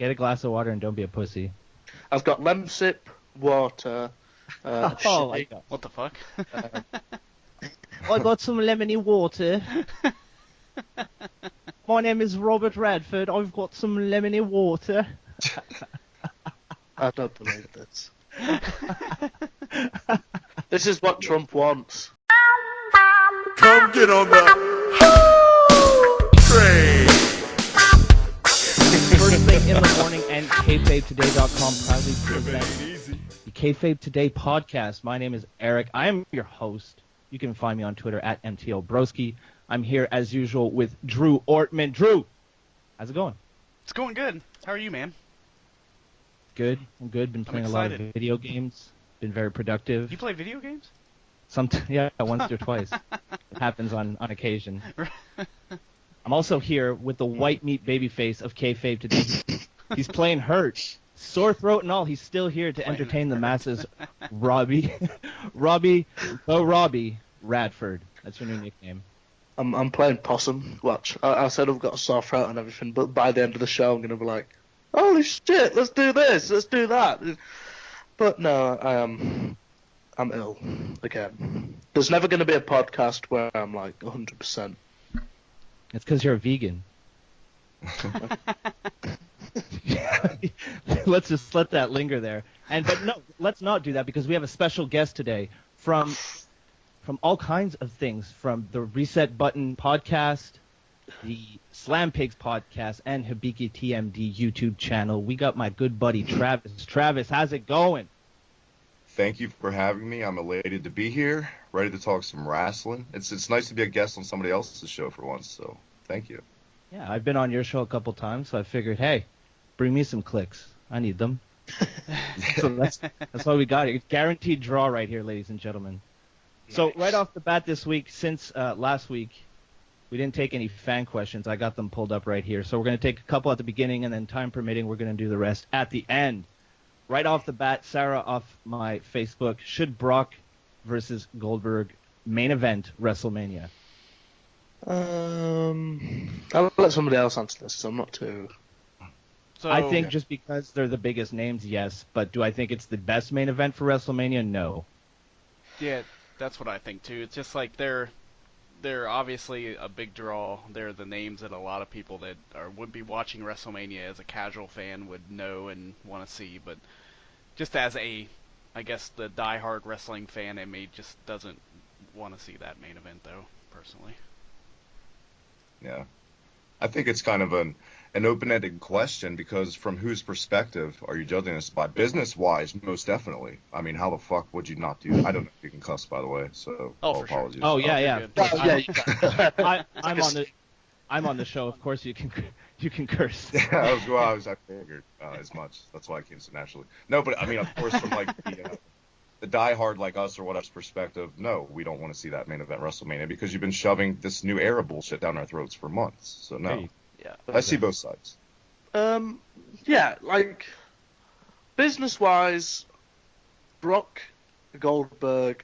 Get a glass of water and don't be a pussy. I've got lemsip, water. Oh my God. What the fuck? I got some lemony water. My name is Robert Radford. I've got some lemony water. I don't believe this. This is what Trump wants. Come get on the train. First thing in the morning, and KAYFABEToday.com proudly presents the KAYFABE Today podcast. My name is Eric. I am your host. You can find me on Twitter at MTOBroski. I'm here as usual with Drew Ortman. Drew, how's it going? It's going good. How are you, man? Good. I'm good. Been playing a lot of video games. Been very productive. You play video games? Yeah, once or twice. It happens on occasion. I'm also here with the white meat babyface of Kayfabe Today. He's playing hurt, sore throat and all. He's still here to entertain the masses. Robbie Radford. That's your new nickname. I'm playing possum. Watch. I said I've got a sore throat and everything, but by the end of the show, I'm gonna be like, "Holy shit! Let's do this. Let's do that." But no, I'm ill again. There's never gonna be a podcast where I'm like 100%. It's because you're a vegan. Let's just let that linger there. But no, let's not do that because we have a special guest today from all kinds of things, from the Reset Button podcast, the Slam Pigs podcast, and Hibiki TMD YouTube channel. We got my good buddy Travis. Travis, how's it going? Thank you for having me. I'm elated to be here, ready to talk some wrestling. It's nice to be a guest on somebody else's show for once, so thank you. Yeah, I've been on your show a couple times, so I figured, hey, bring me some clicks. I need them. So that's why we got it. Guaranteed draw right here, ladies and gentlemen. So right off the bat this week, since last week we didn't take any fan questions, I got them pulled up right here. So we're going to take a couple at the beginning, and then time permitting, we're going to do the rest at the end. Right off the bat, Sarah off my Facebook, should Brock versus Goldberg main event WrestleMania? I'll let somebody else answer this, so I'm not too... I think just because they're the biggest names, yes. But do I think it's the best main event for WrestleMania? No. Yeah, that's what I think too. It's just like they're obviously a big draw. They're the names that a lot of people that would be watching WrestleMania as a casual fan would know and want to see. But just as I guess the diehard wrestling fan in me just doesn't want to see that main event though, personally. Yeah. I think it's kind of an open-ended question because from whose perspective are you judging this by? Business-wise, most definitely. I mean, how the fuck would you not do that? I don't know if you can cuss, by the way, so apologies. Sure. Oh, yeah. Yeah, I'm on the show. Of course you can curse. Yeah, I figured as much. That's why I came so naturally. No, but I mean, of course, from like the diehard like us or whatever's perspective, no, we don't want to see that main event WrestleMania because you've been shoving this new era bullshit down our throats for months. So no. Yeah. I see both sides. Yeah, like business-wise, Brock, Goldberg,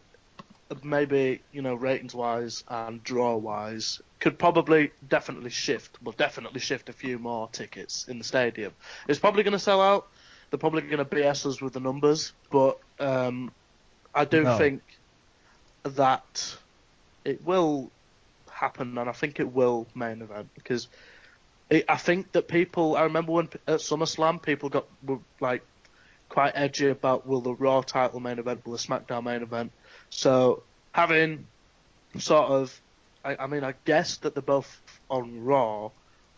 maybe ratings-wise and draw-wise, could definitely shift a few more tickets in the stadium. It's probably going to sell out. They're probably going to BS us with the numbers, but I do think that it will happen, and I think it will main event because. I think that I remember when at SummerSlam people were like quite edgy about will the Raw title main event, will the Smackdown main event. So having sort of, I guess that they're both on Raw,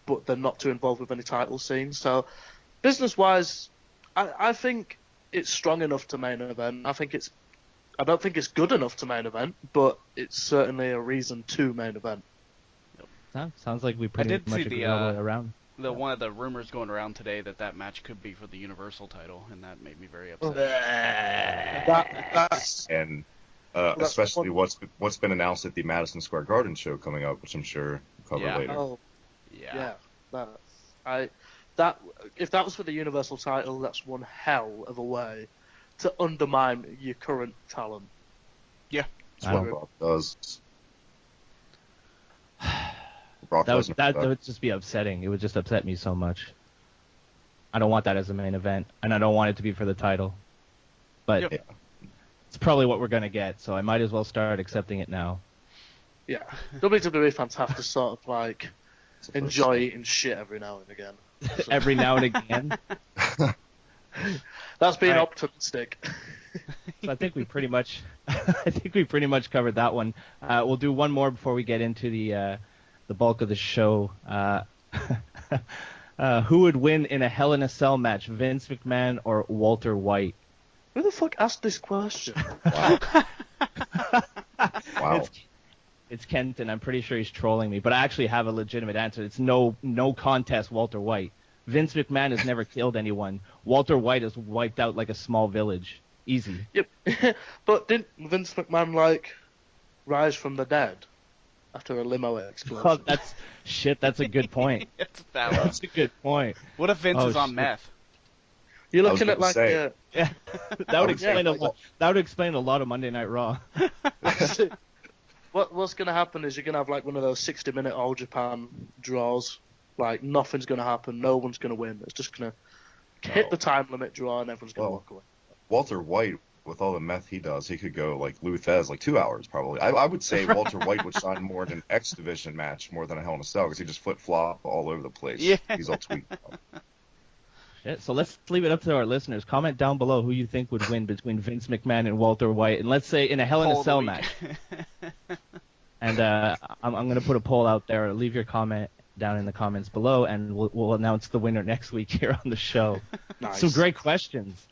but they're not too involved with any title scenes. So business-wise, I think it's strong enough to main event. I don't think it's good enough to main event, but it's certainly a reason to main event. Sounds like we pretty much agree all the way around. One of the rumors going around today that match could be for the Universal title, and that made me very upset. And especially what's been announced at the Madison Square Garden show coming up, which I'm sure we'll cover later. Oh, yeah. If that was for the Universal title, that's one hell of a way to undermine your current talent. Yeah, that's what Brock does. That would just be upsetting. It would just upset me so much. I don't want that as a main event, and I don't want it to be for the title. But Yep. it's probably what we're going to get, so I might as well start accepting it now. Yeah, WWE fans have to sort of like enjoy eating shit every now and again. Every now and again. That's being Right. optimistic. So I think we pretty much covered that one. We'll do one more before we get into the bulk of the show. Who would win in a Hell in a Cell match, Vince McMahon or Walter White? Who the fuck asked this question? Wow. It's Kenton. I'm pretty sure he's trolling me, but I actually have a legitimate answer. It's no contest, Walter White. Vince McMahon has never killed anyone. Walter White has wiped out like a small village. Easy. Yep. But didn't Vince McMahon like rise from the dead after a limo explosion? Oh, that's a good point. It's valid. That's a good point. What if Vince is on shit. meth? You're I was looking at gonna like say. Yeah, that would explain a like- lot. That would explain a lot of Monday Night Raw. what's going to happen is you're going to have like one of those 60-minute All Japan draws. Like nothing's going to happen, no one's going to win. It's just going to hit the time limit draw and everyone's going to Well, walk away. Walter White, with all the meth he does, he could go like Lou Thez, like 2 hours probably. I would say Walter White would shine more in an X Division match more than a Hell in a Cell because he just flip flop all over the place. Yeah. He's all tweaked out. Shit, so let's leave it up to our listeners. Comment down below who you think would win between Vince McMahon and Walter White, and let's say in a Hell in Poll a of Cell the match. week. And I'm going to put a poll out there. Leave your comment down in the comments below, and we'll announce the winner next week here on the show. Nice. Some great questions.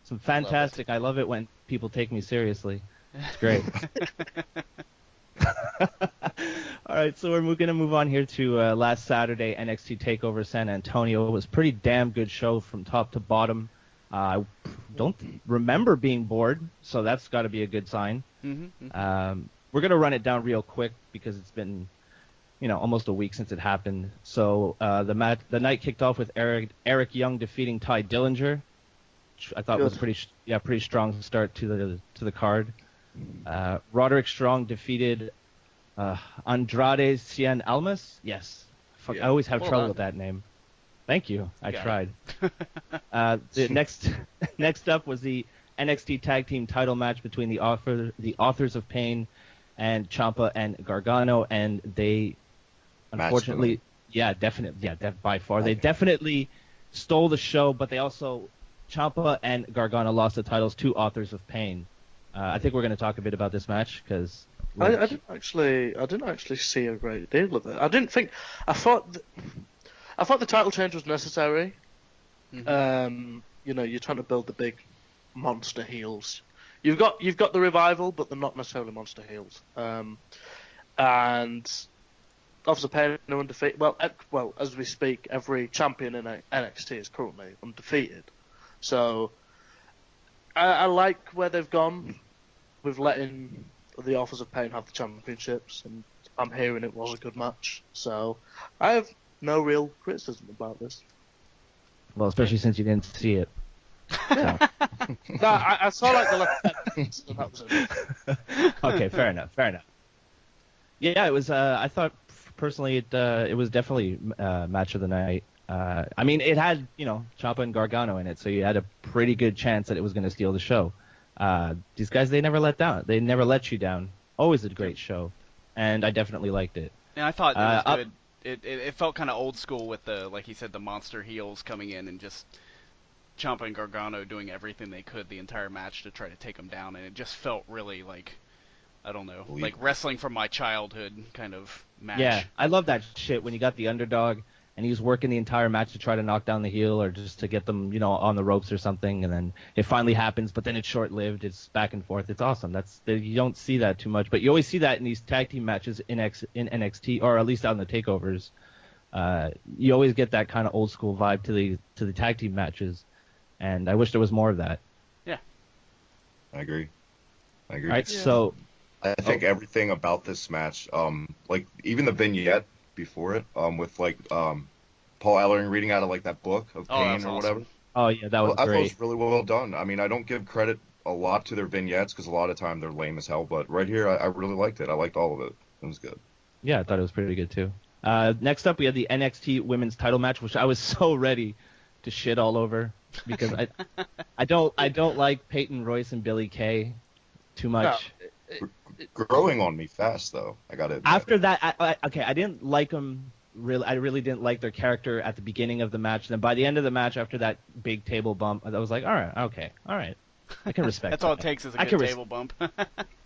Some fantastic. I love it when people take me seriously. It's great. All right, so we're going to move on here to last Saturday, NXT TakeOver San Antonio. It was a pretty damn good show from top to bottom. I don't remember being bored, so that's got to be a good sign. We're going to run it down real quick because it's been, almost a week since it happened. So the night kicked off with Eric Young defeating Ty Dillinger, which I thought was pretty strong start to the card. Roderick Strong defeated Andrade Cien Almas. Yes, fuck, I always have trouble with that name. Thank you. I tried. The next up was the NXT Tag Team Title match between the Authors of Pain and Ciampa and Gargano, and they unfortunately, by far, they definitely stole the show, but they also Ciampa and Gargano lost the titles to Authors of Pain. I think we're going to talk a bit about this match because I didn't actually see a great deal of it. I thought the title change was necessary. Mm-hmm. You're trying to build the big monster heels. You've got the Revival, but they're not necessarily monster heels. And Authors of Pain are undefeated. Well, as we speak, every champion in NXT is currently undefeated. So I like where they've gone with letting the Authors of Pain have the championships, and I'm hearing it was a good match. So I have no real criticism about this. well, especially since you didn't see it. So. No, I saw like the last 10 minutes, and that was it. Okay, fair enough. Yeah, it was. I thought personally it was definitely match of the night. I mean, it had Ciampa and Gargano in it, so you had a pretty good chance that it was going to steal the show. These guys, they never let down. They never let you down. Always a great show, and I definitely liked it. And I thought it was good. It felt kind of old school with like he said, the monster heels coming in and just Ciampa and Gargano doing everything they could the entire match to try to take them down, and it just felt really like, I don't know, like wrestling from my childhood kind of match. Yeah, I love that shit when you got the underdog and he was working the entire match to try to knock down the heel or just to get them, on the ropes or something, and then it finally happens, but then it's short-lived. It's back and forth. It's awesome. You don't see that too much, but you always see that in these tag team matches in NXT, or at least on the takeovers. You always get that kind of old school vibe to the tag team matches, and I wish there was more of that. Yeah, I agree. All right, so I think everything about this match, like even the vignette before it, with like Paul Ellering reading out of like that book of pain or whatever. Oh yeah, that was I thought great. it was really well done. I mean, I don't give credit a lot to their vignettes because a lot of time they're lame as hell, but right here I really liked it. I liked all of it. It was good. Yeah, I thought it was pretty good too. Next up, we had the NXT Women's Title match, which I was so ready to shit all over because I don't like Peyton Royce and Billie Kay too much. No, Growing on me fast though. I gotta admit. After that, I didn't like them. I really didn't like their character at the beginning of the match. Then by the end of the match, after that big table bump, I was like, all right, I can respect. That's all it takes is a good table bump.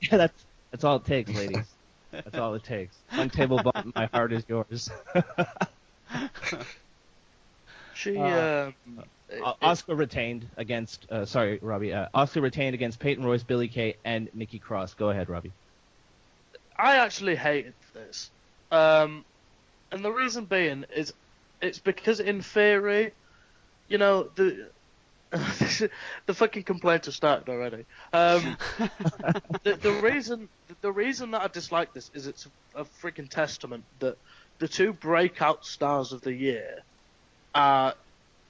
Yeah, that's all it takes, ladies. That's all it takes. One table bump, my heart is yours. Oscar retained against. Sorry, Robbie. Oscar retained against Peyton Royce, Billie Kay, and Nikki Cross. Go ahead, Robbie. I actually hated this. And the reason being is it's because in theory, you know, the fucking complaints have started already. The reason that I dislike this is it's a freaking testament that the two breakout stars of the year are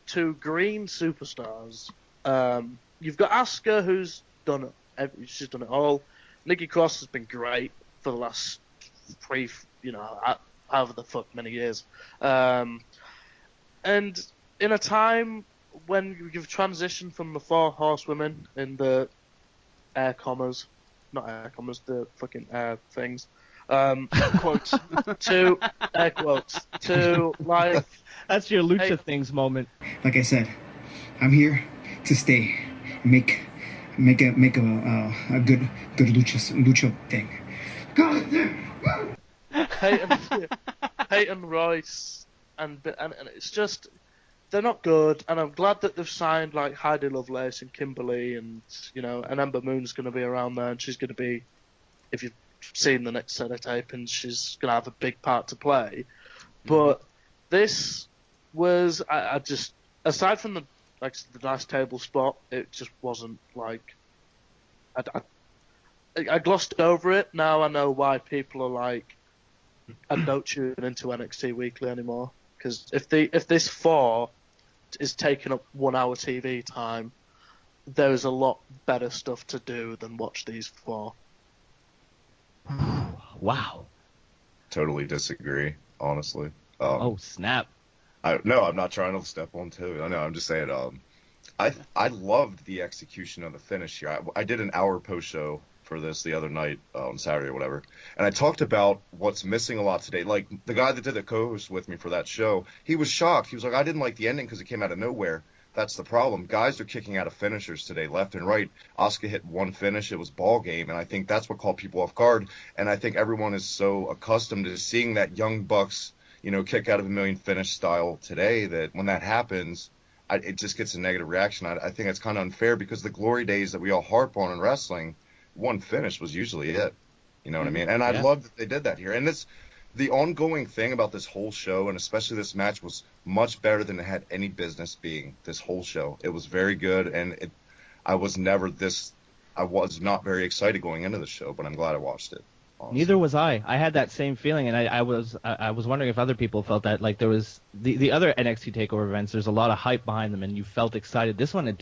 two green superstars. You've got Asuka, who's done it. She's done it all. Nikki Cross has been great for the last however the fuck many years. And in a time when you've transitioned from the four horsewomen in the air commas, not air commas, the fucking air things, quotes, to air quotes, to like... That's your lucha things moment. Like I said, I'm here to stay and make a good lucha thing. God damn! Peyton Royce and it's just they're not good, and I'm glad that they've signed like Heidi Lovelace and Kimberly, and and Ember Moon's going to be around there, and she's going to be, if you've seen the next set of tapings, she's going to have a big part to play. But this was I just, aside from the nice table spot, it just wasn't like I glossed over it. Now I know why people are like, I don't tune into NXT Weekly anymore, because if this 4 is taking up 1 hour TV time, there is a lot better stuff to do than watch these 4. Wow. Totally disagree, honestly. Oh snap! No, I'm not trying to step on too. I know, I'm just saying. I loved the execution of the finish here. I did an hour post show for this the other night on Saturday or whatever, and I talked about what's missing a lot today. Like, the guy that did the co-host with me for that show, he was shocked. He was like, I didn't like the ending because it came out of nowhere. That's the problem. Guys are kicking out of finishers today, left and right. Asuka hit one finish. It was ball game, and I think that's what caught people off guard. And I think everyone is so accustomed to seeing that Young Bucks, kick out of a million finish style today, that when that happens, it just gets a negative reaction. I think it's kind of unfair, because the glory days that we all harp on in wrestling, one finish was usually it. You know what I mean? And I love that they did that here. And the ongoing thing about this whole show, and especially this match, was much better than it had any business being. This whole show, it was very good, and I was not very excited going into the show, but I'm glad I watched it. Honestly. Neither was I. I had that same feeling, and I was wondering if other people felt that. Like, there was the other NXT TakeOver events, there's a lot of hype behind them, and you felt excited. This one,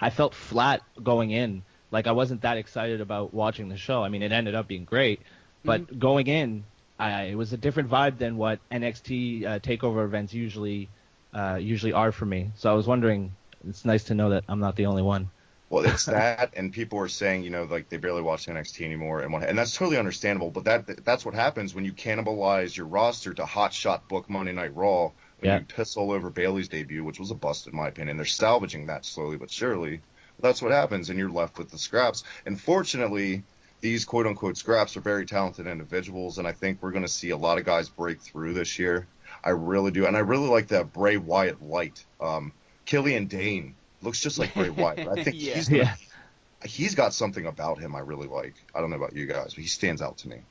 I felt flat going in. Like, I wasn't that excited about watching the show. I mean, it ended up being great, but going in, it was a different vibe than what NXT TakeOver events usually are for me. So I was wondering. It's nice to know that I'm not the only one. Well, it's that, and people are saying, like, they barely watch NXT anymore, and that's totally understandable. But that's what happens when you cannibalize your roster to hotshot book Monday Night Raw. When you piss all over Bayley's debut, which was a bust in my opinion. They're salvaging that slowly but surely. That's what happens, and you're left with the scraps. And fortunately, these quote-unquote scraps are very talented individuals, and I think we're going to see a lot of guys break through this year. I really do, and I really like that Bray Wyatt light. Killian Dane looks just like Bray Wyatt. I think he's got something about him I really like. I don't know about you guys, but he stands out to me.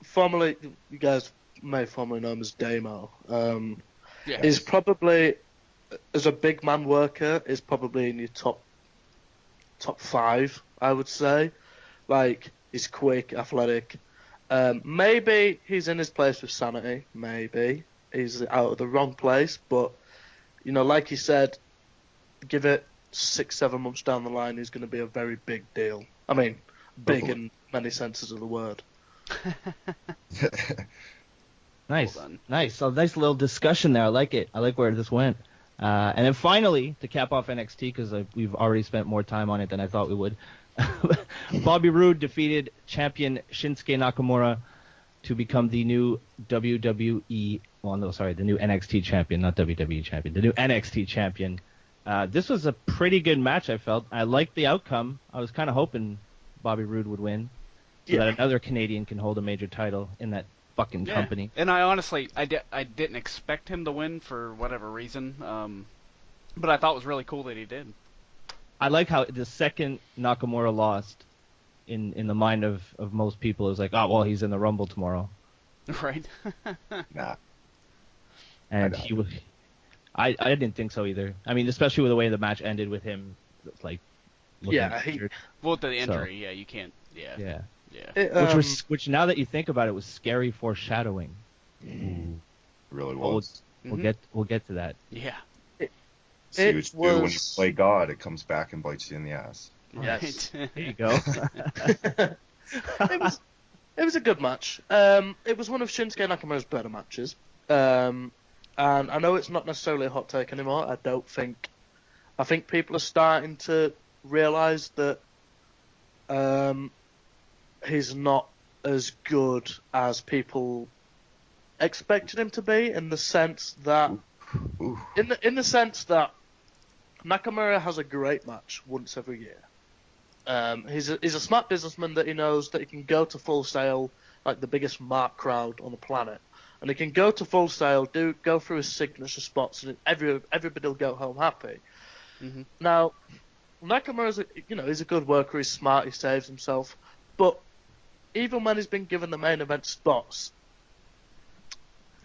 Formerly, you guys may formerly know him as Damo. Is probably, as a big man worker, is probably in your top 5, I would say. Like, he's quick, athletic. Maybe he's in his place with Sanity. Maybe he's out of the wrong place, but like you said, give it 6-7 months down the line, he's going to be a very big deal. I mean, big in many senses of the word. Nice, Well done. nice. So nice little discussion there. I like it. I like where this went. And then finally, to cap off NXT, because we've already spent more time on it than I thought we would, Bobby Roode defeated champion Shinsuke Nakamura to become the new WWE, the new NXT champion, not WWE champion, the new NXT champion. This was a pretty good match, I felt. I liked the outcome. I was kind of hoping Bobby Roode would win so that another Canadian can hold a major title in that fucking company. And I honestly, I didn't expect him to win for whatever reason, but I thought it was really cool that he did. I like how the second Nakamura lost, in the mind of most people, it was like, oh, well, he's in the Rumble tomorrow. Right. Nah. And I didn't think so either. I mean, especially with the way the match ended with him, like, injured. Well, the injury, you can't, Yeah. Which now that you think about it, was scary foreshadowing. It really was. We'll get to that. Yeah. See what you do when you play God, it comes back and bites you in the ass. Yes. There you go. It was a good match. It was one of Shinsuke Nakamura's better matches. And I know it's not necessarily a hot take anymore. I think people are starting to realise that he's not as good as people expected him to be, in the sense that in the sense that Nakamura has a great match once every year. He's a smart businessman that he knows that he can go to Full Sail, like the biggest mark crowd on the planet, and he can go to Full Sail, go through his signature spots, and everybody will go home happy. Mm-hmm. Now, Nakamura's he's a good worker, he's smart, he saves himself, but even when he's been given the main event spots,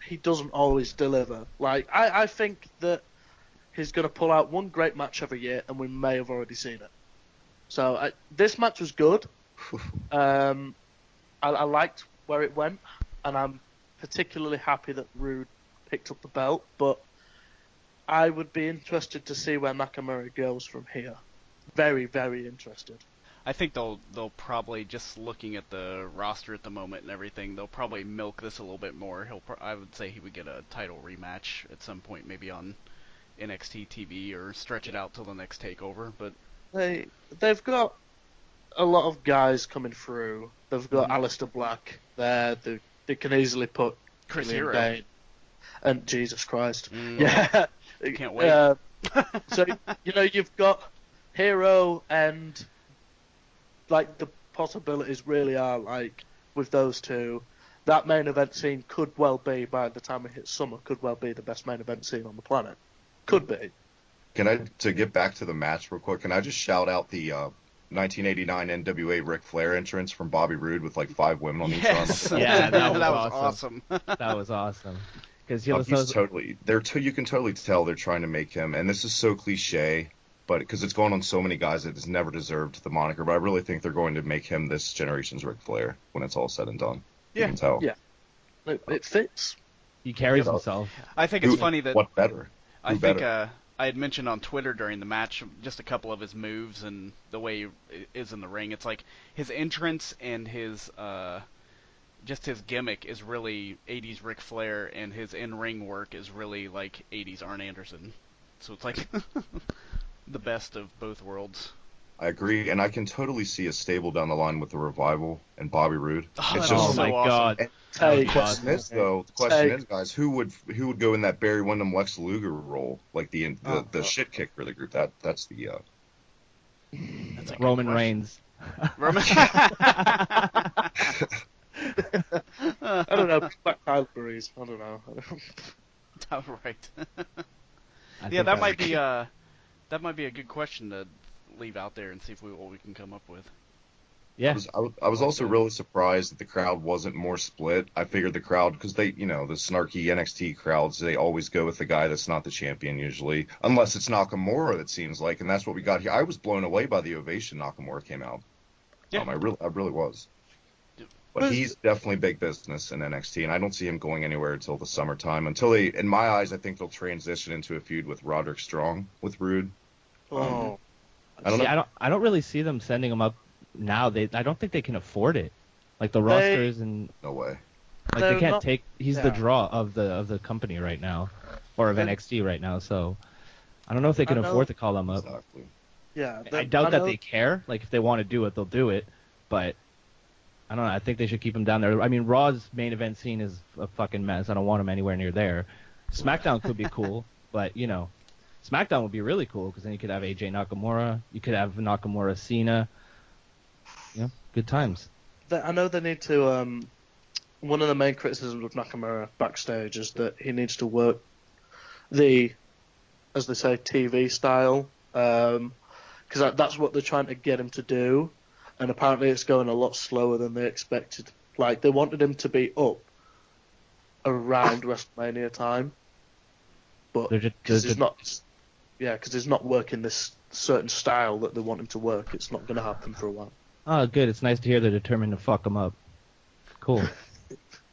he doesn't always deliver. Like, I think that he's going to pull out one great match every year, and we may have already seen it. So this match was good. I liked where it went, and I'm particularly happy that Roode picked up the belt, but I would be interested to see where Nakamura goes from here. Very, very interested. I think they'll probably, just looking at the roster at the moment and everything, they'll probably milk this a little bit more. I would say he would get a title rematch at some point, maybe on NXT TV, or stretch it out till the next takeover. But they've got a lot of guys coming through. They've got Aleister Black there. They can easily put Chris Killian Hero. Dane and Jesus Christ. Yeah, can't wait. So you've got Hero, and like the possibilities really are, like, with those two, that main event scene could well be, by the time it hits summer, could well be the best main event scene on the planet. Could be. To get back to the match real quick, can I just shout out the 1989 NWA Ric Flair entrance from Bobby Roode with like 5 women on each arm? Yeah, that was awesome. That was awesome. Because you can totally tell they're trying to make him, and this is so cliche, but because it's going on so many guys that has never deserved the moniker, but I really think they're going to make him this generation's Ric Flair when it's all said and done. Yeah. You can tell. Yeah. It fits. He carries himself. I think it's funny that... What better? I think I had mentioned on Twitter during the match just a couple of his moves and the way he is in the ring. It's like his entrance and his just his gimmick is really 80s Ric Flair, and his in-ring work is really like 80s Arn Anderson. So it's like the best of both worlds. I agree, and I can totally see a stable down the line with the Revival and Bobby Roode. Oh my God! The question is, guys, who would go in that Barry Windham Lex Luger role, like the shit kicker of the group? That's Roman Reigns. Roman. I don't know. Black Tyler Breeze. I don't know. Oh, right. Yeah, that might be a good question to leave out there and see what we can come up with. Yeah. I was also really surprised that the crowd wasn't more split. I figured the crowd, because they, the snarky NXT crowds, they always go with the guy that's not the champion usually, unless it's Nakamura, it seems like, and that's what we got here. I was blown away by the ovation Nakamura came out. Yeah. I really was. But he's definitely big business in NXT, and I don't see him going anywhere until the summertime. Until in my eyes, I think they'll transition into a feud with Roderick Strong with Roode. Oh. I don't really see them sending him up now. I don't think they can afford it. Like the rosters and no way. Like They're they can't not- take. He's the draw of the company right now, or of They're- NXT right now. So I don't know if they can I know- afford to call him up. Exactly. Yeah, I doubt that they care. Like if they want to do it, they'll do it. But I don't know. I think they should keep him down there. I mean, Raw's main event scene is a fucking mess. I don't want him anywhere near there. SmackDown could be cool, but you know, SmackDown would be really cool because then you could have AJ Nakamura, you could have Nakamura Cena. You know, good times. I know they need to. One of the main criticisms of Nakamura backstage is that he needs to work the, as they say, TV style, because that's what they're trying to get him to do, and apparently it's going a lot slower than they expected. Like they wanted him to be up around WrestleMania time, but because he's not, because he's not working this certain style that they want him to work, it's not going to happen for a while. Oh, good. It's nice to hear they're determined to fuck him up. Cool.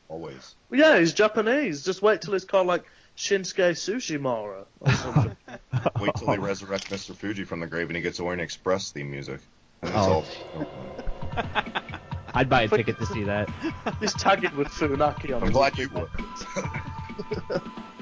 Always. Well, yeah, he's Japanese. Just wait till he's called like Shinsuke Sushimura or something. Wait till they resurrect Mr. Fuji from the grave and he gets Orient Express theme music. And it's Oh. all... I'd buy a ticket to see that. He's tagging with Funaki on I'm his glad you would.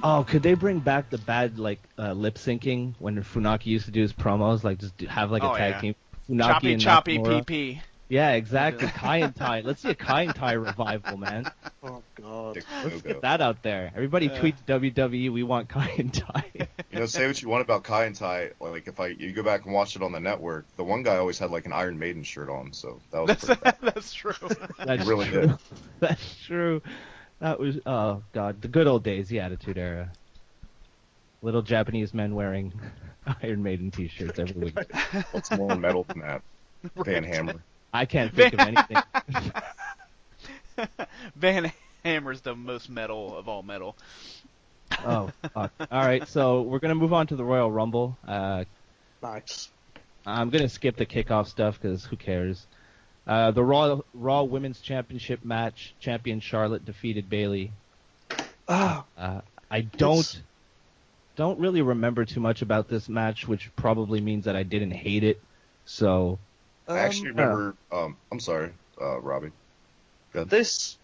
Oh, could they bring back the bad lip syncing when Funaki used to do his promos? Like just have like a tag team. Funaki and Choppy Nakamura. PP. Yeah, exactly. Kai and Tai. Let's see a Kai and Tai revival, man. Oh god. Let's get that out there. Everybody tweet WWE. We want Kai and Tai. You know, say what you want about Kai and Tai. Like, you go back and watch it on the network, the one guy always had like an Iron Maiden shirt on, so that was pretty bad. That's true. That's really true. did. That's true. That was oh god, the good old days, the Attitude Era. Little Japanese men wearing Iron Maiden T-shirts every week. What's more metal than that? Van Hammer. I can't think of anything. Van Hammer's the most metal of all metal. Oh, fuck. All right, so we're gonna move on to the Royal Rumble. Nice. I'm gonna skip the kickoff stuff because who cares? The Raw Women's Championship match, champion Charlotte defeated Bayley. I don't really remember too much about this match, which probably means that I didn't hate it. So I actually remember. I'm sorry, Robbie. Go ahead. This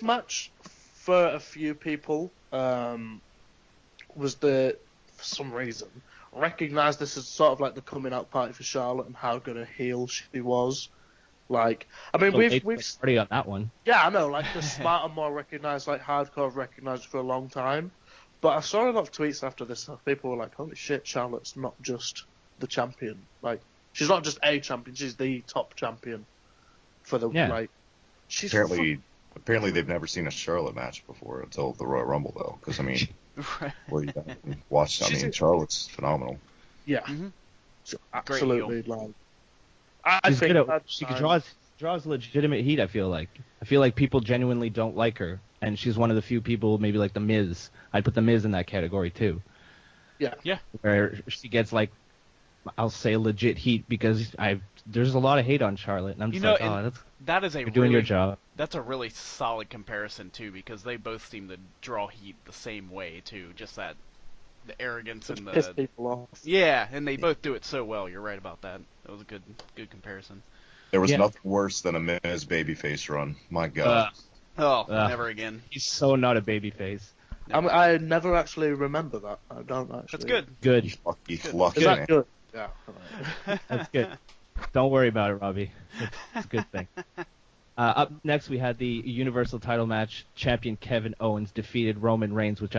match for a few people was for some reason recognized this as sort of like the coming out party for Charlotte and how good a heel she was. Like, I mean, we've already on that one. Yeah, I know. Like the smart and more recognized, like hardcore have recognized for a long time. But I saw a lot of tweets after this. People were like, "Holy shit, Charlotte's not just the champion. Like, she's not just a champion. She's the top champion for the like." She's apparently they've never seen a Charlotte match before until the Royal Rumble, though. Because I mean, where you watched, I mean, Charlotte's phenomenal. Yeah, so absolutely. Like, I She's think good at, she draws legitimate heat. I feel like people genuinely don't like her, and she's one of the few people, maybe like the Miz. I'd put the Miz in that category too. Yeah. Where she gets like, I'll say legit heat because there's a lot of hate on Charlotte, and I'm just you're doing your job. That's a really solid comparison too, because they both seem to draw heat the same way too. Just the arrogance and piss people off. Yeah, and they both do it so well. You're right about that. That was a good comparison. There was nothing worse than a Miz babyface run. My God. Never again. He's so not a babyface. I never actually remember that. I don't actually. That's good. Good. You lucky Is man. that good? Yeah. That's good. Don't worry about it, Robbie. It's a good thing. Up next, we had the Universal title match. Champion Kevin Owens defeated Roman Reigns with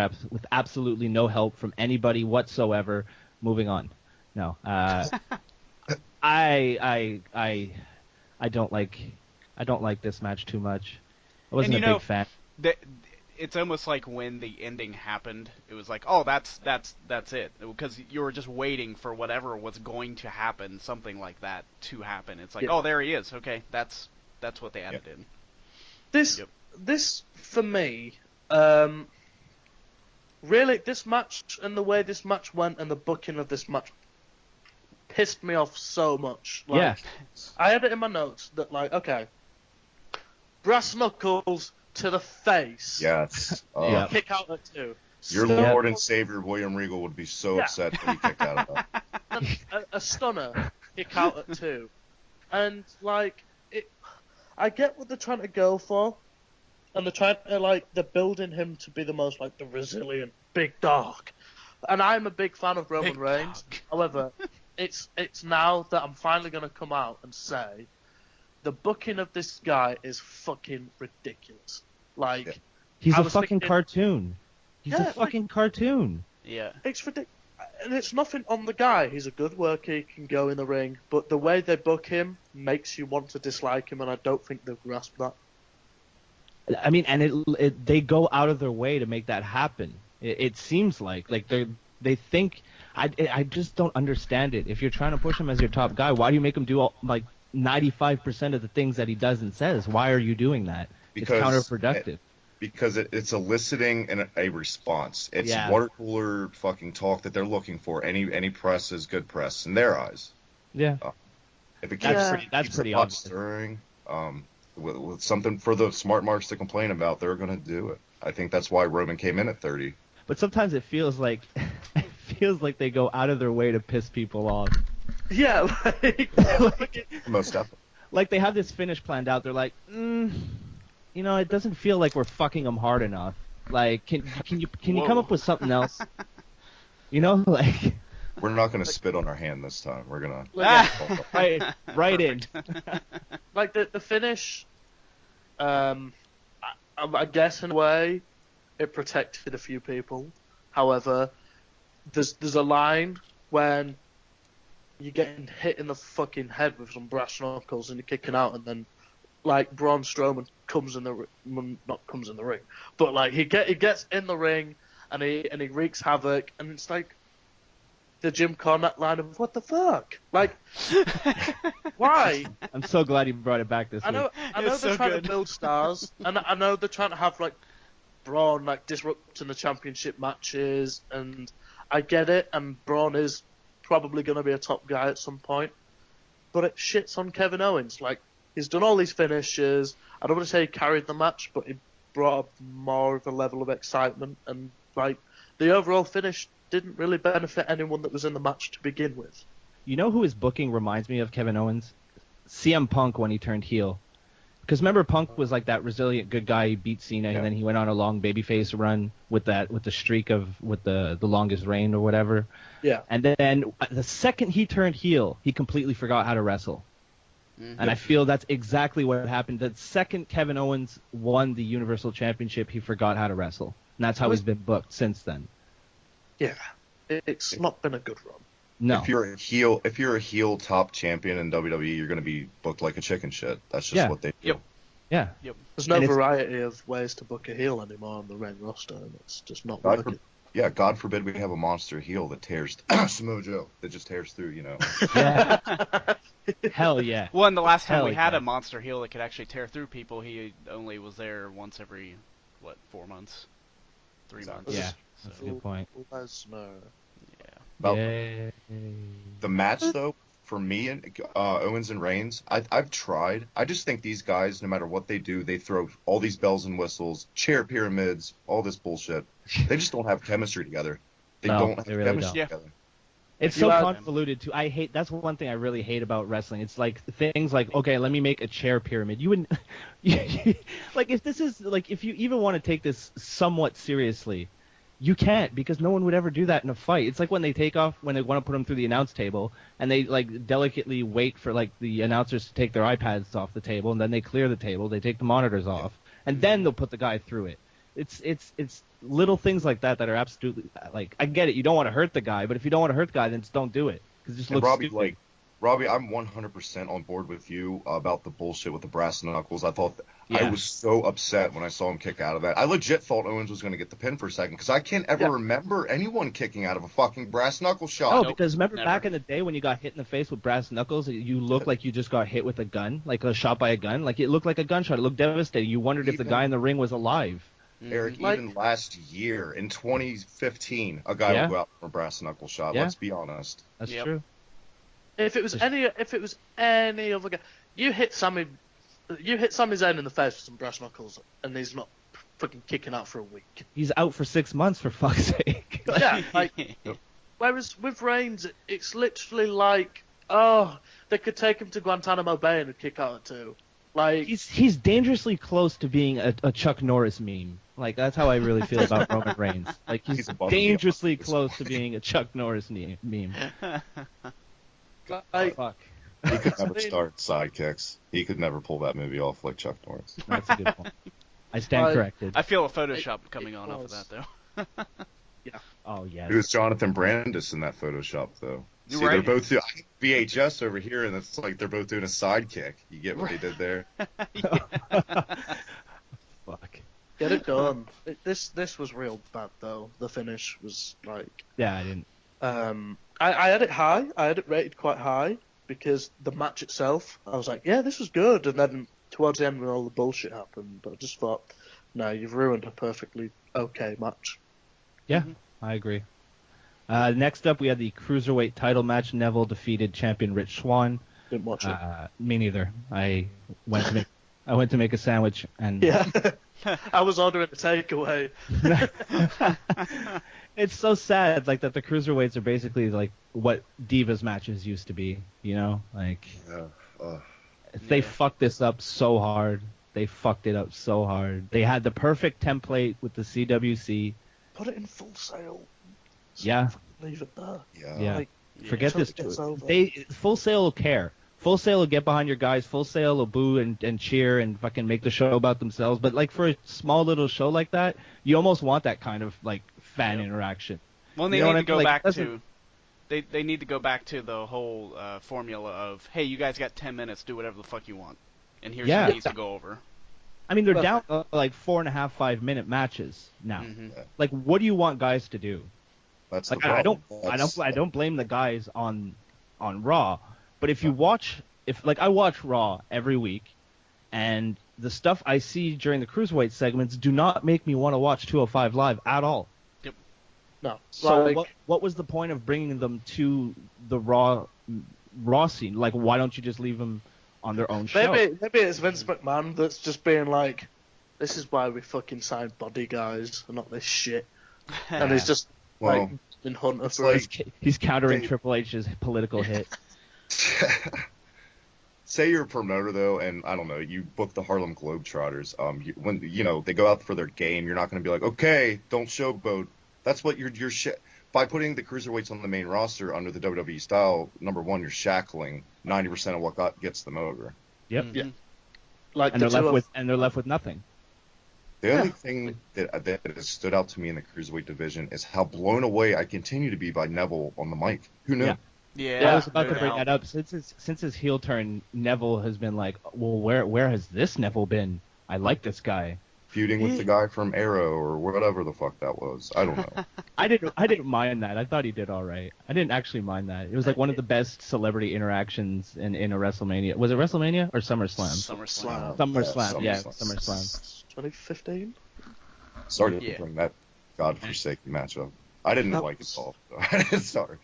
absolutely no help from anybody whatsoever. Moving on. No. I don't like this match too much. I wasn't a big fan. It's almost like when the ending happened, it was like, oh, that's it, because you were just waiting for whatever was going to happen, something like that, to happen. It's like, oh, there he is. Okay, that's what they added in. This for me, really, this match and the way this match went and the booking of this match pissed me off so much. Like, I had it in my notes that, like, okay, brass knuckles to the face. Yes. Kick out at 2. Your Lord and Savior William Regal would be so upset that he kicked out of that. A stunner, kick out at 2. And, like, I get what they're trying to go for, and they're building him to be the most like the resilient big dog, and I'm a big fan of Roman Reigns. However, it's now that I'm finally going to come out and say the booking of this guy is fucking ridiculous. Like, he's a fucking cartoon. He's a fucking cartoon. Yeah. It's ridiculous. And it's nothing on the guy. He's a good worker. He can go in the ring. But the way they book him makes you want to dislike him, and I don't think they've grasped that. I mean, and they go out of their way to make that happen. It seems like they think. I just don't understand it. If you're trying to push him as your top guy, why do you make him do 95% of the things that he does and says? Why are you doing that? Because it's counterproductive. Because it's eliciting a response. It's water cooler fucking talk that they're looking for. Any press is good press in their eyes. Yeah. If it keeps pretty obvious. Stirring, with something for the smart marks to complain about, they're going to do it. I think that's why Roman came in at 30. But sometimes it feels like they go out of their way to piss people off. Yeah, most definitely. Like they have this finish planned out. They're like, it doesn't feel like we're fucking them hard enough. Like, can you come up with something else? Like. We're not going to spit on our hand this time. We're going to right in. Like the finish, I guess in a way, it protected a few people. However, there's a line when you're getting hit in the fucking head with some brass knuckles and you're kicking out, and then like Braun Strowman comes in the ring, but like he gets in the ring and he wreaks havoc, and it's like the Jim Cornette line of what the fuck, like why? I'm so glad you brought it back this week. I know they're trying to build stars, and I know they're trying to have like Braun like disrupting the championship matches, and I get it, and Braun is probably going to be a top guy at some point, but it shits on Kevin Owens. Like, he's done all these finishes. I don't want to say he carried the match, but he brought up more of a level of excitement, and like the overall finish didn't really benefit anyone that was in the match to begin with. You know who his booking reminds me of, Kevin Owens? CM Punk when he turned heel. Because remember, Punk was like that resilient good guy. He beat Cena, and then he went on a long babyface run with the streak of the longest reign or whatever. Yeah. And then the second he turned heel, he completely forgot how to wrestle. Mm-hmm. And I feel that's exactly what happened. The second Kevin Owens won the Universal Championship, he forgot how to wrestle. And that's how he's been booked since then. Yeah. It's not been a good run. No. If you're a heel top champion in WWE, you're going to be booked like a chicken shit. That's just what they do. Yep. Yeah. Yep. There's no variety of ways to book a heel anymore on the main roster, and it's just not working. God forbid we have a monster heel that tears Samoa Joe, that just tears through, Yeah. Hell yeah. Well, and the last time we had a monster heel that could actually tear through people, he only was there once every 4 months, 3 months. Yeah, that's a good point. Lesnar. The match, though, for me and Owens and Reigns, I've tried. I just think these guys, no matter what they do, they throw all these bells and whistles, chair pyramids, all this bullshit. They just don't have chemistry together. They don't have chemistry together. It's so convoluted too. That's one thing I really hate about wrestling. It's like things like, okay, let me make a chair pyramid. You wouldn't like if you even want to take this somewhat seriously. You can't, because no one would ever do that in a fight. It's like when they want to put them through the announce table, and they like delicately wait for like the announcers to take their iPads off the table, and then they clear the table, they take the monitors off, and then they'll put the guy through it. It's little things like that are absolutely, like, I get it, you don't want to hurt the guy, but if you don't want to hurt the guy, then just don't do it, because it just looks stupid. Robbie, I'm 100% on board with you about the bullshit with the brass knuckles. I thought I was so upset when I saw him kick out of that. I legit thought Owens was going to get the pin for a second, because I can't ever remember anyone kicking out of a fucking brass knuckle shot. Oh, because remember back in the day when you got hit in the face with brass knuckles, you looked like you just got hit with a gun, like a shot by a gun. Like, it looked like a gunshot. It looked devastating. You wondered if the guy in the ring was alive. Eric, even last year, in 2015, a guy would go out for a brass knuckle shot. Let's be honest. That's true. If it was any other guy, you hit Sami Zayn in the face with some brass knuckles, and he's not fucking kicking out for a week. He's out for 6 months, for fuck's sake. Yeah, like, whereas with Reigns, it's literally like, oh, they could take him to Guantanamo Bay and he'd kick out at 2. Like he's dangerously close to being a Chuck Norris meme. Like that's how I really feel about Roman Reigns. Like he's dangerously close to being a Chuck Norris meme. like, Fuck. He could never start sidekicks. He could never pull that movie off like Chuck Norris. That's a good point. I stand corrected. I feel a Photoshop coming on off of that, though. yeah. Oh, yes. It was Jonathan Brandis in that Photoshop, though. You're See, right. they're both doing VHS over here, and it's like they're both doing a sidekick. You get what they did there? Fuck. Get it done. This was real bad though. The finish was like. Yeah, I didn't. I had it high. I had it rated quite high because the match itself. I was like, yeah, this was good. And then towards the end, when all the bullshit happened, I just thought, no, you've ruined a perfectly okay match. Yeah, I agree. Next up, we had the Cruiserweight title match. Neville defeated champion Rich Swann. Didn't watch it. Me neither. I went to make a sandwich and Yeah. I was ordering a takeaway. It's so sad, like that the cruiserweights are basically like what Divas matches used to be. You know, like they fucked this up so hard. They fucked it up so hard. They had the perfect template with the CWC. Put it in Full Sail. Yeah. Leave it there. Yeah. Like, forget until this. it gets over. Full Sail will care. Full Sail will get behind your guys. Full Sail will boo and cheer and fucking make the show about themselves. But like for a small little show like that, you almost want that kind of like fan interaction. Well, they You know need what to go I mean? back Like, to they need to go back to the whole formula of, hey, you guys got 10 minutes, do whatever the fuck you want, and here's what needs to go over. I mean, they're down like 4.5, 5 minute matches now. Mm-hmm. Like, what do you want guys to do? That's Like, the problem. I don't blame the guys on Raw, but if you watch, I watch Raw every week, and the stuff I see during the cruiserweight segments do not make me want to watch 205 Live at all. Yep. No. So Like, what was the point of bringing them to the Raw scene? Like, why don't you just leave them on their own show? maybe it's Vince McMahon that's just being like, this is why we fucking signed body guys and not this shit. And he's just like in Hunter for He's countering Triple H's political hit. Say you're a promoter though, and I don't know, you book the Harlem Globetrotters. When they go out for their game, you're not going to be like, okay, don't showboat. That's what you're by putting the cruiserweights on the main roster under the WWE style. Number one, you're shackling 90% of what gets them over. Yep. Yeah. Like And they're left with nothing. The only thing that has stood out to me in the cruiserweight division is how blown away I continue to be by Neville on the mic. Who knew? Yeah. I was about to bring that up. Since his heel turn, Neville has been like, well, where has this Neville been? I like this guy. Feuding with the guy from Arrow or whatever the fuck that was. I don't know. I didn't mind that. I thought he did all right. I didn't actually mind that. It was like one of the best celebrity interactions in a WrestleMania. Was it WrestleMania or SummerSlam? SummerSlam. Yeah, SummerSlam. 2015. Sorry to bring that godforsaken matchup. I didn't like it at all. Sorry.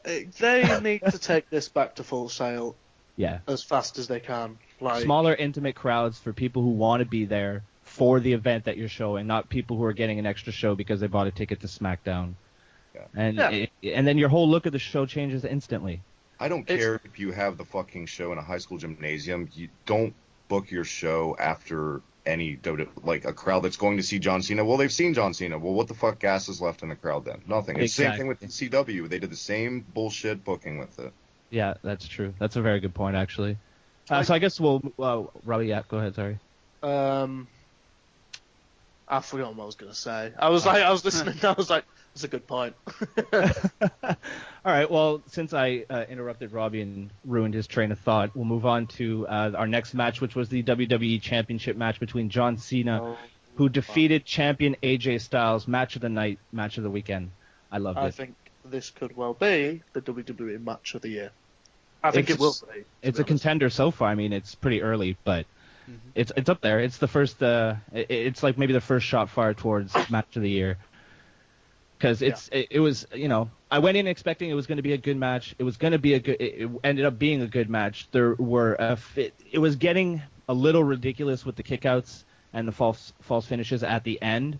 They need to take this back to Full Sail. Yeah. As fast as they can. Like smaller, intimate crowds for people who want to be there for the event that you're showing, not people who are getting an extra show because they bought a ticket to Smackdown. Yeah. And then your whole look of the show changes instantly. I don't care if you have the fucking show in a high school gymnasium. You don't book your show after any like a crowd that's going to see John Cena. Well, they've seen John Cena. Well, what the fuck gas is left in the crowd then? Nothing. It's the same thing with the CW. They did the same bullshit booking with it. Yeah, that's true. That's a very good point, actually. So I guess we'll Robbie, go ahead. Sorry. I forgot what I was gonna say. I was listening. I was like, that's a good point. All right. Well, since I interrupted Robbie and ruined his train of thought, we'll move on to our next match, which was the WWE Championship match between John Cena, who defeated champion AJ Styles. Match of the night, match of the weekend. I loved it. I think this could well be the WWE match of the year. I think it will be. It's a contender so far. I mean, it's pretty early, but it's up there. It's the first. It's like maybe the first shot fired towards match of the year. Because it was, I went in expecting it was going to be a good match. It was going to be it ended up being a good match. There were it was getting a little ridiculous with the kickouts and the false finishes at the end,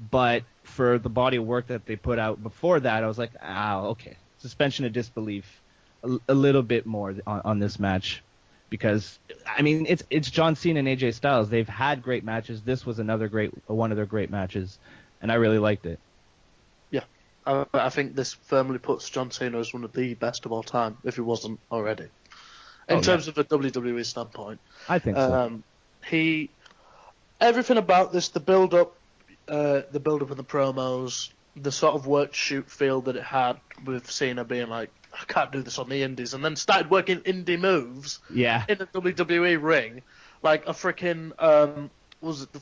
but for the body of work that they put out before that, I was like, okay, suspension of disbelief, a little bit more on this match. because I mean it's John Cena and AJ Styles. They've had great matches. This was one of their great matches, and I really liked it. Yeah, I think this firmly puts John Cena as one of the best of all time, if he wasn't already. In terms of a WWE standpoint, I think so. Everything about this, the build up and the promos, the sort of work shoot feel that it had with Cena being like, I can't do this on the indies, and then started working indie moves in a WWE ring, like a freaking was it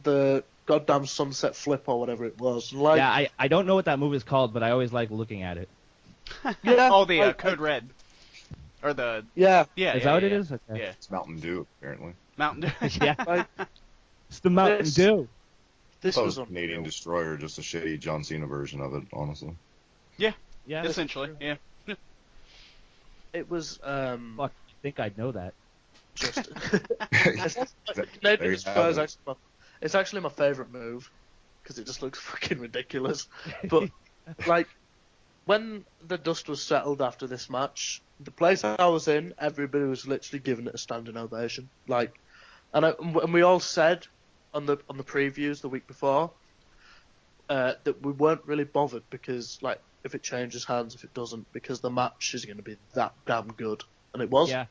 the goddamn sunset flip or whatever it was. Like, yeah, I don't know what that move is called, but I always like looking at it. Yeah, oh, the Code Red. Or the... Yeah. Yeah. Is that what it is? Okay. Yeah. It's Mountain Dew, apparently. Mountain Dew. Yeah. Like, it's the Mountain Dew. This I thought was it was Canadian Destroyer, just a shitty John Cena version of it, honestly. Yeah. Yeah. Essentially, yeah. It was... Fuck, I think I'd know that. Just... Canadian Destroyer is it's actually my favourite move, because it just looks fucking ridiculous. But, like, when the dust was settled after this match, the place I was in, everybody was literally giving it a standing ovation. Like, and we all said on the previews the week before that we weren't really bothered because, like, if it changes hands, if it doesn't, because the match is going to be that damn good, and it was. Yeah.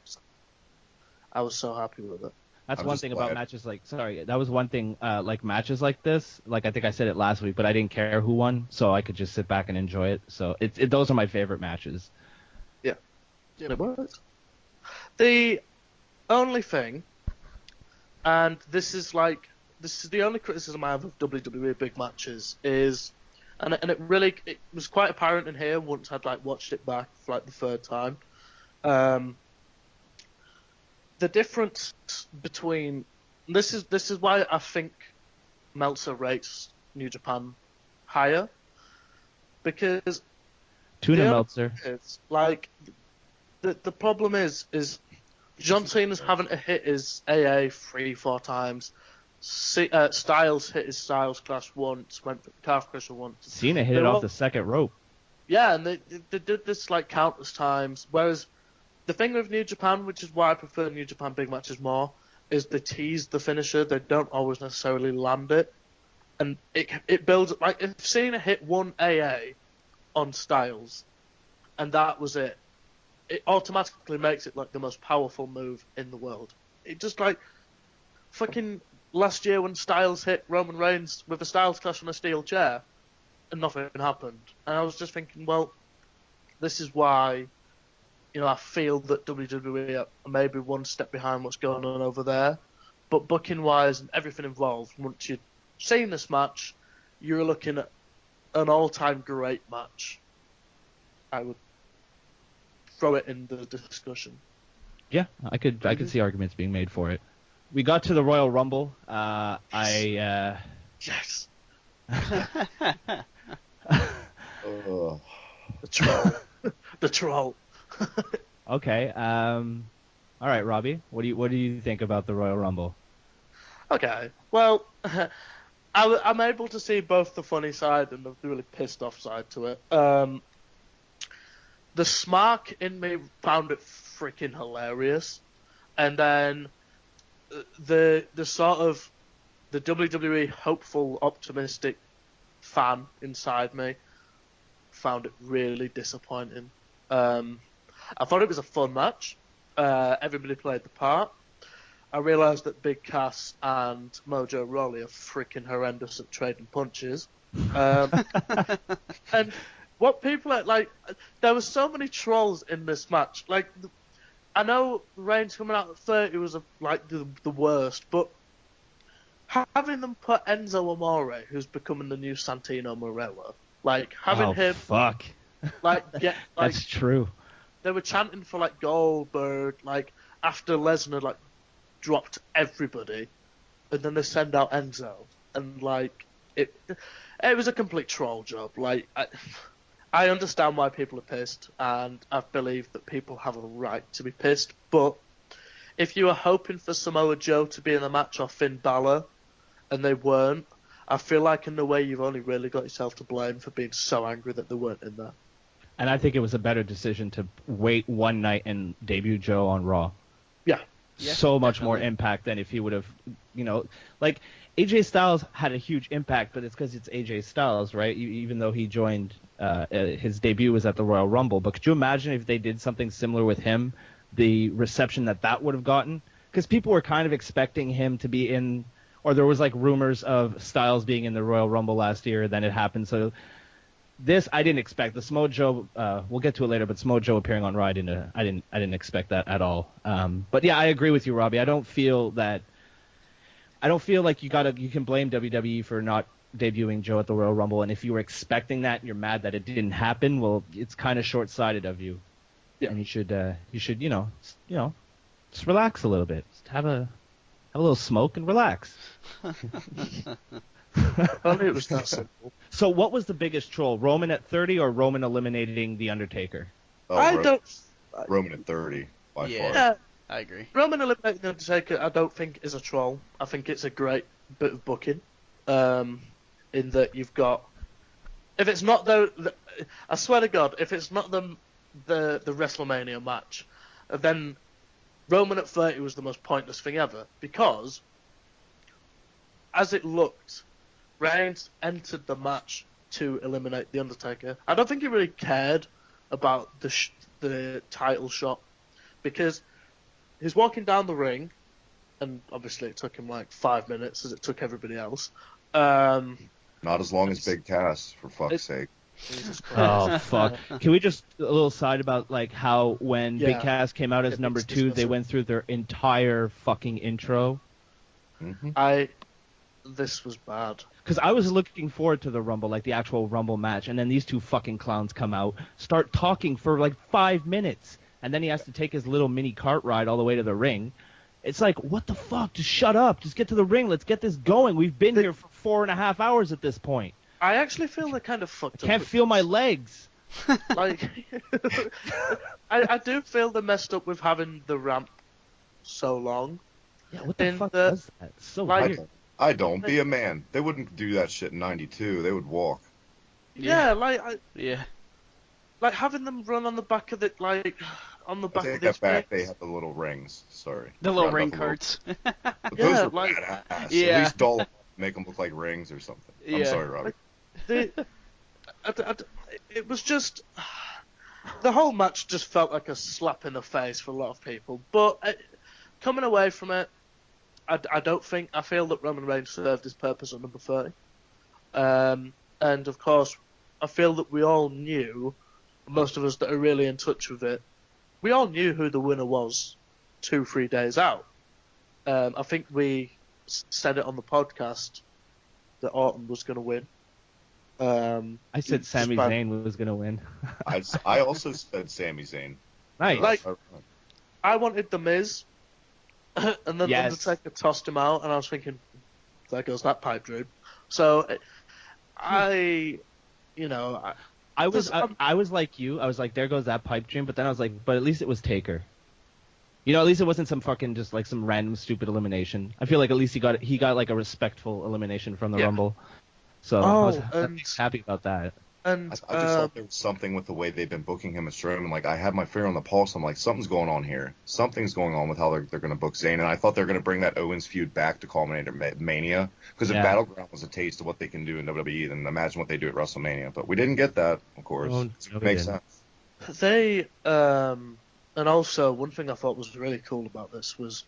I was so happy with it. That's I'm one just thing glad. about matches like... Sorry, that was one thing, like matches like this. Like, I think I said it last week, but I didn't care who won, so I could just sit back and enjoy it. So those are my favorite matches. Yeah. It was. The only thing, and this is the only criticism I have of WWE big matches is, and it was quite apparent in here once I'd like watched it back for like the third time. The difference between this is why I think Meltzer rates New Japan higher, because Tuna Meltzer. it's like the problem is John Cena's having to hit his AA 3-4 times. Styles hit his Styles Clash once, went for the calf crusher once. Cena hit it off the second rope. Yeah, and they did this like countless times. Whereas the thing with New Japan, which is why I prefer New Japan big matches more, is they tease the finisher. They don't always necessarily land it, and it builds up. Like if Cena hit one AA on Styles, and that was it, it automatically makes it like the most powerful move in the world. It just like fucking last year when Styles hit Roman Reigns with a Styles Clash on a steel chair, and nothing happened. And I was just thinking, well, this is why. You know, I feel that WWE are maybe one step behind what's going on over there. But booking-wise and everything involved, once you've seen this match, you're looking at an all-time great match. I would throw it in the discussion. Yeah, I could see arguments being made for it. We got to the Royal Rumble. Yes. Oh. The troll. The troll. Okay. All right, Robbie. What do you think about the Royal Rumble? Okay. Well, I'm able to see both the funny side and the really pissed off side to it. The smark in me found it freaking hilarious, and then the sort of the WWE hopeful, optimistic fan inside me found it really disappointing. I thought it was a fun match. Everybody played the part. I realised that Big Cass and Mojo Rawley are freaking horrendous at trading punches. And what people are like, there were so many trolls in this match. Like, I know Reigns coming out at 30 was like the worst, but having them put Enzo Amore, who's becoming the new Santino Marella, like having him, fuck. like That's true. They were chanting for like Goldberg, like after Lesnar like dropped everybody, and then they send out Enzo, and like it was a complete troll job. Like I understand why people are pissed, and I believe that people have a right to be pissed. But if you were hoping for Samoa Joe to be in the match or Finn Balor, and they weren't, I feel like in a way you've only really got yourself to blame for being so angry that they weren't in there. And I think it was a better decision to wait one night and debut Joe on Raw. Yeah. so much more definitely. impact than if he would have, like AJ Styles had a huge impact, but it's because it's AJ Styles, right? Even though he joined, his debut was at the Royal Rumble. But could you imagine if they did something similar with him, the reception that would have gotten? Because people were kind of expecting him to be in, or there was like rumors of Styles being in the Royal Rumble last year, then it happened. So this I didn't expect. The Samoa Joe, we'll get to it later, but Samoa Joe appearing on Raw, I didn't expect that at all. But yeah, I agree with you, Robbie. I don't feel like you can blame WWE for not debuting Joe at the Royal Rumble, and if you were expecting that and you're mad that it didn't happen, well, it's kind of short-sighted of you. Yeah. And you should just relax a little bit. Just have a little smoke and relax. Only it was that simple. So what was the biggest troll, Roman at 30 or Roman eliminating The Undertaker? Roman at 30 by far. Yeah, I agree. Roman eliminating the Undertaker, I don't think is a troll. I think it's a great bit of booking. In that you've got, if it's not I swear to God, if it's not the WrestleMania match, then Roman at 30 was the most pointless thing ever, because as it looked, Reigns entered the match to eliminate the Undertaker. I don't think he really cared about the title shot, because he's walking down the ring, and obviously it took him like 5 minutes, as it took everybody else. Not as long as Big Cass, for fuck's sake. Jesus Christ. Oh fuck! Can we just a little side about like how when Big Cass came out as It number makes 2, they dismissal. went through their entire fucking intro. Mm-hmm. This was bad. Because I was looking forward to the Rumble, like the actual Rumble match, and then these two fucking clowns come out, start talking for like 5 minutes, and then he has to take his little mini cart ride all the way to the ring. It's like, what the fuck? Just shut up. Just get to the ring. Let's get this going. We've been here for 4.5 hours at this point. I actually feel they kind of fucked up. Can't with feel my this. legs. Like, I do feel they messed up with having the ramp so long. Yeah, what the And fuck was that? It's so like- weird. I don't. Be a man. They wouldn't do that shit in 92. They would walk. Yeah, like Yeah. like having them run on the back of it, like on the I back take of these that back. They things. had the little rings. Sorry. The little Round ring up a little. carts. But Yeah, those are like- badass. Yeah. At least doll them up, make them look like rings or something. I'm Yeah. sorry, Robbie. It was just the whole match just felt like a slap in the face for a lot of people. But coming away from it, I feel that Roman Reigns served his purpose at number 30. And of course, I feel that we all knew, most of us that are really in touch with it, we all knew who the winner was 2-3 days out. I think we said it on the podcast that Orton was going to win. I said Sami Zayn was going to win. I also said Sami Zayn. Nice. Like- I wanted The Miz, and then Yes. Undertaker tossed him out, and I was thinking, there goes that pipe dream. So, I was like you. I was like, there goes that pipe dream. But then I was like, but at least it was Taker. At least it wasn't some fucking just like some random stupid elimination. I feel like at least he got like a respectful elimination from the Yeah. Rumble. So I was happy about that. And I just thought there was something with the way they've been booking him as Strowman. Like, I had my finger on the pulse. I'm like, something's going on here. Something's going on with how they're going to book Zayn. And I thought they were going to bring that Owens feud back to culminate at Mania. Because if Battleground was a taste of what they can do in WWE, then imagine what they do at WrestleMania. But we didn't get that, of course. No, It we makes didn't. sense. they, and also one thing I thought was really cool about this was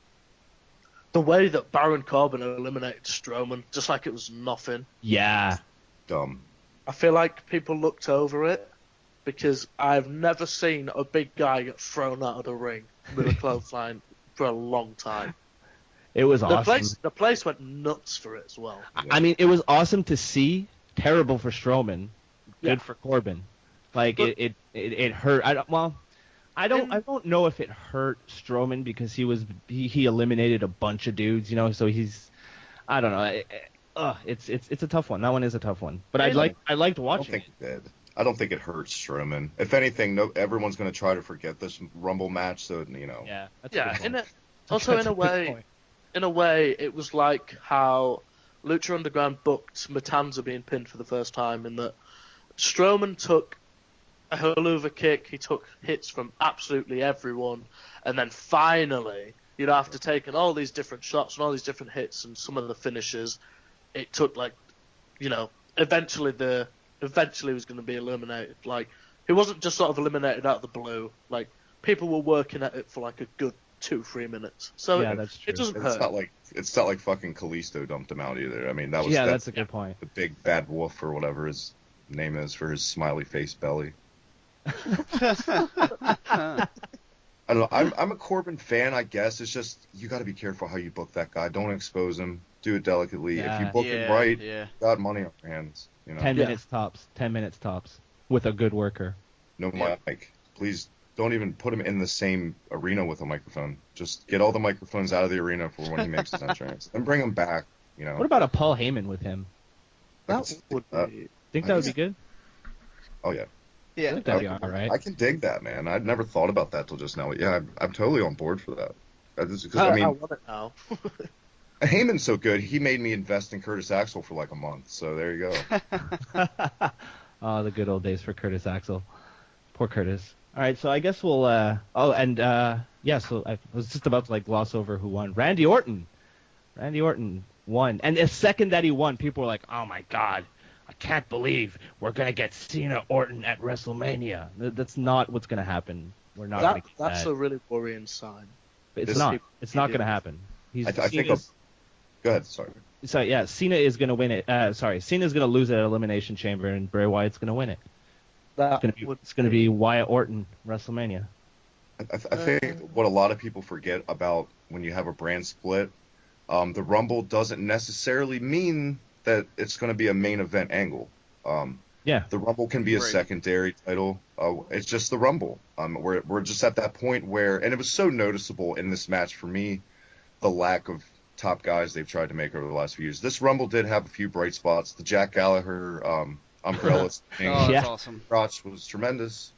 the way that Baron Corbin eliminated Strowman, just like it was nothing. Yeah. Dumb. I feel like people looked over it because I've never seen a big guy get thrown out of the ring with a clothesline for a long time. It was The awesome. place went nuts for it as well. I mean, it was awesome to see. Terrible for Strowman. Good Yeah. for Corbin. Like But- it hurt. I don't know if it hurt Strowman because he eliminated a bunch of dudes. So he's, I don't know. It's a tough one. That one is a tough one. But I liked I don't watching think it. it did. I don't think it hurts Strowman. If anything, everyone's going to try to forget this Rumble match. So Yeah. That's Yeah, a good point. also That's in a good point. way, it was like how Lucha Underground booked Matanza being pinned for the first time, in that Strowman took a hell of a kick, he took hits from absolutely everyone, and then finally after taking all these different shots and all these different hits and some of the finishes, it took eventually he was going to be eliminated. Like, he wasn't just sort of eliminated out of the blue. Like, people were working at it for like a good 2-3 minutes. So yeah, that's true. it doesn't It's hurt. not like fucking Kalisto dumped him out either. I mean, that's a good point. The big bad wolf or whatever his name is for his smiley face belly. I don't know. I'm a Corbin fan, I guess. It's just you got to be careful how you book that guy. Don't expose him. Do it delicately. Yeah. If you book him right, you got money on your hands. 10 minutes tops. 10 minutes tops with a good worker. No mic. Please don't even put him in the same arena with a microphone. Just get all the microphones out of the arena for when he makes his entrance, and bring him back. What about a Paul Heyman with him? That would be... Think that would be good? Oh yeah. Yeah, I think that'd be all right. I can dig that, man. I'd never thought about that till just now. Yeah, I'm totally on board for that. I want it now. Heyman's so good, he made me invest in Curtis Axel for like a month. So there you go. Oh, the good old days for Curtis Axel. Poor Curtis. All right, so I guess we'll. So I was just about to gloss over who won. Randy Orton. Randy Orton won, and the second that he won, people were like, "Oh my God, I can't believe we're gonna get Cena Orton at WrestleMania." That's not what's gonna happen. We're not gonna get That's that. a really worrying sign. It's not. It's not gonna happen. I think. Go ahead. Sorry. So yeah, Cena is gonna win it. Cena's gonna lose it at Elimination Chamber, and Bray Wyatt's gonna win it. It's gonna be Wyatt Orton WrestleMania. I think what a lot of people forget about when you have a brand split, the Rumble doesn't necessarily mean that it's going to be a main event angle. The Rumble can be a secondary title. It's just the Rumble. We're just at that point where, and it was so noticeable in this match for me, the lack of top guys they've tried to make over the last few years. This Rumble did have a few bright spots. The Jack Gallagher umbrella thing, that's awesome. crotch was tremendous.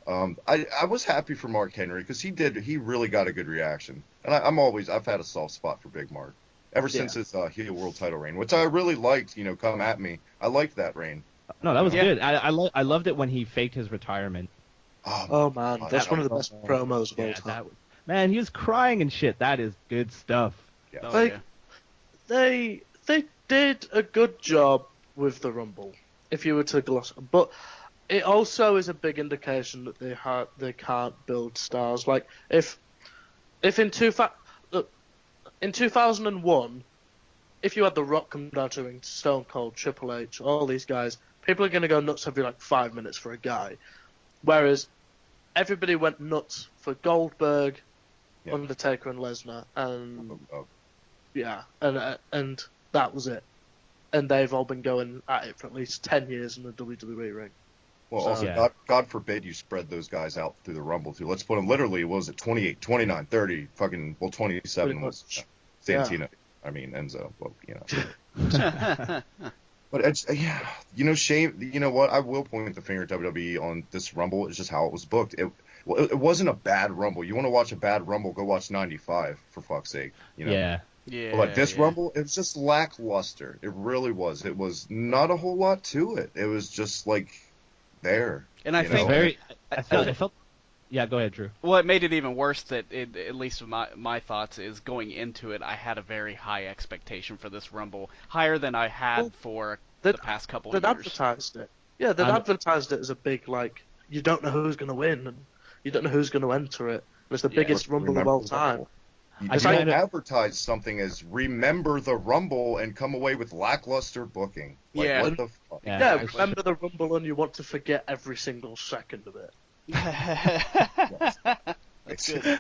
I was happy for Mark Henry because he really got a good reaction, and I've had a soft spot for Big Mark ever since his heel world title reign, which I really liked. Come at me. I liked that reign. No, that was good. I loved it when he faked his retirement. Oh man, that's one of the best promos of all time. Man, he was crying and shit. That is good stuff. Yeah. They did a good job with the Rumble, if you were to gloss, but it also is a big indication that they can't build stars. Like if in 2001, if you had The Rock come down to ring, Stone Cold, Triple H, all these guys, people are going to go nuts every 5 minutes for a guy, whereas everybody went nuts for Goldberg, Undertaker, and Lesnar, and and that was it. And they've all been going at it for at least 10 years in the WWE ring. Well, also, God forbid you spread those guys out through the Rumble, too. Let's put them literally, what was it, 28, 29, 30, 27 was Santino. I mean, Enzo. Well, But it's, shame. You know what? I will point the finger at WWE on this Rumble. It's just how it was booked. It wasn't a bad Rumble. You want to watch a bad Rumble, go watch 95, for fuck's sake. Yeah. But this Rumble, it was just lackluster. It really was. It was not a whole lot to it. It was just there. And I think I felt. Yeah, go ahead, Drew. Well, it made it even worse that, at least with my thoughts, is going into it, I had a very high expectation for this Rumble, higher than I had for the past couple of years. They'd advertised it. Yeah, they'd advertised it as a big, you don't know who's going to win, and you don't know who's going to enter it. And it's the biggest Rumble of all time. You don't advertise something as remember the Rumble and come away with lackluster booking. What the fuck? Yeah, remember the Rumble and you want to forget every single second of it. That's good.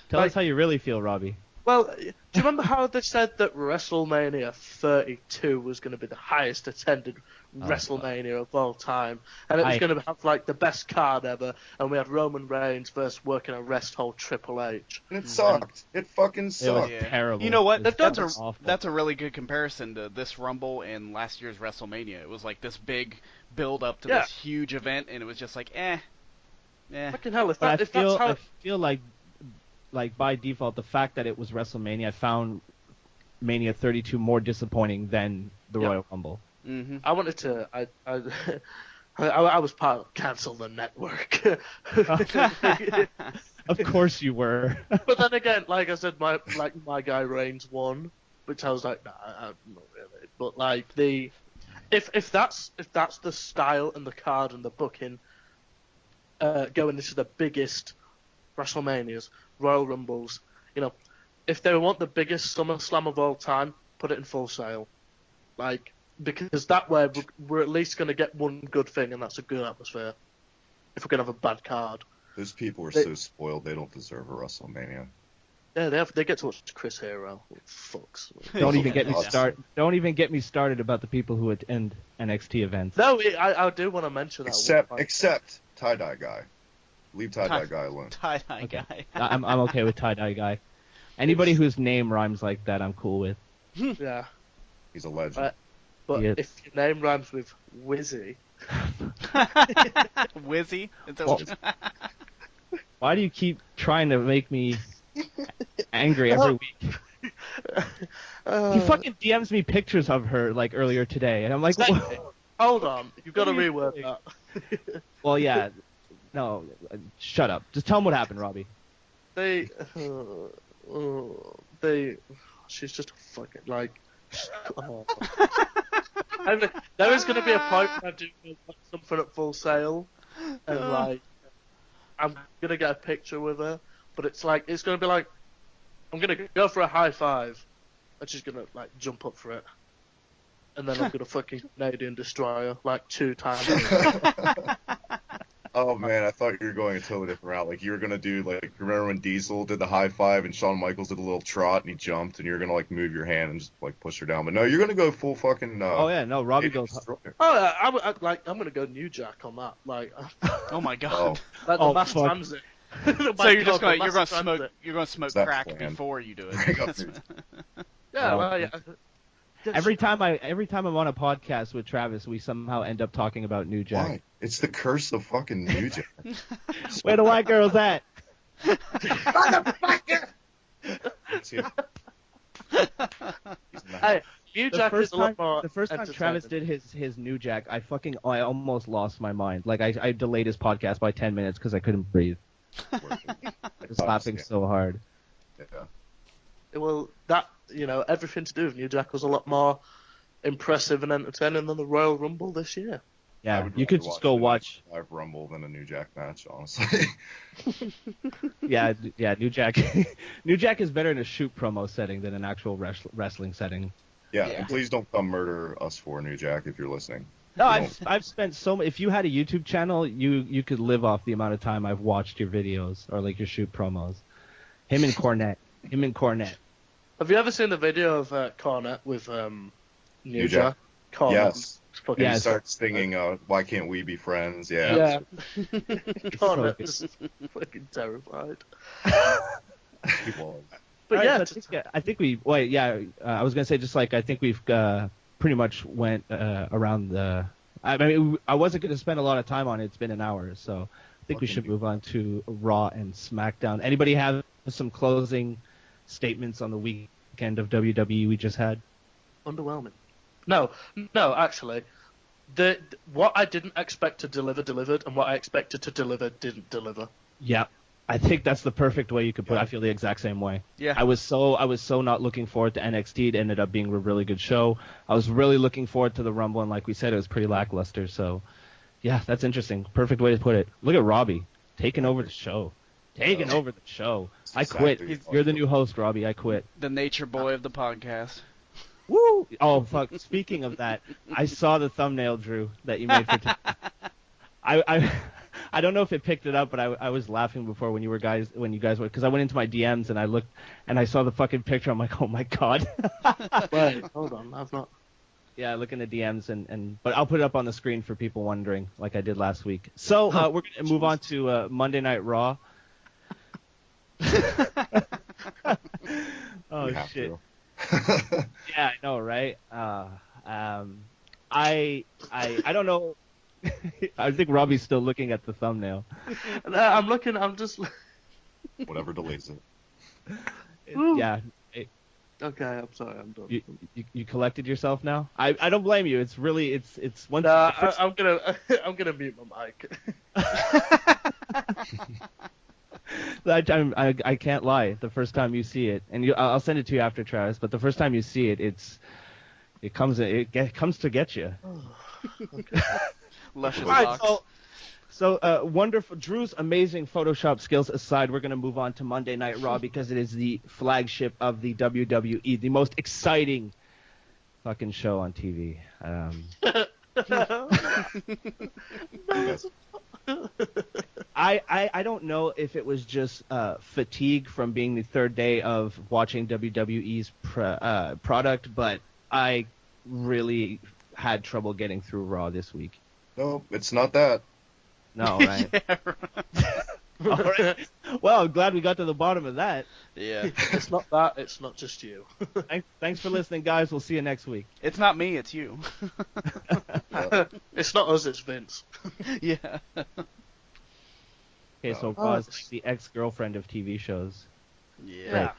Tell us how you really feel, Robbie. Well, do you remember how they said that WrestleMania 32 was going to be the highest attended WrestleMania of all time, and it was going to have the best card ever, and we had Roman Reigns versus working arrest hold Triple H. And it sucked. It fucking sucked. It was terrible. You know what? That's a really good comparison to this Rumble and last year's WrestleMania. It was this big build up to this huge event, and it was just Fucking hell! I feel like by default, the fact that it was WrestleMania, I found Mania 32 more disappointing than the Royal Rumble. Mm-hmm. I wanted to. I was part of Cancel the Network. Of course you were. But then again, like I said, my guy Reigns won, which I was like, nah, not really. But like if that's the style and the card and the booking, going into the biggest WrestleManias, Royal Rumbles, if they want the biggest SummerSlam of all time, put it in Full Sail, like, because that way we're at least going to get one good thing, and that's a good atmosphere. If we're going to have a bad card. Those people are so spoiled; they don't deserve a WrestleMania. Yeah, they get to watch Chris Hero. Oh, fucks. Don't even get me started. Don't even get me started about the people who attend NXT events. No, I do want to mention that. Except tie-dye guy. Leave tie-dye guy alone. Tie-dye guy. I'm okay with tie-dye guy. Anybody whose name rhymes like that, I'm cool with. Yeah. He's a legend. But if your name rhymes with Wizzy. Wizzy? Why do you keep trying to make me angry every week? He fucking DMs me pictures of her like earlier today, and I'm like, hold on, you've got to reword that. Well, yeah, no, shut up. Just tell him what happened, Robbie. She's just a fucking like. Oh. There is going to be a point when I do something at Full Sail, and like, I'm going to get a picture with her, but it's going to be like, I'm going to go for a high five, and she's going to like jump up for it, and then I'm going to fucking Canadian destroy her like 2 times. Oh man, I thought you were going a totally different route. Like you were gonna do like, remember when Diesel did the high five and Shawn Michaels did a little trot and he jumped and you're gonna like move your hand and just like push her down. But no, you're gonna go full fucking. Oh yeah, no, Robbie goes. I'm gonna go New Jack on that. Like. Oh my god. Like the mass transit. So you're gonna smoke crack before you do it. Yeah, well, yeah. Every time I'm on a podcast with Travis, we somehow end up talking about New Jack. Why? It's the curse of fucking New Jack. Where the white girls at? Motherfucker! Hey, New Jack is a lot more. The first time Travis did his New Jack, I almost lost my mind. Like I delayed his podcast by 10 minutes because I couldn't breathe. I was laughing so hard. Yeah. Well, everything to do with New Jack was a lot more impressive and entertaining than the Royal Rumble this year. Yeah, you could just go watch Live Rumble than a New Jack match, honestly. yeah, New Jack. New Jack is better in a shoot promo setting than an actual wrestling setting. Yeah, and please don't come murder us for New Jack if you're listening. No, I've spent so much. If you had a YouTube channel, you could live off the amount of time I've watched your videos or like your shoot promos. Him and Cornette. Have you ever seen the video of Cornette with New Jack? Cornette. Yes. Yeah, he starts singing, "Why can't we be friends?" Yeah. Yeah. Cornette was fucking terrified. He was. But I think we. Wait, yeah. I was gonna say just like I think we've pretty much went around the. I mean, I wasn't gonna spend a lot of time on it. It's been an hour, so I think we should move on to Raw and SmackDown. Anybody have some closing statements on the weekend of WWE we just had? Underwhelming. No, actually, what I didn't expect to deliver delivered, and what I expected to deliver didn't deliver. Yeah, I think that's the perfect way you could put it. I feel the exact same way. Yeah. I was so not looking forward to NXT. It ended up being a really good show. I was really looking forward to the Rumble, and like we said, it was pretty lackluster. So, yeah, that's interesting. Perfect way to put it. Look at Robbie taking over the show. I quit. You're the new host, Robbie. I quit. The nature boy of the podcast. Woo! Oh, fuck. Speaking of that, I saw the thumbnail, Drew, that you made for I don't know if it picked it up, but I was laughing before when you guys were, because I went into my DMs and I looked and I saw the fucking picture. I'm like, oh my god. Wait, hold on. I've not. Yeah, look in the DMs but I'll put it up on the screen for people wondering, like I did last week. So we're gonna move on to Monday Night Raw. Oh shit. Yeah, I know, right? I don't know. I think Robbie's still looking at the thumbnail. I'm looking. I'm just. Whatever delays it. Yeah. Okay, I'm sorry. I'm done. You collected yourself now? I don't blame you. It's really it's one. I'm gonna mute my mic. I can't lie. The first time you see it, and I'll send it to you after, Travis. But the first time you see it, it comes to get you. Luscious All right, box. so wonderful. Drew's amazing Photoshop skills aside, we're going to move on to Monday Night Raw because it is the flagship of the WWE, the most exciting fucking show on TV. I don't know if it was just fatigue from being the third day of watching WWE's product, but I really had trouble getting through Raw this week. No, it's not that. No, right? Yeah, right. All right. Well, I'm glad we got to the bottom of that. Yeah. It's not that. It's not just you. Thanks for listening, guys. We'll see you next week. It's not me, it's you. It's not us. It's Vince. Yeah. Okay, so Raw is like the ex-girlfriend of TV shows. Yeah. Yeah.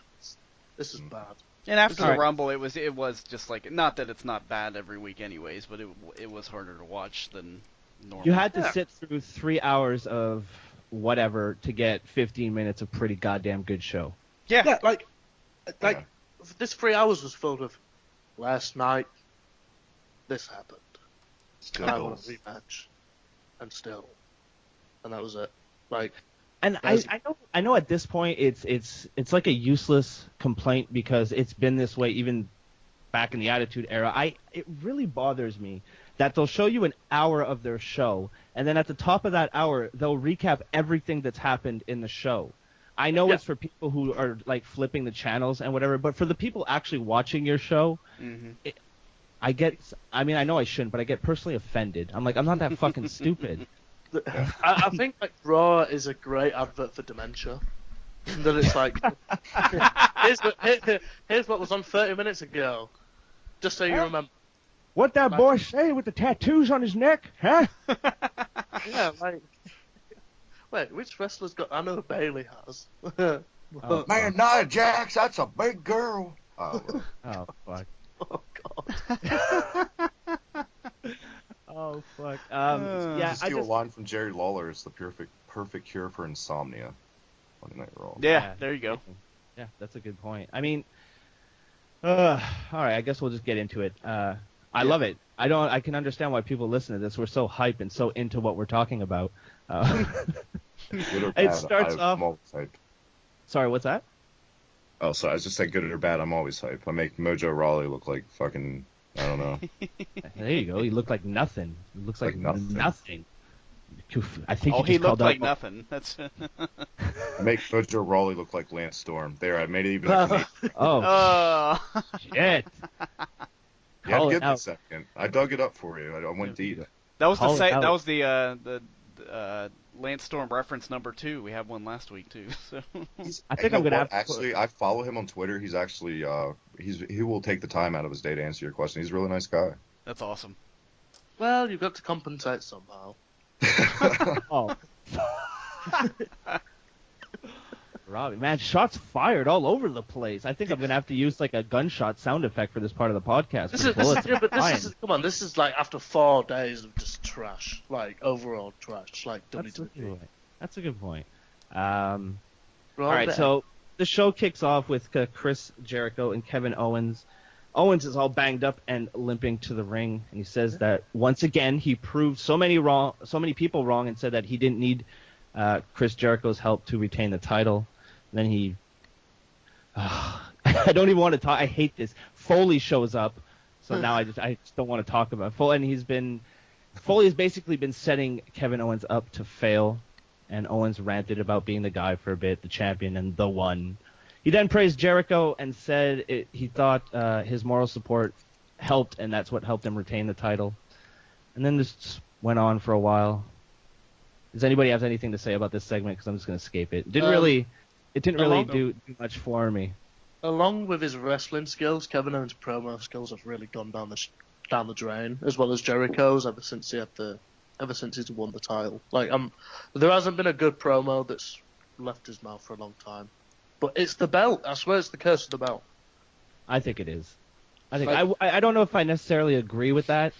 This is bad. And after the Alright. Rumble, it was just like, not that it's not bad every week anyways, but it was harder to watch than normal. You had to Yeah. sit through 3 hours of whatever to get 15 minutes of pretty goddamn good show. Yeah. Yeah, like this 3 hours was filled with last night. This happened. Still And I want goes. a rematch. And still. And that was it. Like, And I know at this point it's like a useless complaint because it's been this way even back in the Attitude Era. It really bothers me that they'll show you an hour of their show, and then at the top of that hour they'll recap everything that's happened in the show. I know it's for people who are like flipping the channels and whatever, but for the people actually watching your show, I know I shouldn't, but I get personally offended. I'm like, I'm not that fucking stupid. I think like Raw is a great advert for dementia. That it's like, here's what was on 30 minutes ago, just so you remember. What that boy say with the tattoos on his neck, huh? Yeah, like, wait, which wrestler's got? I know Bailey has. Oh, Man, Nia Jax, that's a big girl. Oh, Oh fuck. Oh god. Oh fuck. just steal a line from Jerry Lawler. It's the perfect cure for insomnia. Monday Night Raw. Yeah, there you go. Yeah, that's a good point. I mean, all right. I guess we'll just get into it. I love it. I can understand why people listen to this. We're so hype and so into what we're talking about. Good or It bad, starts off. I'm always hype. Sorry, what's that? Oh, sorry. I was just saying, good or bad, I'm always hype. I make Mojo Rawley look like fucking, I don't know. There you go. He looked like nothing. He looks like nothing. I think Oh, he he just called looked like out. nothing. That's. I make Mojo Rawley look like Lance Storm. There, I made it even a Canadian. Oh Oh. shit! You had Call to it give me a out. second. I dug it up for you. I went deep. That was Call it out. that was the Lance Storm reference number 2. We had one last week too. So. I think I'm gonna have to Actually, I follow him on Twitter. He's actually he will take the time out of his day to answer your question. He's a really nice guy. That's awesome. Well, you've got to compensate somehow. Oh. Robbie, man, shots fired all over the place. I think I'm gonna have to use like a gunshot sound effect for this part of the podcast. This for is, bullets yeah, but flying. this is come on. This is like after 4 days of just trash, like overall trash, like That's a good WWE. point. That's a good point. All Raw right, bit. so the show kicks off with Chris Jericho and Kevin Owens. Owens is all banged up and limping to the ring, and he says that once again he proved so many people wrong, and said that he didn't need Chris Jericho's help to retain the title. And then he, I don't even want to talk. I hate this. Foley shows up, so now I just don't want to talk about Foley. And Foley has basically been setting Kevin Owens up to fail, and Owens ranted about being the guy for a bit, the champion and the one. He then praised Jericho and said he thought his moral support helped, and that's what helped him retain the title. And then this went on for a while. Does anybody have anything to say about this segment? Because I'm just going to escape it. It didn't really do much for me. Along with his wrestling skills, Kevin Owens' promo skills have really gone down the drain, as well as Jericho's ever since he's won the title. Like, there hasn't been a good promo that's left his mouth for a long time. But it's the belt. I swear it's the curse of the belt. I think it is. I don't know if I necessarily agree with that.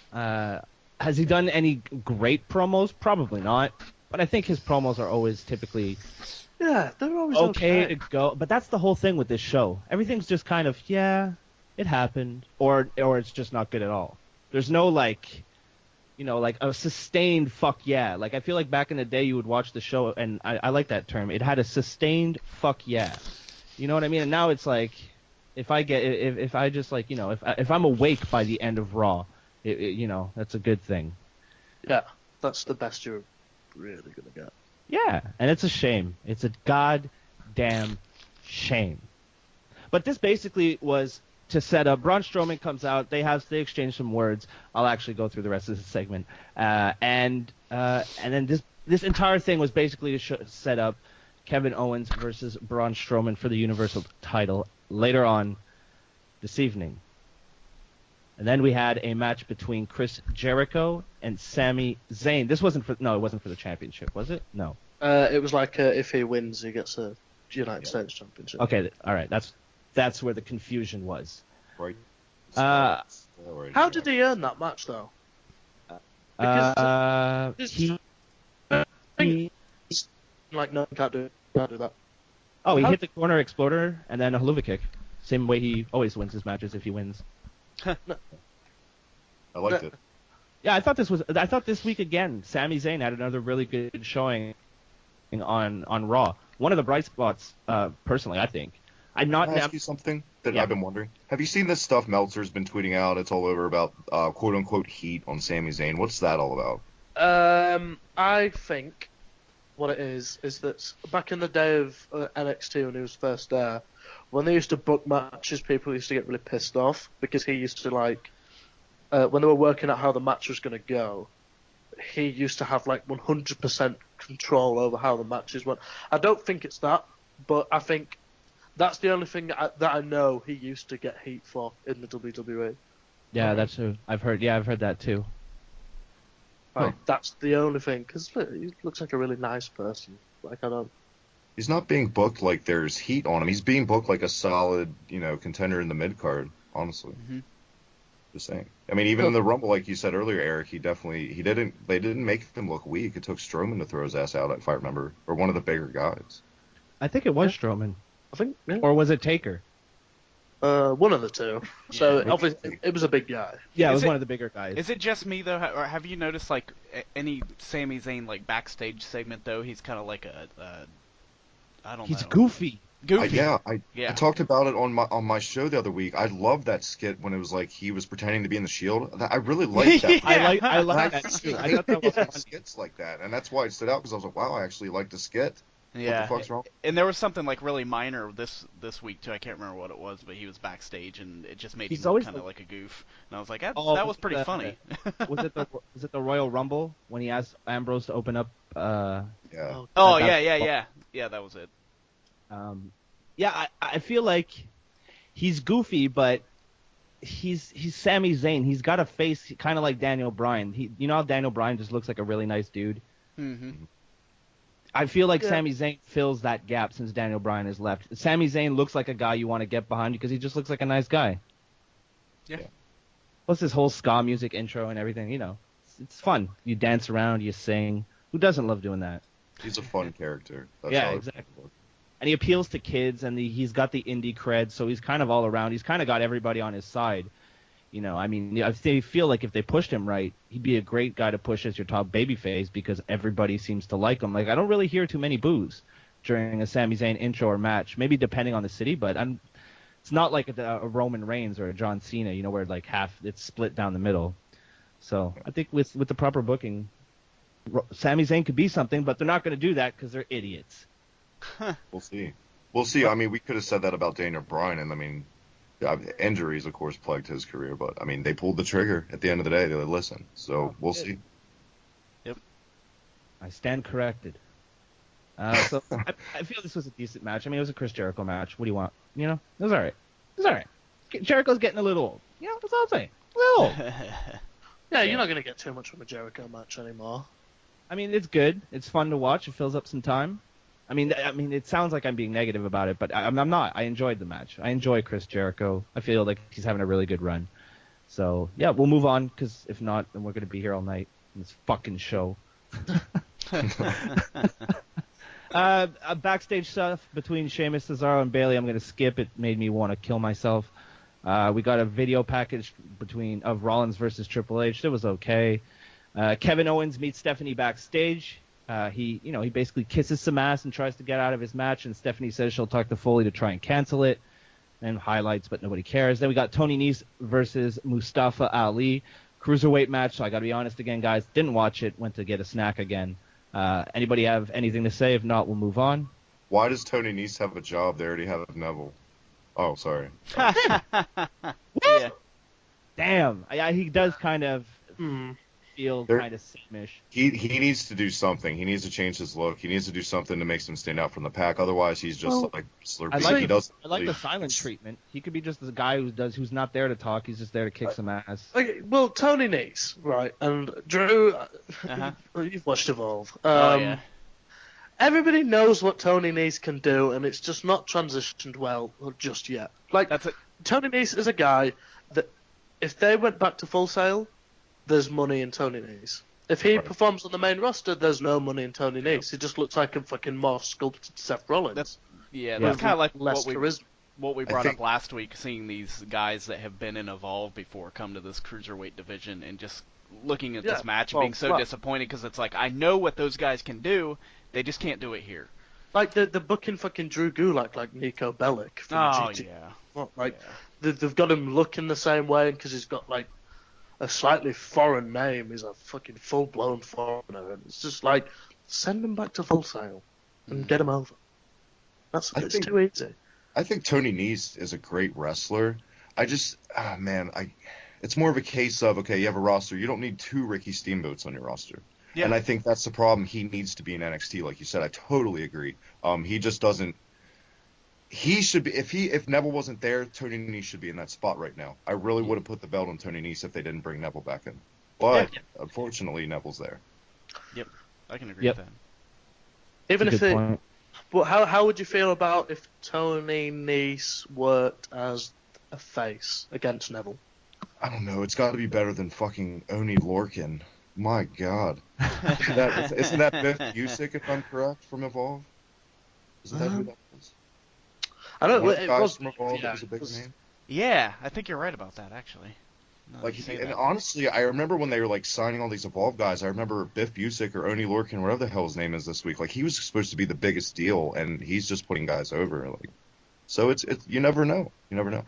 Has he done any great promos? Probably not. But I think his promos are always typically Yeah, they're always okay okay. to go. But that's the whole thing with this show. Everything's just kind of, yeah, it happened, or it's just not good at all. There's no like, like a sustained fuck yeah. Like I feel like back in the day you would watch the show, and I like that term. It had a sustained fuck yeah. You know what I mean? And now it's like, if I just like, if I'm awake by the end of Raw, that's a good thing. Yeah, that's the best you're really gonna get. Yeah, and it's a shame. It's a goddamn shame. But this basically was to set up. Braun Strowman comes out. They exchange some words. I'll actually go through the rest of this segment. And then this entire thing was basically to set up Kevin Owens versus Braun Strowman for the Universal title later on this evening. And then we had a match between Chris Jericho and Sami Zayn. It wasn't for the championship, was it? No. It was like if he wins, he gets a United States Championship. Okay, all right. That's where the confusion was. Right. How did he earn that match though? He like no, can't do that. Oh, he hit the corner exploder and then a haluva kick. Same way he always wins his matches if he wins. I liked it. Yeah, I thought this week again, Sami Zayn had another really good showing on Raw. One of the bright spots, personally, I think. Can I ask you something that I've been wondering? Have you seen this stuff Meltzer's been tweeting out? It's all over about quote unquote heat on Sami Zayn. What's that all about? I think what it is that back in the day of NXT when he was first there, when they used to book matches, people used to get really pissed off because he used to like when they were working out how the match was going to go, he used to have like 100% control over how the matches went. I don't think it's that, but I think that's the only thing that I know he used to get heat for in the WWE. Yeah, that's true. I've heard that too. Like, that's the only thing, because he looks like a really nice person. Like, I don't... He's not being booked like there's heat on him. He's being booked like a solid, contender in the mid-card, honestly. Mm-hmm. Just saying. I mean, even in the Rumble, like you said earlier, Eric, they didn't make him look weak. It took Strowman to throw his ass out, if I remember, or one of the bigger guys. I think it was Strowman. I think, yeah. Or was it Taker? One of the two. So, obviously, it was a big guy. Yeah, it was one of the bigger guys. Is it just me, though, or have you noticed, like, any Sami Zayn, like, backstage segment, though? He's kind of like I don't know. He's goofy. I talked about it on my show the other week. I loved that skit when it was like he was pretending to be in the Shield. I really liked that. I like that too. I thought that was fun. Skits like that, and that's why it stood out because I was like, wow, I actually like the skit. Yeah. What the fuck's wrong? And there was something like really minor this week too. I can't remember what it was, but he was backstage and it just made him look kind of like a goof. And I was like, that was pretty funny. Was it the Royal Rumble when he asked Ambrose to open up? Yeah. Yeah, that was it. I feel like he's goofy, but he's Sami Zayn. He's got a face kind of like Daniel Bryan. You know how Daniel Bryan just looks like a really nice dude? Mm-hmm. I feel like Sami Zayn fills that gap since Daniel Bryan has left. Sami Zayn looks like a guy you want to get behind because he just looks like a nice guy. Yeah. Plus his whole ska music intro and everything, it's fun. You dance around, you sing. Who doesn't love doing that? He's a fun character. That's exactly. And he appeals to kids, and he's got the indie cred, so he's kind of all around. He's kind of got everybody on his side. I feel like if they pushed him right, he'd be a great guy to push as your top babyface because everybody seems to like him. Like, I don't really hear too many boos during a Sami Zayn intro or match, maybe depending on the city, but it's not like a Roman Reigns or a John Cena, where like half it's split down the middle. So I think with the proper booking, Sami Zayn could be something, but they're not going to do that because they're idiots. We'll see. I mean, we could have said that about Daniel Bryan, and I mean, injuries, of course, plagued his career, but I mean, they pulled the trigger at the end of the day. They listen, so we'll see. Yep. I stand corrected. So I feel this was a decent match. I mean, it was a Chris Jericho match. What do you want? It was all right. Jericho's getting a little old. That's all I'm saying. A little old. Yeah, you're not going to get too much from a Jericho match anymore. I mean, it's good. It's fun to watch. It fills up some time. I mean, it sounds like I'm being negative about it, but I'm not. I enjoyed the match. I enjoy Chris Jericho. I feel like he's having a really good run. So, yeah, we'll move on, because if not, then we're going to be here all night in this fucking show. Backstage stuff between Sheamus, Cesaro, and Bayley. I'm going to skip. It made me want to kill myself. We got a video package of Rollins versus Triple H. It was okay. Kevin Owens meets Stephanie backstage. He basically kisses some ass and tries to get out of his match, and Stephanie says she'll talk to Foley to try and cancel it. And highlights, but nobody cares. Then we got Tony Nese versus Mustafa Ali. Cruiserweight match, so I got to be honest again, guys. Didn't watch it. Went to get a snack again. Anybody have anything to say? If not, we'll move on. Why does Tony Nese have a job? They already have Neville. Oh, sorry. Yeah. Damn. He does kind of feel kind of same-ish. He needs to do something. He needs to change his look. He needs to do something to make him stand out from the pack. Otherwise, he's just like Slurpee. I like the silent treatment. He could be just the guy who's not there to talk. He's just there to kick some ass. Okay, well, Tony Nese, right, and Drew, you've watched Evolve. Yeah. Everybody knows what Tony Nese can do, and it's just not transitioned well just yet. Like, Tony Nese is a guy that, if they went back to Full Sail, there's money in Tony Nese. If he performs on the main roster, there's no money in Tony Nese. He just looks like a fucking more sculpted Seth Rollins. That's kind of like less charisma. What we brought up last week, seeing these guys that have been in Evolve before come to this cruiserweight division and just looking at this match being so disappointed because it's like, I know what those guys can do, they just can't do it here. Like the booking fucking Drew Gulak like Nico Bellic from GT. They've got him looking the same way because he's got like a slightly foreign name. He's a fucking full-blown foreigner, and it's just like, send him back to Full Sail and get him over. It's too easy. I think Tony Nese is a great wrestler. It's more of a case of, okay, you have a roster. You don't need 2 Ricky Steamboats on your roster. Yeah. And I think that's the problem. He needs to be in NXT, like you said. I totally agree. He just doesn't. He should be. If Neville wasn't there, Tony Nese should be in that spot right now. I really would have put the belt on Tony Nese if they didn't bring Neville back in. But unfortunately, Neville's there. Yep, I can agree with that. Even if it. Well, how would you feel about if Tony Nese worked as a face against Neville? I don't know. It's got to be better than fucking Oni Lorcan. My God. Isn't that Biff Busick, if I'm correct, from Evolve? Isn't that who that was? I don't know. It was from Evolve. That was a big name. Yeah, I think you're right about that, actually. Honestly, I remember when they were like signing all these Evolve guys. I remember Biff Busick or Oni Lorcan, whatever the hell his name is this week. Like, he was supposed to be the biggest deal, and he's just putting guys over. Like, so it's you never know. You never know.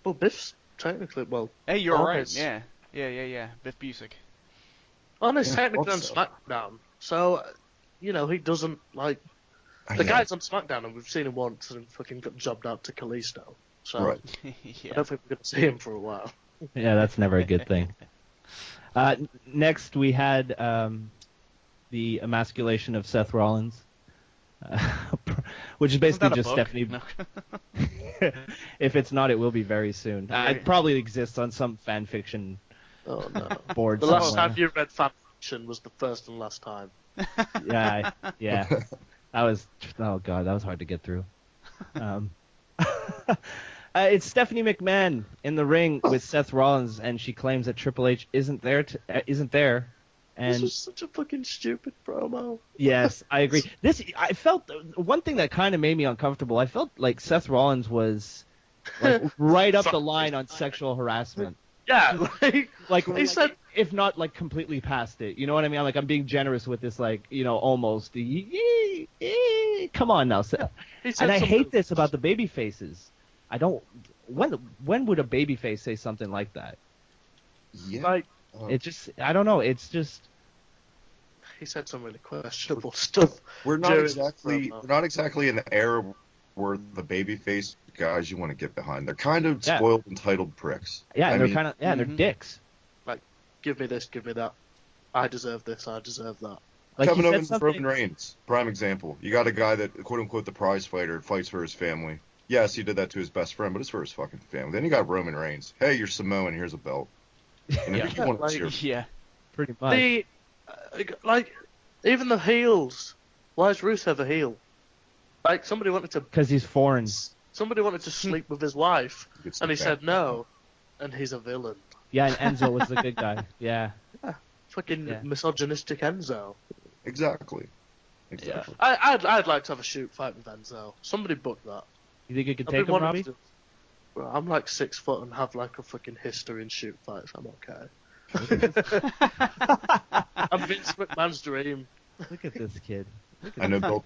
Well, Biff's technically Hey, you're right. Yeah. Biff Busick. Oh, no, he's technically on SmackDown, so he doesn't like. The guy's on SmackDown, and we've seen him once, and fucking got jobbed out to Kalisto. So I don't think we're going to see him for a while. Yeah, that's never a good thing. Next, we had the emasculation of Seth Rollins, which is basically just Stephanie. No. If it's not, it will be very soon. It probably exists on some fan fiction board. The last time you read fan fiction was the first and last time. Yeah. That was that was hard to get through. It's Stephanie McMahon in the ring with Seth Rollins, and she claims that Triple H isn't there. And this was such a fucking stupid promo. Yes, I agree. I felt one thing that kind of made me uncomfortable. I felt like Seth Rollins was like right up the line on sexual harassment. Yeah, like he said, if not like completely past it. You know what I mean? I'm being generous with this, like, almost. Come on now, Seth. And I hate this about the baby faces. I don't. When would a babyface say something like that? Yeah. Like, it just. I don't know. It's just. He said some really questionable stuff. We're not exactly in the era where the babyface guys you want to get behind. They're kind of spoiled, entitled pricks. Yeah, they're kind of they're dicks. Like, give me this, give me that. I deserve this, I deserve that. Like Kevin Owens and Roman Reigns, prime example. You got a guy that, quote unquote, the prize fighter, fights for his family. Yes, he did that to his best friend, but it's for his fucking family. Then you got Roman Reigns. Hey, you're Samoan. Here's a belt. Pretty much. Even the heels. Why is Rusev a heel? Like, somebody wanted to. Because he's foreign. Somebody wanted to sleep with his wife, and he said no, and he's a villain. Yeah, and Enzo was the good guy. Yeah. Fucking misogynistic Enzo. Exactly. Exactly. I'd like to have a shoot fight with Enzo. Somebody book that. You think you could I've take been him, wanting Robbie? Well, I'm like 6 foot and have like a fucking history in shoot fights. I'm okay. I'm Vince McMahon's dream. Look at this kid. I know Bill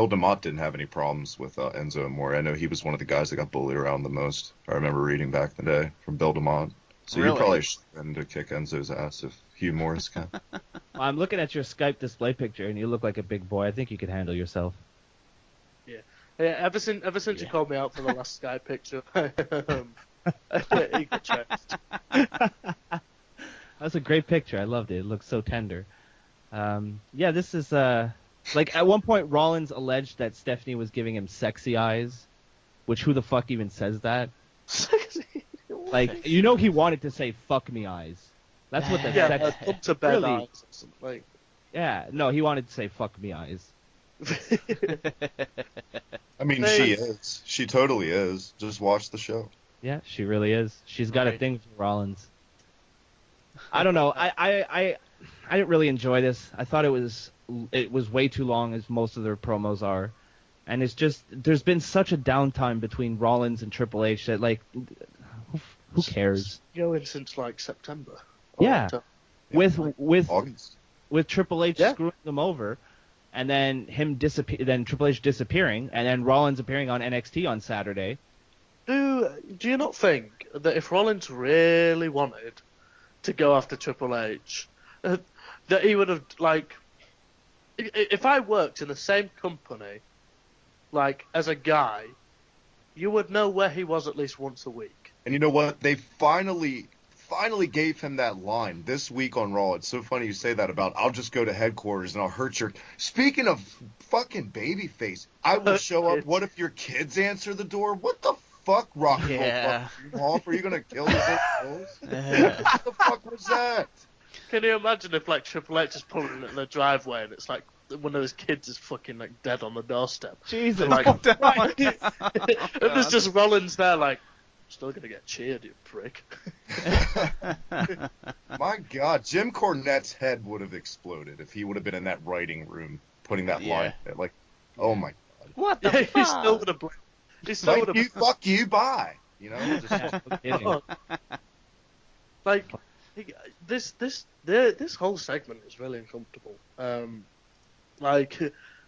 DeMott didn't have any problems with Enzo Amore. I know he was one of the guys that got bullied around the most. I remember reading back in the day from Bill DeMott. So Really? you probably should him to kick Enzo's ass if Hugh Morris can. Well, I'm looking at your Skype display picture, and you look like a big boy. I think you could handle yourself. Yeah, ever since you called me out for the last Sky picture, he got changed. That's a great picture. I loved it. It looks so tender. Yeah, this is like at one point Rollins alleged that Stephanie was giving him sexy eyes, which who the fuck even says that? Like, you know, he wanted to say "fuck me eyes." That's what that sex. Come to bed Really? eyes or something. Like, Yeah, no, he wanted to say "fuck me eyes." I mean, she is. She totally is. Just watch the show. Yeah, she really is. She's got a Right. thing for Rollins. I don't know. I didn't really enjoy this. I thought it was way too long, as most of their promos are, and it's just there's been such a downtime between Rollins and Triple H that like who cares? going since like September. Yeah. October. With August. Triple H Yeah. screwing them over, and then then Triple H disappearing, and then Rollins appearing on NXT on Saturday. Do you not think that if Rollins really wanted to go after Triple H, that he would have, like, if I worked in the same company, like, as a guy, you would know where he was at least once a week. And you know what? They finally gave him that line this week on Raw. It's so funny you say that about, I'll just go to headquarters and I'll hurt your... Speaking of fucking babyface, I will show up. What if your kids answer the door? What the fuck, Rock and Yeah. Roll Fuck? Are you going to kill these assholes? What the fuck was that? Can you imagine if, like, Triple H is pulling in the driveway and it's like one of his kids is fucking, like, dead on the doorstep? Jesus, Like, Christ. and there's just Rollins there, like, still gonna get cheered, you prick. My God, Jim Cornette's head would have exploded if he would have been in that writing room putting that Yeah. line. Like, oh my God. What the Yeah, fuck? he's still gonna blame. He's still Like, gonna you, fuck you, bye. You know? Just, Yeah, no kidding. like this whole segment is really uncomfortable. Like,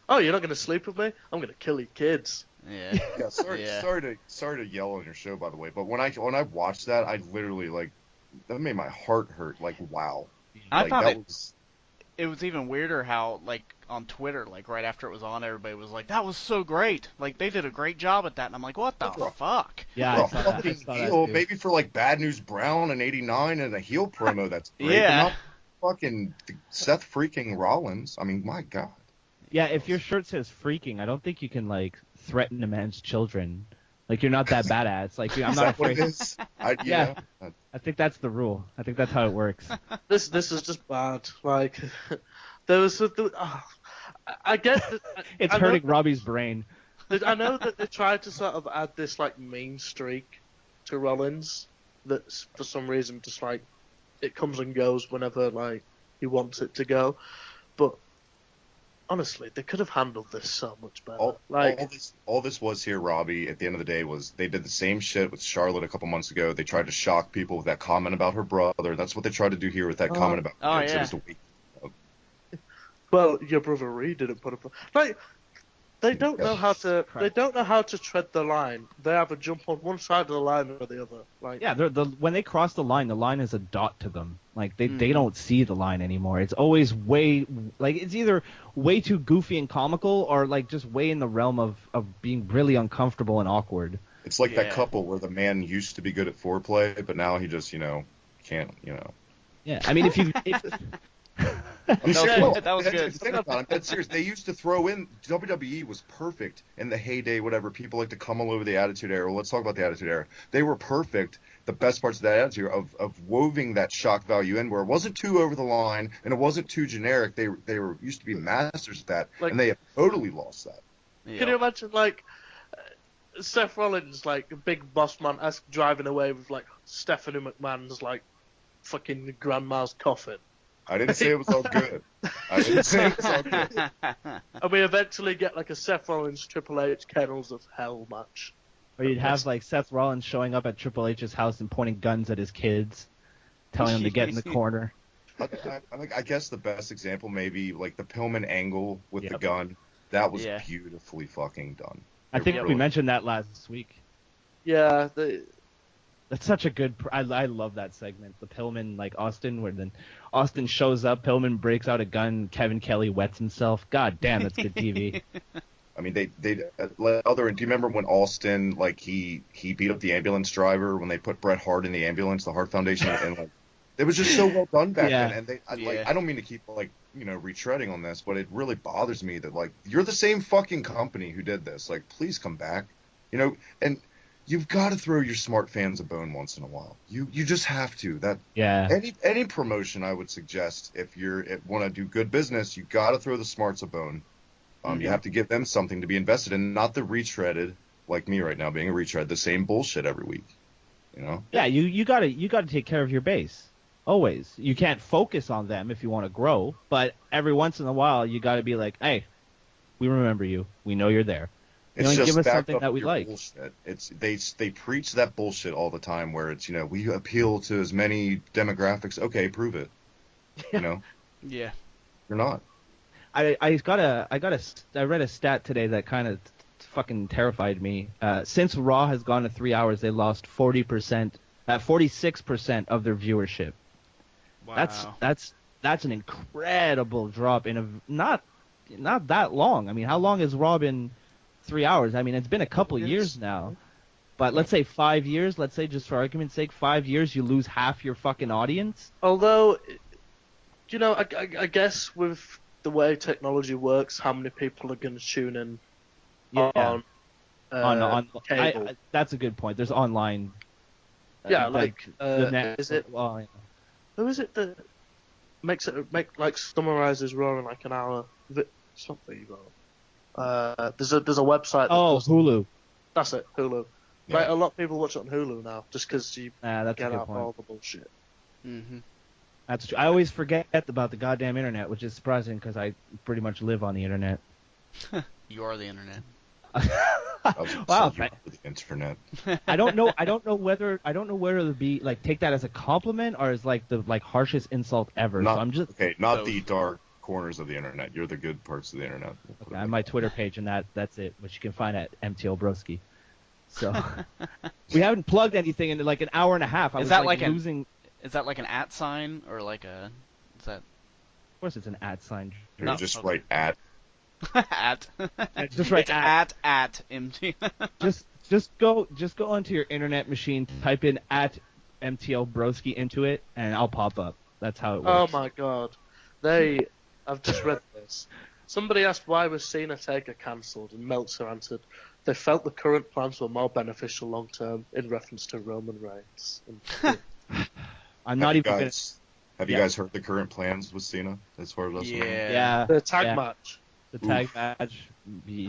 oh, you're not gonna sleep with me? I'm gonna kill your kids. Yeah. yeah, sorry to yell on your show, by the way, but when I watched that, I literally, like, that made my heart hurt. Like, wow. I Like, thought that it was even weirder how, like, on Twitter, like, right after it was on, everybody was like, that was so great. Like, they did a great job at that. And I'm like, what the fuck? Yeah, For I a saw that. I fucking saw that heel, too. maybe for like Bad News Brown in '89 and a heel promo that's great, Yeah. but not fucking Seth freaking Rollins. I mean, my God. Yeah, if your shirt says "freaking," I don't think you can like threaten a man's children. Like you're not that badass. Like I'm Is not that what afraid. it is? Yeah. I think that's the rule. I think that's how it works. This is just bad. Like, there was I get that. It's I know hurting Robbie's brain. I know that they tried to sort of add this like mean streak to Rollins that's for some reason just like it comes and goes whenever like he wants it to go, but honestly they could have handled this so much better. All this was here, Robbie, at the end of the day, was they did the same shit with Charlotte a couple months ago. They tried to shock people with that comment about her brother. That's what they tried to do here with that comment about oh, kids. yeah. It was a week. Well, your brother Reed didn't put up like they don't know how to tread the line. They either jump on one side of the line or the other. Like, Yeah, when they cross the line is a dot to them. Like they don't see the line anymore. It's always it's either way too goofy and comical or like just way in the realm of being really uncomfortable and awkward. It's like that Yeah. couple where the man used to be good at foreplay, but now he just, can't, Yeah, I mean if I'm serious. that was good. Think about it. That's serious. They used to throw in WWE was perfect in the heyday, whatever. People like to come all over the Attitude Era. Well, let's talk about the Attitude Era. They were perfect. The best parts of that Attitude Era of woving that shock value in, where it wasn't too over the line and it wasn't too generic. They were used to be masters at that, Like- and they have totally lost that. can you imagine like Seth Rollins like a big boss man driving away with like Stephanie McMahon's like fucking grandma's coffin? I didn't say it was all good. I didn't say it was all good. And we eventually get like a Seth Rollins Triple H Kennels of Hell match. Or you'd have like Seth Rollins showing up at Triple H's house and pointing guns at his kids, telling them to get in the corner. I guess the best example maybe like the Pillman angle with the Yep. gun. That was Yeah. beautifully fucking done. I It think really- we mentioned that last week. Yeah, That's such a good. I love that segment. The Pillman like Austin, where then Austin shows up, Pillman breaks out a gun, Kevin Kelly wets himself. God damn, that's good TV. I mean, they do you remember when Austin like he beat up the ambulance driver when they put Bret Hart in the ambulance, the Hart Foundation, and like it was just so well done back Yeah. then. And Yeah. I don't mean to keep like retreading on this, but it really bothers me that like you're the same fucking company who did this. Like, please come back, and you've got to throw your smart fans a bone once in a while. You just have to. That Yeah. any promotion I would suggest if you want to do good business, you got to throw the smarts a bone. You have to give them something to be invested in, not the retreaded like me right now being a retread, the same bullshit every week. Yeah, you gotta take care of your base. Always. You can't focus on them if you want to grow, but every once in a while you gotta be like, hey, we remember you. We know you're there. It's Give just us backed something up that we your like. bullshit. It's they preach that bullshit all the time where it's we appeal to as many demographics. Okay, prove it. Yeah. You're not. I read a stat today that kind of fucking terrified me. Since Raw has gone to 3 hours, they lost 46% of their viewership. Wow. That's an incredible drop in a not that long. I mean, how long has Raw been 3 hours? I mean, it's been a couple years now. But let's say 5 years. Let's say, just for argument's sake, 5 years, you lose half your fucking audience. although, I guess with the way technology works, how many people are going to tune in on cable? That's a good point. There's online. Yeah, the net. is it? Well, yeah. Who is it that summarizes Raw in like an hour? It's not Vivo. There's a website. That does, Hulu. That's it, Hulu. Yeah. Like a lot of people watch it on Hulu now, just because you That's a get good out point. all the bullshit. Mm-hmm. That's true. I always forget about the goddamn internet, which is surprising because I pretty much live on the internet. You are the internet. Wow. The internet. I don't know whether to be like take that as a compliment or as like the harshest insult ever. Not, so I'm just okay, not Both. the dark corners of the internet. You're the good parts of the internet. We'll put it on like my that. Twitter page, and that's it, which you can find at MTL Broski. So we haven't plugged anything in like an hour and a half. I Is was that like like losing. Is that like an @ sign or like a? Is that Of course, it's an @ sign. You're No, just okay. right at. at? Just right It's at MT. Just go onto your internet machine, type in @MTL Broski into it, and I'll pop up. That's how it Oh works. my god. I've just read this. Somebody asked why was Cena Taker cancelled, and Meltzer answered, they felt the current plans were more beneficial long term in reference to Roman Reigns. I'm not even gonna. Have you Yeah. guys heard the current plans with Cena as far as WrestleMania? Yeah. The tag yeah. match. The tag match.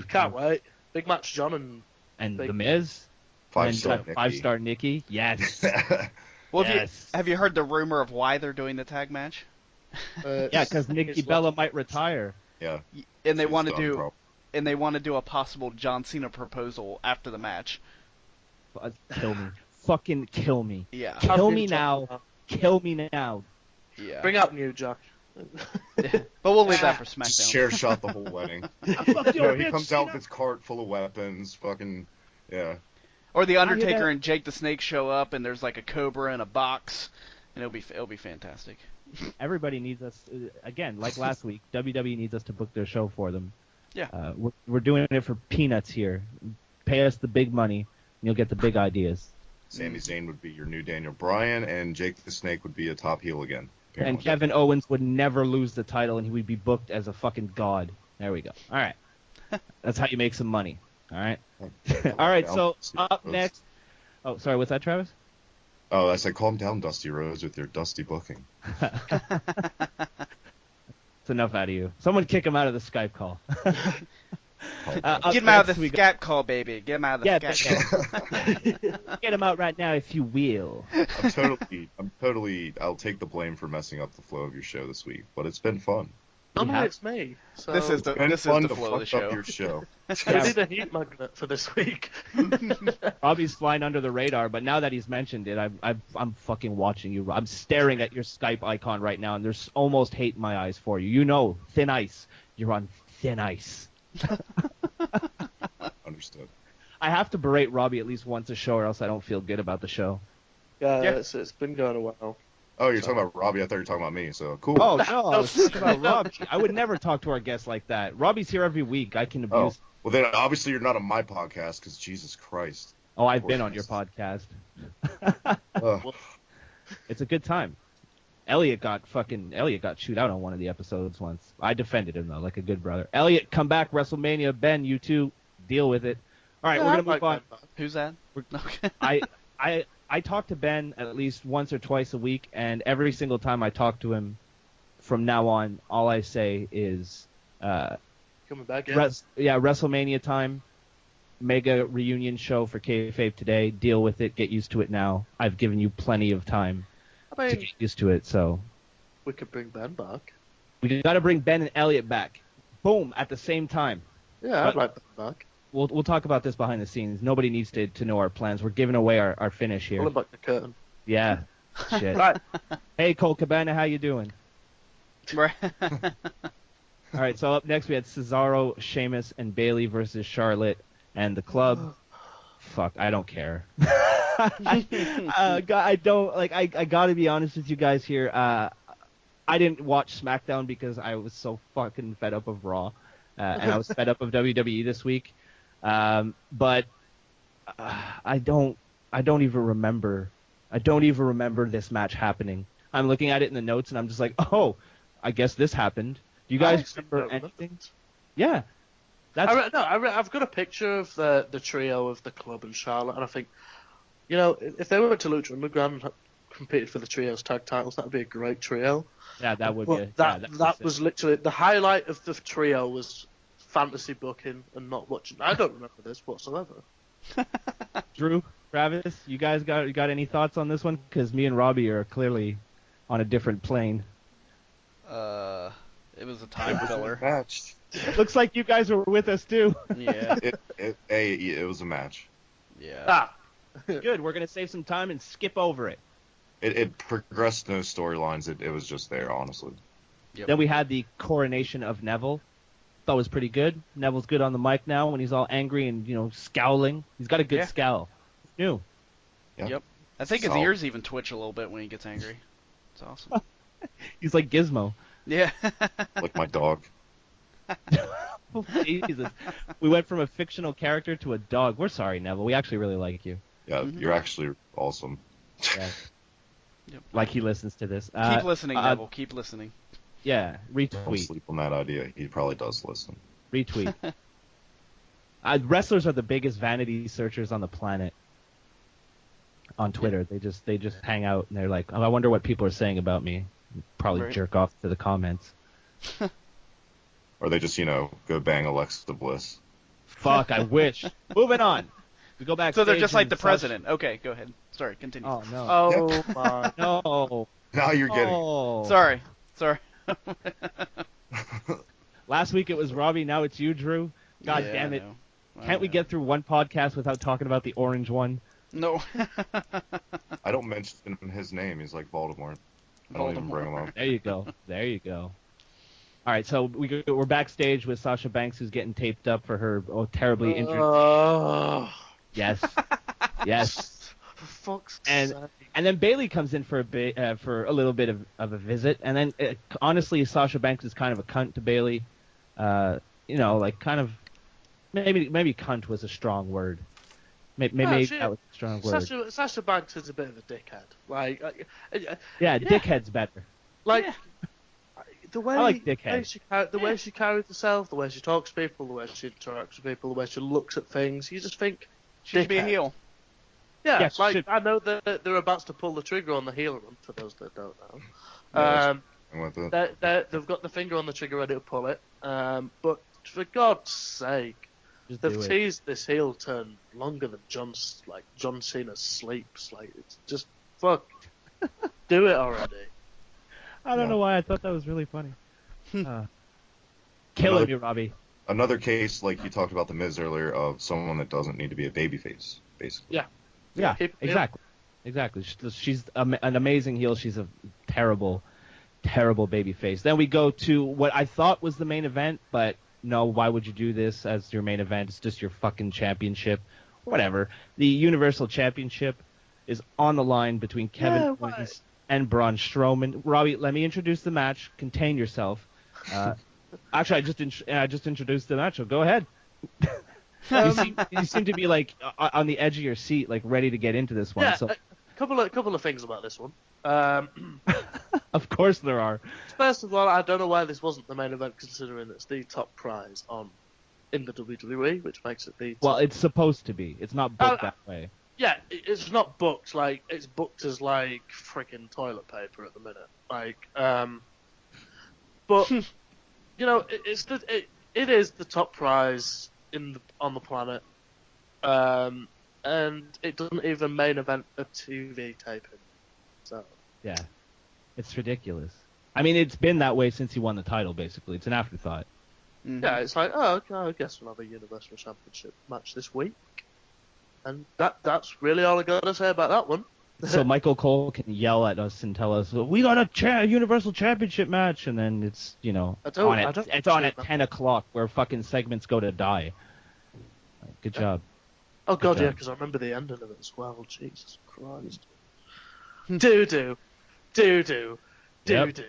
Can't wait. Big match John And Big- The Miz. Five-star And 5-star Nikki. Yes. Well, Yes. have you heard the rumor of why they're doing the tag match? Yeah, because Nikki Bella might retire. Yeah. And they She's want to done, do bro. and they want to do a possible John Cena proposal after the match. Kill me. Fucking kill me. Yeah. Kill me now. Kill me now. Yeah. Bring out New Jack. But we'll leave that for Just SmackDown. chair shot the whole wedding. Fuck He comes out with his cart full of weapons. Fucking yeah. Or the hear Undertaker that. and Jake the Snake show up, and there's like a cobra in a box, and it'll be fantastic. Everybody needs us again, like last week. WWE needs us to book their show for them. Yeah. We're doing it for peanuts here. Pay us the big money, and you'll get the big ideas. Sami Zayn would be your new Daniel Bryan, and Jake the Snake would be a top heel again. And apparently. Kevin Owens would never lose the title, and he would be booked as a fucking god. There we go. All right. That's how you make some money. All right. All right. So up next. Oh, sorry. What's that, Travis? Oh, I said calm down, Dusty Rhodes, with your dusty booking. It's enough out of you. Someone kick him out of the Skype call. Up Get him out of next, the we scat call, baby. Get him out of the Yeah, scat call. Get him out right now, if you will. I'm totally. I'll take the blame for messing up the flow of your show this week, but it's been fun. Normally it's me. So This is It's been the fun to flow of the fuck up show. your show. I need a heat magnet for this week. Robbie's flying under the radar, but now that he's mentioned it, I'm fucking watching you. I'm staring at your Skype icon right now, and there's almost hate in my eyes for you. You know, thin ice. You're on thin ice. Understood. I have to berate Robbie at least once a show, or else I don't feel good about the show. Yeah, Yeah. it's been going a while. Oh, you're talking about Robbie. I thought you were talking about me. So cool. Oh, no, I was talking about Robbie. I would never talk to our guests like that. Robbie's here every week. I can abuse. Well, then obviously you're not on my podcast because Jesus Christ. Oh, I've been on your podcast. Ugh. It's a good time. Elliot got chewed out on one of the episodes once. I defended him though, like a good brother. Elliot, come back, WrestleMania. Ben, you two, deal with it. All right, Yeah, we're I gonna move like on. that. Who's that? Okay. I talk to Ben at least once or twice a week, and every single time I talk to him, from now on, all I say is, Coming back, yeah. WrestleMania time, mega reunion show for KAYFABE today. Deal with it. Get used to it now. I've given you plenty of time I to mean, get used to it. So we could bring Ben back. we got to bring Ben and Elliot back. Boom, at the same time. Yeah, I'd like Ben back. We'll talk about this behind the scenes. Nobody needs to know our plans. We're giving away our finish here. Pull him back the curtain. Yeah. Shit. Right. Hey, Cole Cabana, how you doing? Right. All right, so up next we had Cesaro, Sheamus, and Bayley versus Charlotte and the club. Fuck, I don't care. I don't like. I gotta be honest with you guys here. I didn't watch SmackDown because I was so fucking fed up of Raw, and I was fed up of WWE this week. But I don't even remember. I don't even remember this match happening. I'm looking at it in the notes and I'm just like, oh, I guess this happened. Do you guys remember anything? Yeah. I've got a picture of the trio of the club and Charlotte, and I think, you know, if they went to Lucha Underground and competed for the trios tag titles, that would be a great trio. Yeah, that would But be. that was literally the highlight of the trio was fantasy booking and not watching. I don't remember this whatsoever. Drew, Travis, you guys got any thoughts on this one? Because me and Robbie are clearly on a different plane. It was a time filler. Match. Looks like you guys were with us too. Yeah. It was a match. Yeah. Good. We're gonna save some time and skip over it. It progressed no storylines. It was just there, honestly. Yep. Then we had the coronation of Neville. Thought it was pretty good. Neville's good on the mic now when he's all angry and scowling. He's got a good scowl. New. Yeah. Yep. I think his ears even twitch a little bit when he gets angry. It's awesome. He's like Gizmo. Yeah. Like my dog. Oh, Jesus. We went from a fictional character to a dog. We're sorry, Neville. We actually really like you. Yeah, you're actually awesome. Yeah. Yep. Like he listens to this. Keep listening, Neville. Keep listening. Yeah. Don't Retweet. sleep on that idea. He probably does listen. Retweet. Wrestlers are the biggest vanity searchers on the planet. On Twitter, they just hang out and they're like, oh, I wonder what people are saying about me. Probably jerk off to the comments. Or they just, go bang Alexa Bliss. Fuck, I wish. Moving on. We go back. So they're just like the president. Okay, go ahead. Sorry, continue. Oh no. Oh my. No. Now you're getting. Oh. Sorry. Last week it was Robbie. Now it's you, Drew. God Yeah, damn it! I Can't we know. get through one podcast without talking about the orange one? No. I don't mention his name. He's like Voldemort. I don't even bring him up. There you go. There you go. All right, so we're backstage with Sasha Banks, who's getting taped up for her terribly injured. Yes. Yes. For fuck's And sake. and then Bayley comes in for a little bit of a visit, and then honestly, Sasha Banks is kind of a cunt to Bayley. Like kind of maybe cunt was a strong word. Maybe that was a strong word. Sasha Banks is a bit of a dickhead. Dickhead's better. Like the way I like dickhead. the way she carries herself, the way she talks to people, the way she interacts with people, the way she looks at things, you just think She should be a dickhead. heel. Yeah, Yeah, she like should. I know that they're about to pull the trigger on the heel run. For those that don't know, Yeah, with it. they've got the finger on the trigger ready to pull it. But for God's sake. Just They've do it. teased this heel turn longer than John Cena sleeps. Like, it's just, fuck. Do it already. I don't know why I thought that was really funny. Killing me, Robbie. Another case, like you talked about the Miz earlier, of someone that doesn't need to be a babyface, basically. Yeah, exactly. She's an amazing heel. She's a terrible, terrible babyface. Then we go to what I thought was the main event, but no, why would you do this as your main event? It's just your fucking championship. Whatever. The Universal Championship is on the line between Kevin Owens and Braun Strowman. Robbie, let me introduce the match. Contain yourself. Actually, I just introduced the match, so go ahead. You seem to be like on the edge of your seat, like ready to get into this one. Yeah, So. a couple of things about this one. Of course there are. First of all, I don't know why this wasn't the main event, considering it's the top prize in the WWE, which makes it the top. Well, it's supposed to be. It's not booked that way. Yeah, it's not booked like it's booked as like freaking toilet paper at the minute. Like, but you know, it is the top prize on the planet, and it doesn't even main event a TV taping. So yeah, it's ridiculous. I mean, it's been that way since he won the title. Basically, it's an afterthought. Mm-hmm. Yeah, it's like, oh, okay, I guess we'll have a Universal Championship match this week, and that's really all I got to say about that one. So Michael Cole can yell at us and tell us, we got a Universal Championship match, and then it's, you know, it's on at 10 o'clock where fucking segments go to die. Good job. Oh, God, yeah, because I remember the ending of it as well. Jesus Christ. Do-do. Do-do. Do-do.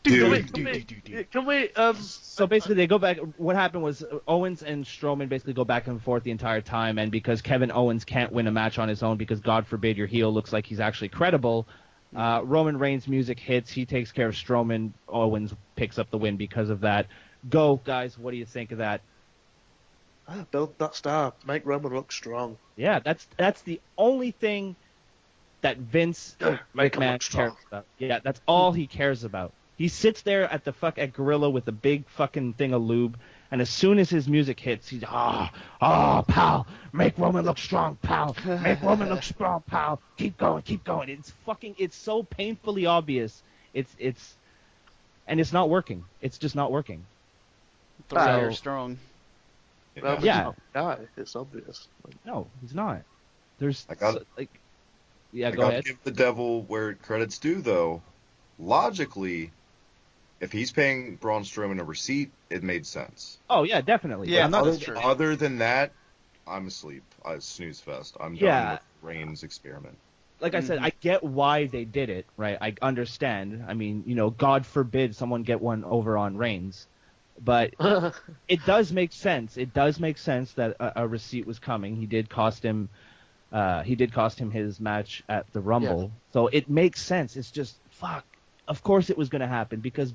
Can we So basically, they go back. What happened was Owens and Strowman basically go back and forth the entire time, and because Kevin Owens can't win a match on his own, because God forbid your heel looks like he's actually credible, Roman Reigns' music hits. He takes care of Strowman. Owens picks up the win because of that. Go, guys. What do you think of that? Build that star. Make Roman look strong. Yeah, that's the only thing that Vince McMahon cares about. Yeah, that's all he cares about. He sits there at Gorilla with a big fucking thing of lube, and as soon as his music hits, he's pal, make Roman look strong, pal, make Roman look strong, pal, keep going. It's so painfully obvious. It's not working. It's just not working. You're strong. Roman's not a guy. It's obvious. No, he's not. There's go ahead. Give the devil where credit's due, though. Logically, if he's paying Braun Strowman a receipt, it made sense. Oh yeah, definitely. Yeah, that's true. Other than that, I'm asleep. Snooze fest. I'm done with Reigns' experiment. Like I said, I get why they did it, right? I understand. I mean, you know, God forbid someone get one over on Reigns, but it does make sense. It does make sense that a receipt was coming. He did cost him his match at the Rumble, so it makes sense. It's just fuck. Of course it was going to happen because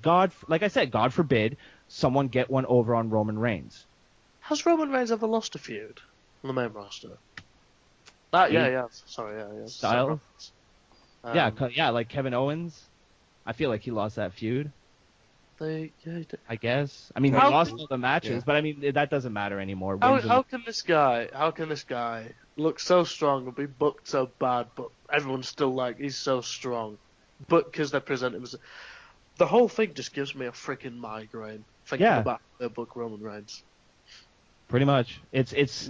like I said, God forbid someone get one over on Roman Reigns. Has Roman Reigns ever lost a feud on the main roster? Yeah. Sorry, yeah. Styles? Like Kevin Owens. I feel like he lost that feud. I guess. I mean, he lost all the matches, but I mean that doesn't matter anymore. How can this guy look so strong and be booked so bad, but everyone's still like he's so strong? But because they present him as the whole thing just gives me a freaking migraine thinking about their book Roman Reigns. Pretty much, it's.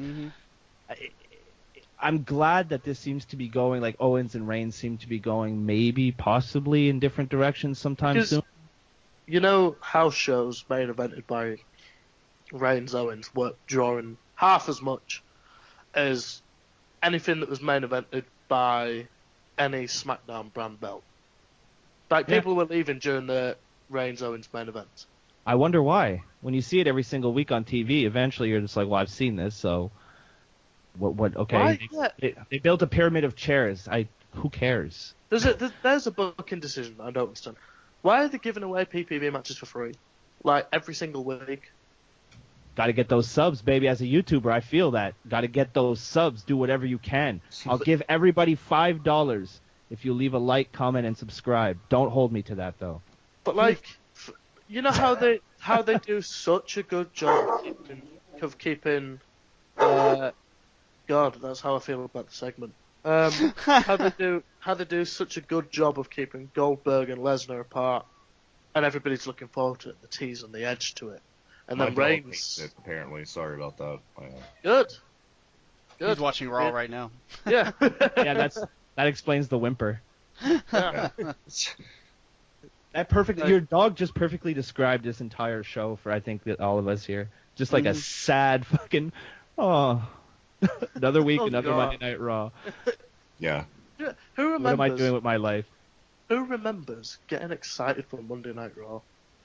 I'm glad that this seems to be going like Owens and Reigns seem to be going possibly in different directions sometime soon. You know, house shows main evented by Reigns Owens were drawing half as much as anything that was main evented by any SmackDown brand belt. Like, people were leaving during the Reigns Owens main event. I wonder why. When you see it every single week on TV, eventually you're just like, well, I've seen this, so what okay. They built a pyramid of chairs. Who cares? There's a booking decision I don't understand. Why are they giving away PPV matches for free? Like, every single week? Got to get those subs, baby. As a YouTuber, I feel that. Got to get those subs. Do whatever you can. I'll give everybody $5 if you leave a like, comment, and subscribe. Don't hold me to that, though. But, like, you know how they how they do such a good job of keeping God, that's how I feel about the segment. How they do such a good job of keeping Goldberg and Lesnar apart, and everybody's looking forward to it. The tease and the edge to it, and My then dog Reigns. hates it, apparently. Sorry about that. Good. He's watching Raw right now. Yeah. Yeah, that explains the whimper. Yeah. Your dog just perfectly described this entire show for, I think, all of us here. Just like a sad fucking, another week, another Monday Night Raw. Yeah. Who remembers? What am I doing with my life? Who remembers getting excited for Monday Night Raw?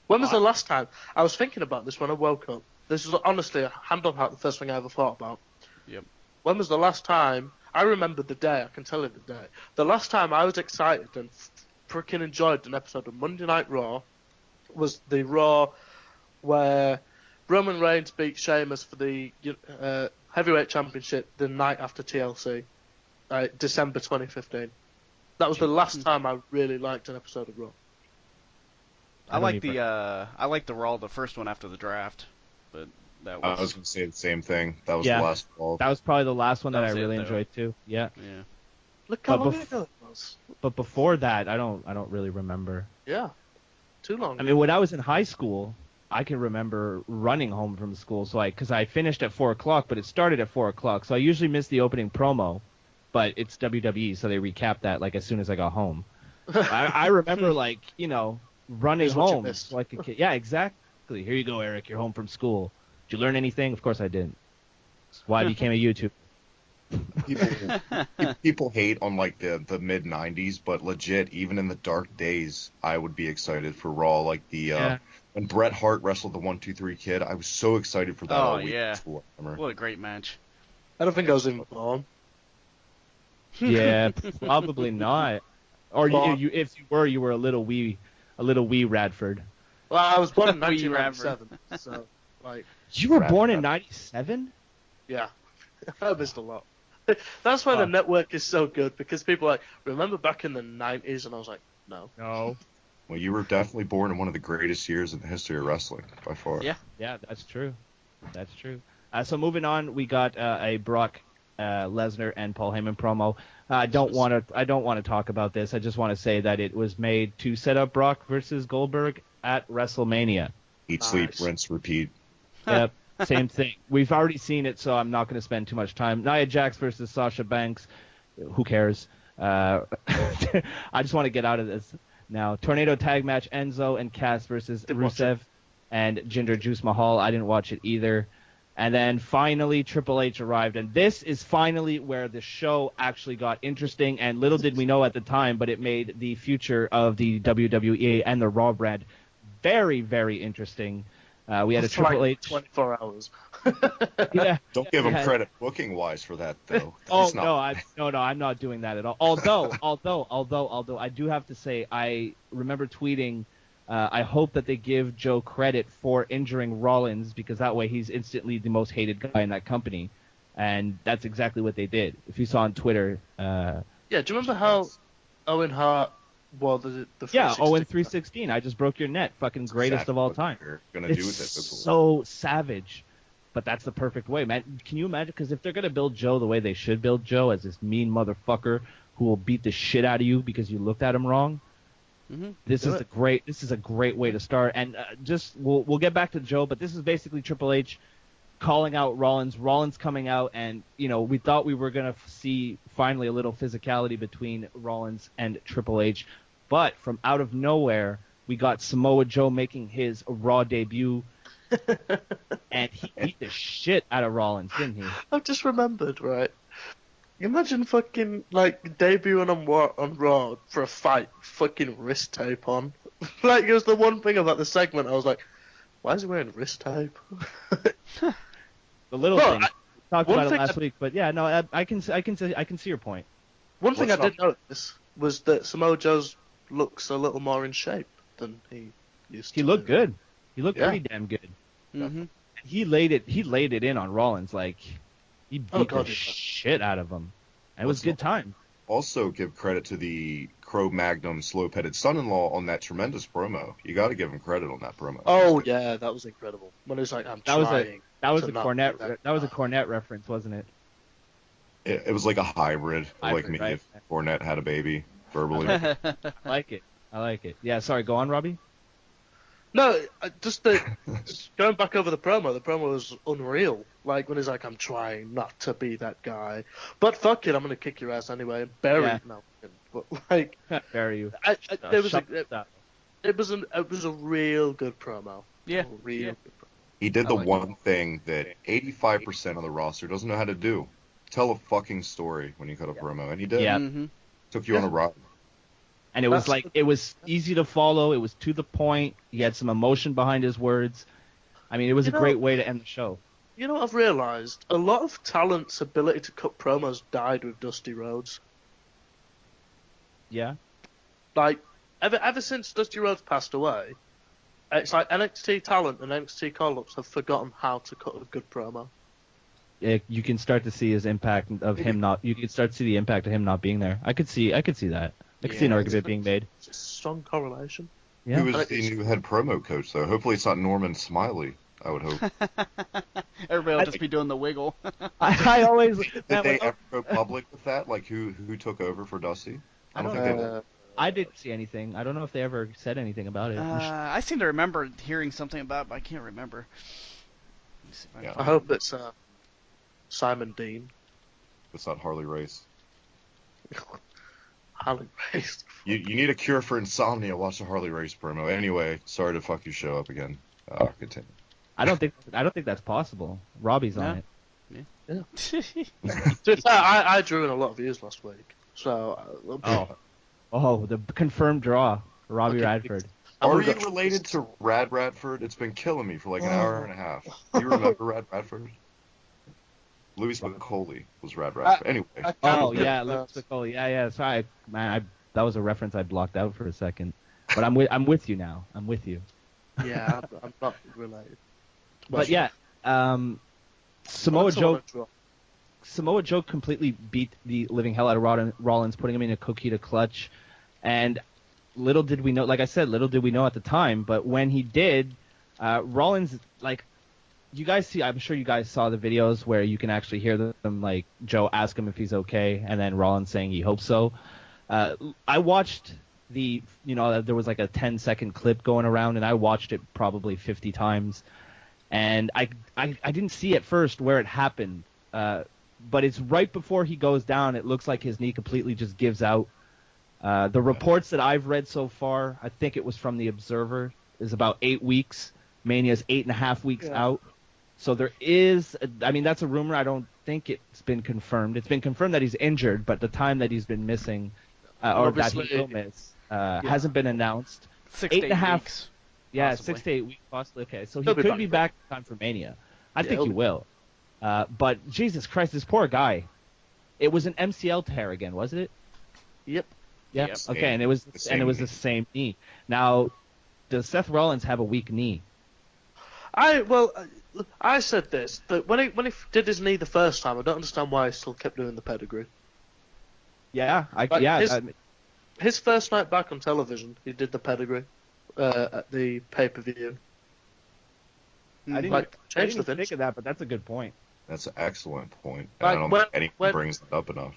When was the last time? I was thinking about this when I woke up. This is honestly, hand on heart, the first thing I ever thought about. Yep. When was the last time? I remember the day. I can tell you the day. The last time I was excited and freaking enjoyed an episode of Monday Night Raw was the Raw where Roman Reigns beat Sheamus for the heavyweight championship the night after TLC, December 2015. That was the last time I really liked an episode of Raw. I like the Raw, the first one after the draft, but that was. I was going to say the same thing. That was Yeah. the last Raw. That was probably the last one that I was it, really though. enjoyed too. Yeah. Yeah. Look how But long ago it was. But before that, I don't really remember. Yeah, too long. I mean, when I was in high school, I can remember running home from school. So because I finished at 4:00, but it started at 4:00. So I usually missed the opening promo, but it's WWE, so they recap that like as soon as I got home. I remember running Here's what you home missed. like a kid. Yeah, exactly. Here you go, Eric. You're home from school. Did you learn anything? Of course I didn't. That's why I became a YouTuber. People hate on like the mid '90s, but legit, even in the dark days, I would be excited for Raw. Like when Bret Hart wrestled the 1-2-3 Kid, I was so excited for that all week. Yeah. School, What a great match. I don't think I was even born. Yeah, probably not. Or Well, if you were a little wee Radford. Well, I was born in Wee 1997, so You were Radford. born in '97? yeah, I missed a lot. That's why Oh. the network is so good, because people are like, remember back in the 90s, and I was like, no. No. Well, you were definitely born in one of the greatest years in the history of wrestling, by far. Yeah. Yeah, that's true. That's true. So moving on, we got a Brock Lesnar and Paul Heyman promo. I don't want to talk about this. I just want to say that it was made to set up Brock versus Goldberg at WrestleMania. Eat, sleep, rinse, repeat. Yep, same thing. We've already seen it, so I'm not going to spend too much time. Nia Jax versus Sasha Banks. Who cares? I just want to get out of this now. Tornado tag match: Enzo and Cass versus Rusev and Jinder Juice Mahal. I didn't watch it either. And then finally Triple H arrived, and this is finally where the show actually got interesting. And little did we know at the time, but it made the future of the WWE and the Raw brand very, very interesting. We had a Triple H 24 hours. Yeah. Don't give him credit booking wise for that though. I'm not doing that at all. Although I do have to say, I remember tweeting, I hope that they give Joe credit for injuring Rollins, because that way he's instantly the most hated guy in that company, and that's exactly what they did. If you saw on Twitter, Yeah, do you remember how Owen Hart? Well, the Owen 316. I just broke your net. Fucking greatest Exactly of all what time. they're gonna It's do with this. so savage, but that's the perfect way, man. Can you imagine? Because if they're gonna build Joe the way they should build Joe, as this mean motherfucker who will beat the shit out of you because you looked at him wrong, this is a great way to start. And we'll get back to Joe, but this is basically Triple H calling out Rollins coming out, and we thought we were gonna see finally a little physicality between Rollins and Triple H, but from out of nowhere we got Samoa Joe making his Raw debut, and he beat the shit out of Rollins, didn't he? I've just remembered, right? Imagine fucking debuting on Raw for a fight, fucking wrist tape on. It was the one thing about the segment. I was like, why is he wearing wrist tape? The little thing. We talked one about it thing last week, but yeah, no, I can see your point. One thing What's I did notice was that Samoa Joe's looks a little more in shape than he used to. He looked good. He looked Yeah. pretty damn good. Mm-hmm. He laid it in on Rollins, like he beat the God, he did. shit out of him. And it was a good time. also give credit to the Cro-Magnon slow-petted son-in-law on that tremendous promo. You got to give him credit on that promo. Oh yeah, that was incredible. When it's like, I'm trying. That was to a not Cornette. be that That was a guy. Cornette reference, wasn't it? It was like a hybrid, like Hybrid, me right. if Fournette had a baby, verbally. I like it. I like it. Yeah. Sorry. Go on, Robbie. No, just going back over the promo was unreal. Like when he's like, I'm trying not to be that guy, but fuck it, I'm gonna kick your ass anyway and bury Yeah. no, but like Bury you. there was Shut it up. was a real good promo. Yeah. A real Yeah. good promo. He did I the like one thing that 85% of the roster doesn't know how to do. Tell a fucking story when you cut a promo, and he did. Yeah. Mm-hmm. Took you on a ride. And it was That's like it was easy to follow. It was to the point. He had some emotion behind his words. I mean, it was a great way to end the show. You know what I've realised? A lot of talent's ability to cut promos died with Dusty Rhodes. Yeah. Like, ever since Dusty Rhodes passed away, it's like NXT talent and NXT call-ups have forgotten how to cut a good promo. You can start to see his impact of him not. You can start to see the impact of him not being there. I could see that. I could see an argument being made. It's a strong correlation. Yeah. Who is the new head promo coach, though? Hopefully it's not Norman Smiley, I would hope. Everybody will just be doing the wiggle. I always. Did they ever go public with that? Like, who took over for Dusty? I don't think they did. I didn't see anything. I don't know if they ever said anything about it. I seem to remember hearing something about it, but I can't remember. Let me see if I can Yeah. I find hope it. it's Simon Dean. It's not Harley Race. Harley Race. You need a cure for insomnia. Watch the Harley Race promo. Anyway, sorry to fuck your show up again. Continue. I don't think that's possible. Robbie's on it. To be fair, I drew in a lot of views last week. So, The confirmed draw. Robbie Okay. Radford. Are you related to Rad Radford? It's been killing me for like an hour and a half. Do you remember Rad Radford? Louis McCauley was Rad Radford. Anyway. Oh yeah, Luke Spicoli. Yeah. Sorry, man. That was a reference I blocked out for a second. But I'm with you now. I'm with you. Yeah, I'm not related. But yeah, Samoa Joe completely beat the living hell out of Rollins, putting him in a Coquita clutch. And little did we know, like I said, little did we know at the time, but when he did, Rollins, like, you guys see, I'm sure you guys saw the videos where you can actually hear them, like, Joe ask him if he's okay, and then Rollins saying he hopes so. I watched there was like a 10-second clip going around, and I watched it probably 50 times. And I didn't see at first where it happened, but it's right before he goes down. It looks like his knee completely just gives out. The reports that I've read so far, I think it was from the Observer, is about 8 weeks. Mania's 8.5 weeks out. So there is, that's a rumor. I don't think it's been confirmed. It's been confirmed that he's injured, but the time that he's been missing, or that he will miss, hasn't been announced. 6 to 8 weeks. Yeah, possibly. 6 to 8 weeks possibly. Okay, so he He'll be could back be then. back in time for Mania. I think he will. But Jesus Christ, this poor guy. It was an MCL tear again, wasn't it? Yep. Yeah. Yep. Okay, and it was the same knee. Now, does Seth Rollins have a weak knee? I said this, that when he did his knee the first time, I don't understand why he still kept doing the pedigree. Yeah, His first night back on television, he did the pedigree at the pay-per-view. I didn't Change the think finish. of that, but that's a good point. That's an excellent point. Like, I don't think anyone brings that up enough.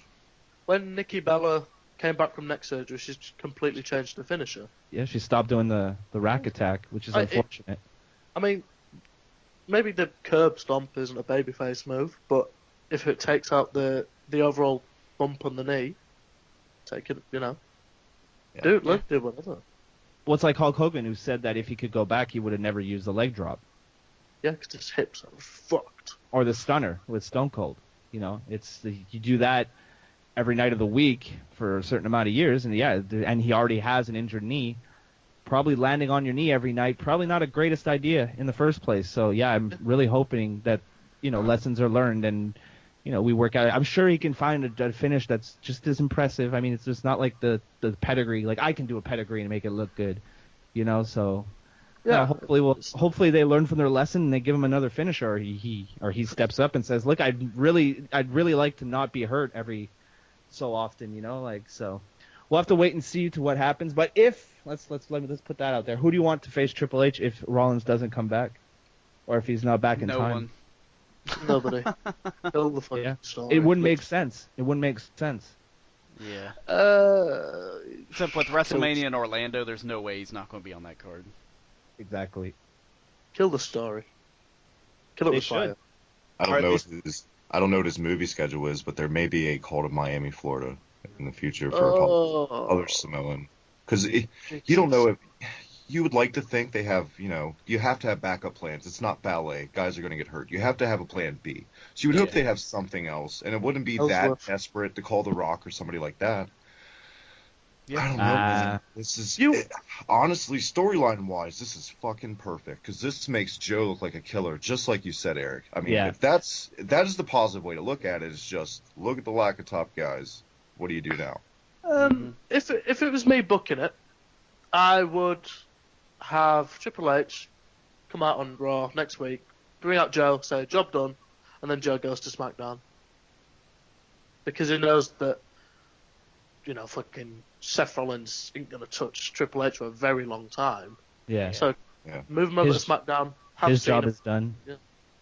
When Nikki Bella came back from neck surgery, she's completely changed the finisher. Yeah, she stopped doing the rack attack, which is unfortunate. I mean, maybe the curb stomp isn't a babyface move, but if it takes out the overall bump on the knee, take it, Yeah. do whatever. Well, it's like Hulk Hogan, who said that if he could go back, he would have never used the leg drop. Yeah, because his hips are fucked. Or the stunner with Stone Cold. You do that every night of the week for a certain amount of years, and and he already has an injured knee. Probably landing on your knee every night, probably not a greatest idea in the first place. So yeah, I'm really hoping that lessons are learned and we work out. I'm sure he can find a finish that's just as impressive. I mean, it's just not like the pedigree. Like I can do a pedigree and make it look good, So Yeah. hopefully they learn from their lesson and they give him another finisher, or he steps up and says, "Look, I'd really like to not be hurt every so often, so we'll have to wait and see to what happens. But if let's put that out there. Who do you want to face Triple H if Rollins doesn't come back, or if he's not back in No time? one. Nobody. Kill the fucking Yeah, story. it wouldn't make sense. It wouldn't make sense. Yeah. Except Except with WrestleMania in Orlando, there's no way he's not going to be on that card. Exactly. Kill the story. Kill it They with fire. should. I don't Or at know least- I don't know what his movie schedule is, but there may be a call to Miami, Florida in the future for other Samoan. Because you don't know if you would like to think they have, you have to have backup plans. It's not ballet. Guys are going to get hurt. You have to have a plan B. So you would hope they have something else, and it wouldn't be that desperate to call The Rock or somebody like that. Yeah. I don't know, man. This is honestly, storyline wise, this is fucking perfect because this makes Joe look like a killer, just like you said, Eric. I mean, if that is the positive way to look at it, is just look at the lack of top guys. What do you do now? If it was me booking it, I would have Triple H come out on Raw next week, bring out Joe, say job done, and then Joe goes to SmackDown because he knows that fucking Seth Rollins ain't gonna touch Triple H for a very long time. Yeah. So move him over to SmackDown. His job is done. Yeah.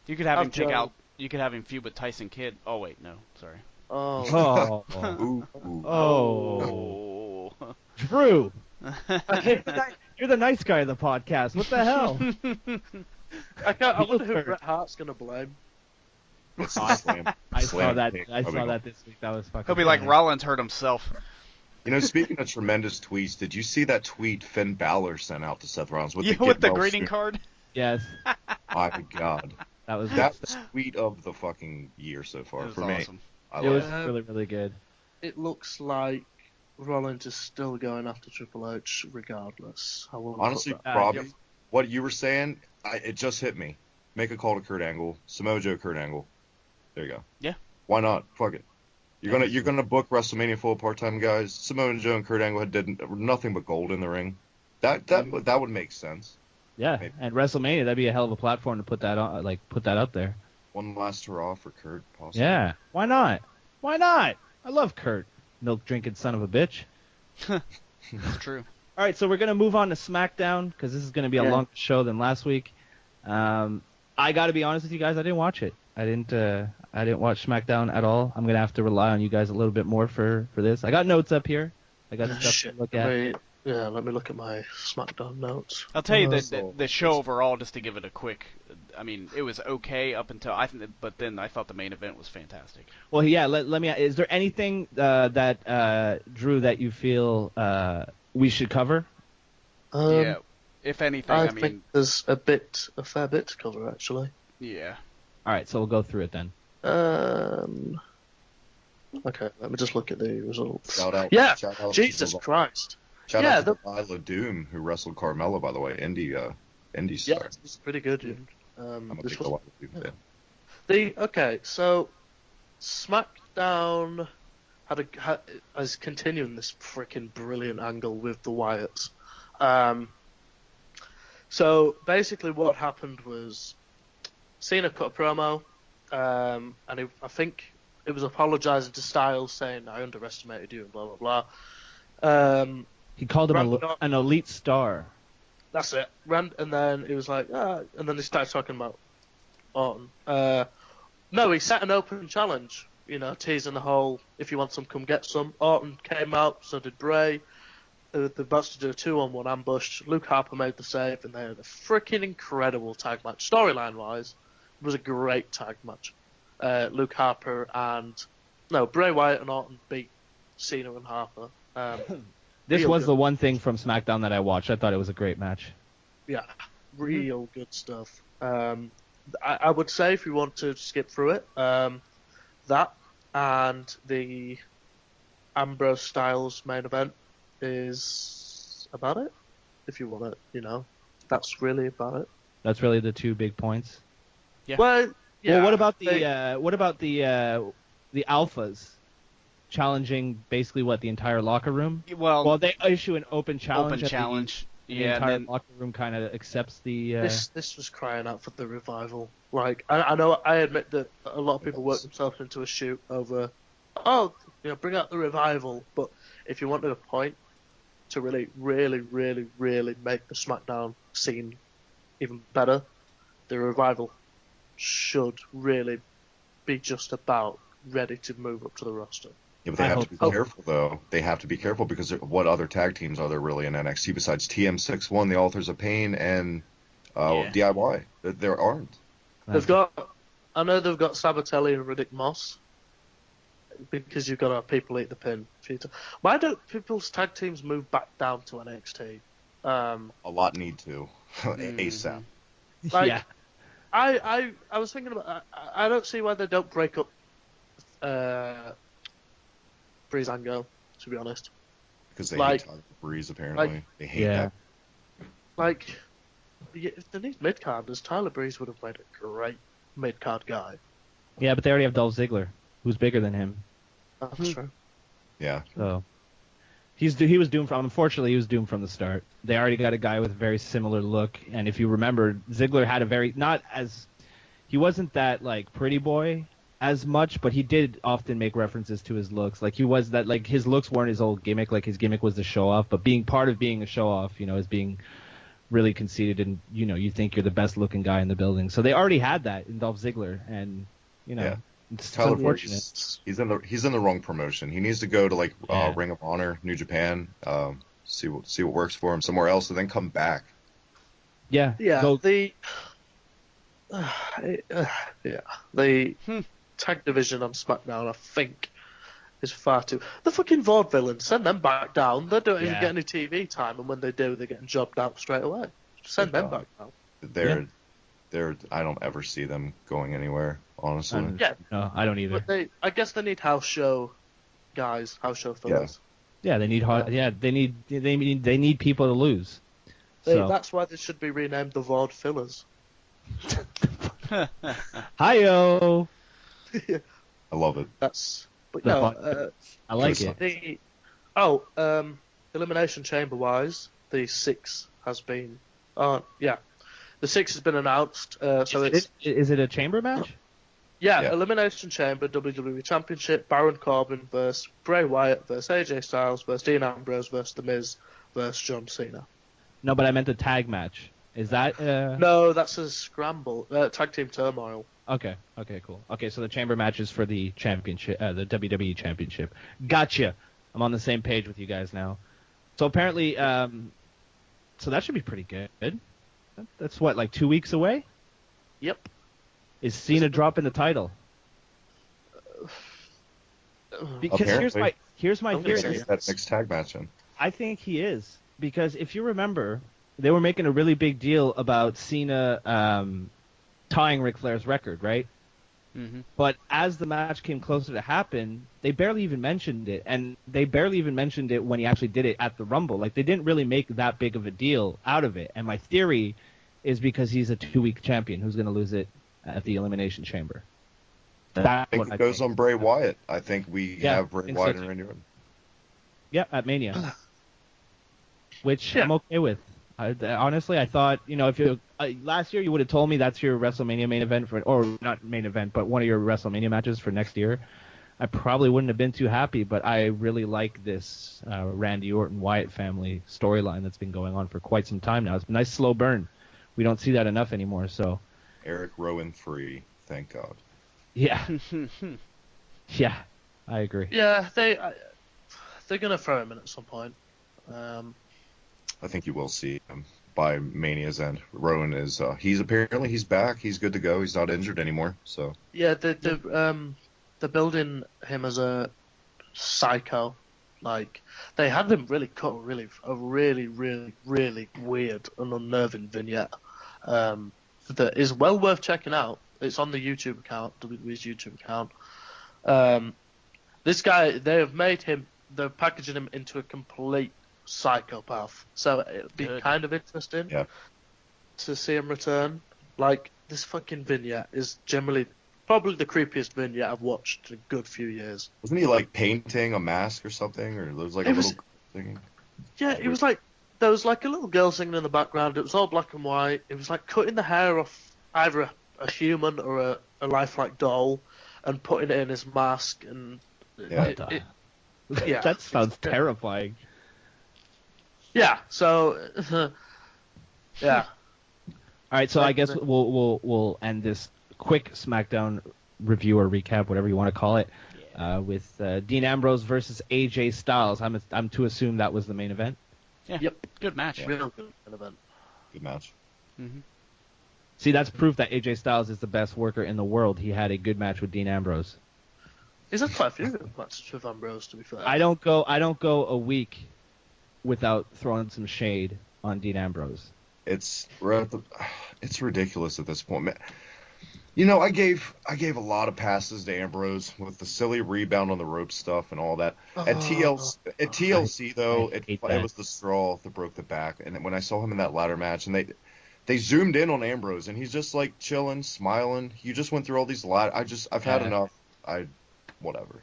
You could have him take out. You could have him feud with Tyson Kidd. Oh wait, no, sorry. Oh. Oh. Drew. You're the nice guy of the podcast. What the hell? I wonder who Bret Hart's gonna blame. I saw that this week. That was fucking. He'll be like Rollins hurt himself. Speaking of tremendous tweets, did you see that tweet Finn Balor sent out to Seth Rollins with the greeting card? Yes. My God. That was tweet of the fucking year so far for awesome. me. It was really, really good. It looks like Rollins is still going after Triple H regardless. Honestly, Robbie, what you were saying, it just hit me. Make a call to Kurt Angle, Samoa Joe, Kurt Angle. There you go. Yeah. Why not? Fuck it. You're gonna book WrestleMania full of part-time guys. Samoa Joe and Kurt Angle did nothing but gold in the ring. That would make sense. Yeah, Maybe. And WrestleMania, that'd be a hell of a platform to put that on, put that up there. One last hurrah for Kurt, possibly. Yeah, why not? Why not? I love Kurt, milk drinking son of a bitch. That's true. All right, so we're gonna move on to SmackDown because this is gonna be a longer show than last week. I got to be honest with you guys, I didn't watch it. I didn't watch SmackDown at all. I'm gonna have to rely on you guys a little bit more for this. I got notes up here. I got stuff to look at. Let me look at my SmackDown notes. I'll tell you the show overall, just to give it a quick. I mean, it was okay up until but then I thought the main event was fantastic. Well, yeah. Let me. Is there anything that Drew that you feel we should cover? Yeah. If anything, I mean, think there's a fair bit to cover actually. Yeah. All right, so we'll go through it then. Okay, let me just look at the results. Shout out Jesus Christ. Shout out to Isla Doom, who wrestled Carmella, by the way, indie star. Yeah, it's pretty good, dude. I'm a big Isla Doom fan. Okay, so SmackDown is continuing this freaking brilliant angle with the Wyatts. So basically, what happened was Cena cut a promo, and I think it was apologizing to Styles, saying I underestimated you and blah blah blah. He called him an elite star. That's it. And then he was like, and then he started talking about Orton. No, he set an open challenge, teasing the whole, if you want some, come get some. Orton came out, so did Bray. They're about to do a 2-on-1 ambush. Luke Harper made the save, and they had a freaking incredible tag match. Storyline-wise, it was a great tag match. Luke Harper Bray Wyatt and Orton beat Cena and Harper. This was the one thing from SmackDown that I watched. I thought it was a great match. Yeah, real good stuff. I would say if you want to skip through it, that and the Ambrose Styles main event is about it. If you want it, that's really about it. That's really the two big points. Yeah. Well, what about the alphas challenging basically the entire locker room? Well, they issue an open challenge. The entire locker room kind of accepts the. This was crying out for the revival. Like I know, I admit that a lot of people work themselves into a shoot over. Oh, bring out the revival. But if you wanted a point to really, really, really, really make the SmackDown scene even better, the revival should really be just about ready to move up to the roster. Yeah, but they have to be careful, though. They have to be careful because what other tag teams are there really in NXT besides TM61, the Authors of Pain, and DIY? There aren't. I know they've got Sabatelli and Riddick Moss because you've got to have people eat the pin. Why don't people's tag teams move back down to NXT? A lot need to. ASAP. Yeah. I was thinking about. I don't see why they don't break up Breezango, to be honest. Because they hate Tyler Breeze, apparently. They hate that. If they need mid-carders, Tyler Breeze would have made a great mid-card guy. Yeah, but they already have Dolph Ziggler, who's bigger than him. That's true. Yeah. So he was doomed from. Unfortunately, he was doomed from the start. They already got a guy with a very similar look, and if you remember, Ziggler had he wasn't that pretty boy as much, but he did often make references to his looks. He was that his looks weren't his old gimmick. His gimmick was the show off, but being part of being a show off, is being really conceited, and you think you're the best looking guy in the building. So they already had that in Dolph Ziggler, and it's Tyler unfortunate. He's in the wrong promotion. He needs to go to Ring of Honor, New Japan, see what works for him somewhere else, and then come back. Yeah. Yeah. The tag division on SmackDown, I think, is far too. The fucking vaudevillains, send them back down. They don't even get any TV time, and when they do, they're getting jobbed out straight away. Send them back down. I don't ever see them going anywhere, honestly. No, I don't either. But I guess they need house show guys, house show fillers. Yeah, they need they need people to lose. That's why they should be renamed the Vaude Fillers. Hi-yo! I love it. I like it. Elimination Chamber wise, the 6 has been. The 6 has been announced. Is it a chamber match? Yeah, Elimination Chamber, WWE Championship, Baron Corbin versus Bray Wyatt versus AJ Styles versus Dean Ambrose versus The Miz versus John Cena. No, but I meant the tag match. Is that? No, that's a scramble. Tag Team Turmoil. Okay, cool. Okay, so the chamber match is for the championship, the WWE Championship. Gotcha. I'm on the same page with you guys now. So apparently, so that should be pretty good. That's what, 2 weeks away? Yep. Is Cena dropping the title? Because here's my theory. That next tag match in. I think he is, because if you remember, they were making a really big deal about Cena tying Ric Flair's record, right? Mm-hmm. But as the match came closer to happen, they barely even mentioned it, and they barely even mentioned it when he actually did it at the Rumble. They didn't really make that big of a deal out of it. And my theory is because he's a 2-week champion who's going to lose it at the Elimination Chamber. I think it goes on Bray Wyatt. I think we have Bray Wyatt in Randy Orton. Yeah, at Mania. Which I'm okay with. Honestly, I thought, if you last year you would have told me that's your WrestleMania main event or not main event, but one of your WrestleMania matches for next year, I probably wouldn't have been too happy. But I really like this Randy Orton Wyatt family storyline that's been going on for quite some time now. It's a nice slow burn. We don't see that enough anymore. So Eric Rowan free, thank God. Yeah, yeah, I agree. Yeah, they're gonna throw him in at some point. I think you will see him by Mania's end. Rowan is he's back. He's good to go. He's not injured anymore. So yeah, they're building him as a psycho. They had him really cut a really weird and unnerving vignette that is well worth checking out. It's on the YouTube account, WWE's YouTube account. This guy, they're packaging him into a complete psychopath. So it'd be kind of interesting to see him return. This fucking vignette is generally probably the creepiest vignette I've watched in a good few years. Wasn't he painting a mask or something, or there was a little thing? Yeah, it was there was a little girl singing in the background. It was all black and white. It was cutting the hair off either a human or a lifelike doll and putting it in his mask, and Yeah. Yeah. That sounds terrifying. Yeah. So, yeah. All right, so I guess we'll end this quick SmackDown review or recap, whatever you want to call it, with Dean Ambrose versus AJ Styles. I'm to assume that was the main event. Yeah. Yep. Good match. Yeah. Real good event. Good match. Mm-hmm. See, that's proof that AJ Styles is the best worker in the world. He had a good match with Dean Ambrose. He's had quite a few good matches with Ambrose, to be fair. I don't go a week without throwing some shade on Dean Ambrose. It's ridiculous at this point, man. You know, I gave a lot of passes to Ambrose with the silly rebound on the rope stuff and all that. At TLC though, it was the straw that broke the back. And when I saw him in that ladder match, and they zoomed in on Ambrose, and he's just like chilling, smiling. You just went through all these I've had enough. Whatever.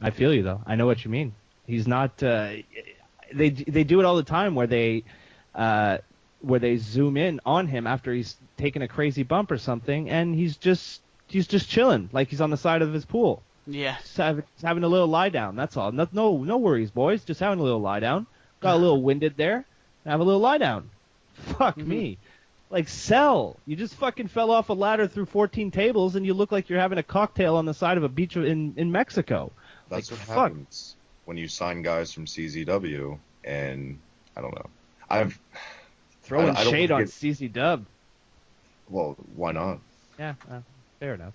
I feel you though. I know what you mean. He's not. They do it all the time where they zoom in on him after he's taken a crazy bump or something, and he's just chilling, like he's on the side of his pool. Yeah. Just having a little lie down. That's all. No worries, boys. Just having a little lie down. Got a little winded there. Have a little lie down. Fuck me. Like, sell. You just fucking fell off a ladder through 14 tables, and you look like you're having a cocktail on the side of a beach in Mexico. That's like, what happens when you sign guys from CZW, and I don't know. Throwing shade on CZ Dub. Well, why not? Yeah, fair enough.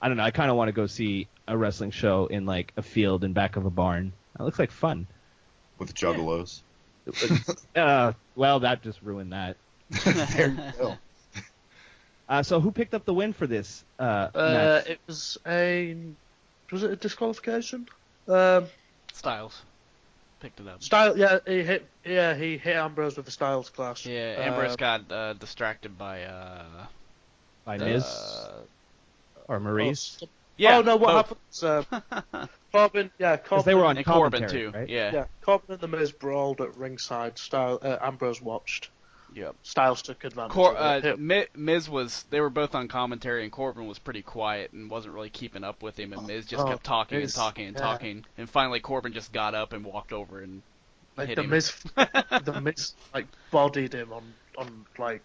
I don't know. I kind of want to go see a wrestling show in like a field in back of a barn. That looks like fun. With juggalos. Well, that just ruined that. There you go. So who picked up the win for this match? It was it a disqualification? Styles picked it up. He hit Ambrose with the Styles Clash. Yeah, Ambrose got distracted by Miz or Maurice. Yeah. Oh no, what happened? Corbin. Yeah, Corbin. They were on and commentary, Corbin too. right? Yeah. Corbin and the Miz brawled at ringside. Ambrose watched. Yep. Styles took advantage of it. They were both on commentary, and Corbin was pretty quiet and wasn't really keeping up with him, and Miz just kept talking and talking and talking, and finally Corbin just got up and walked over and hit him. The Miz like bodied him on like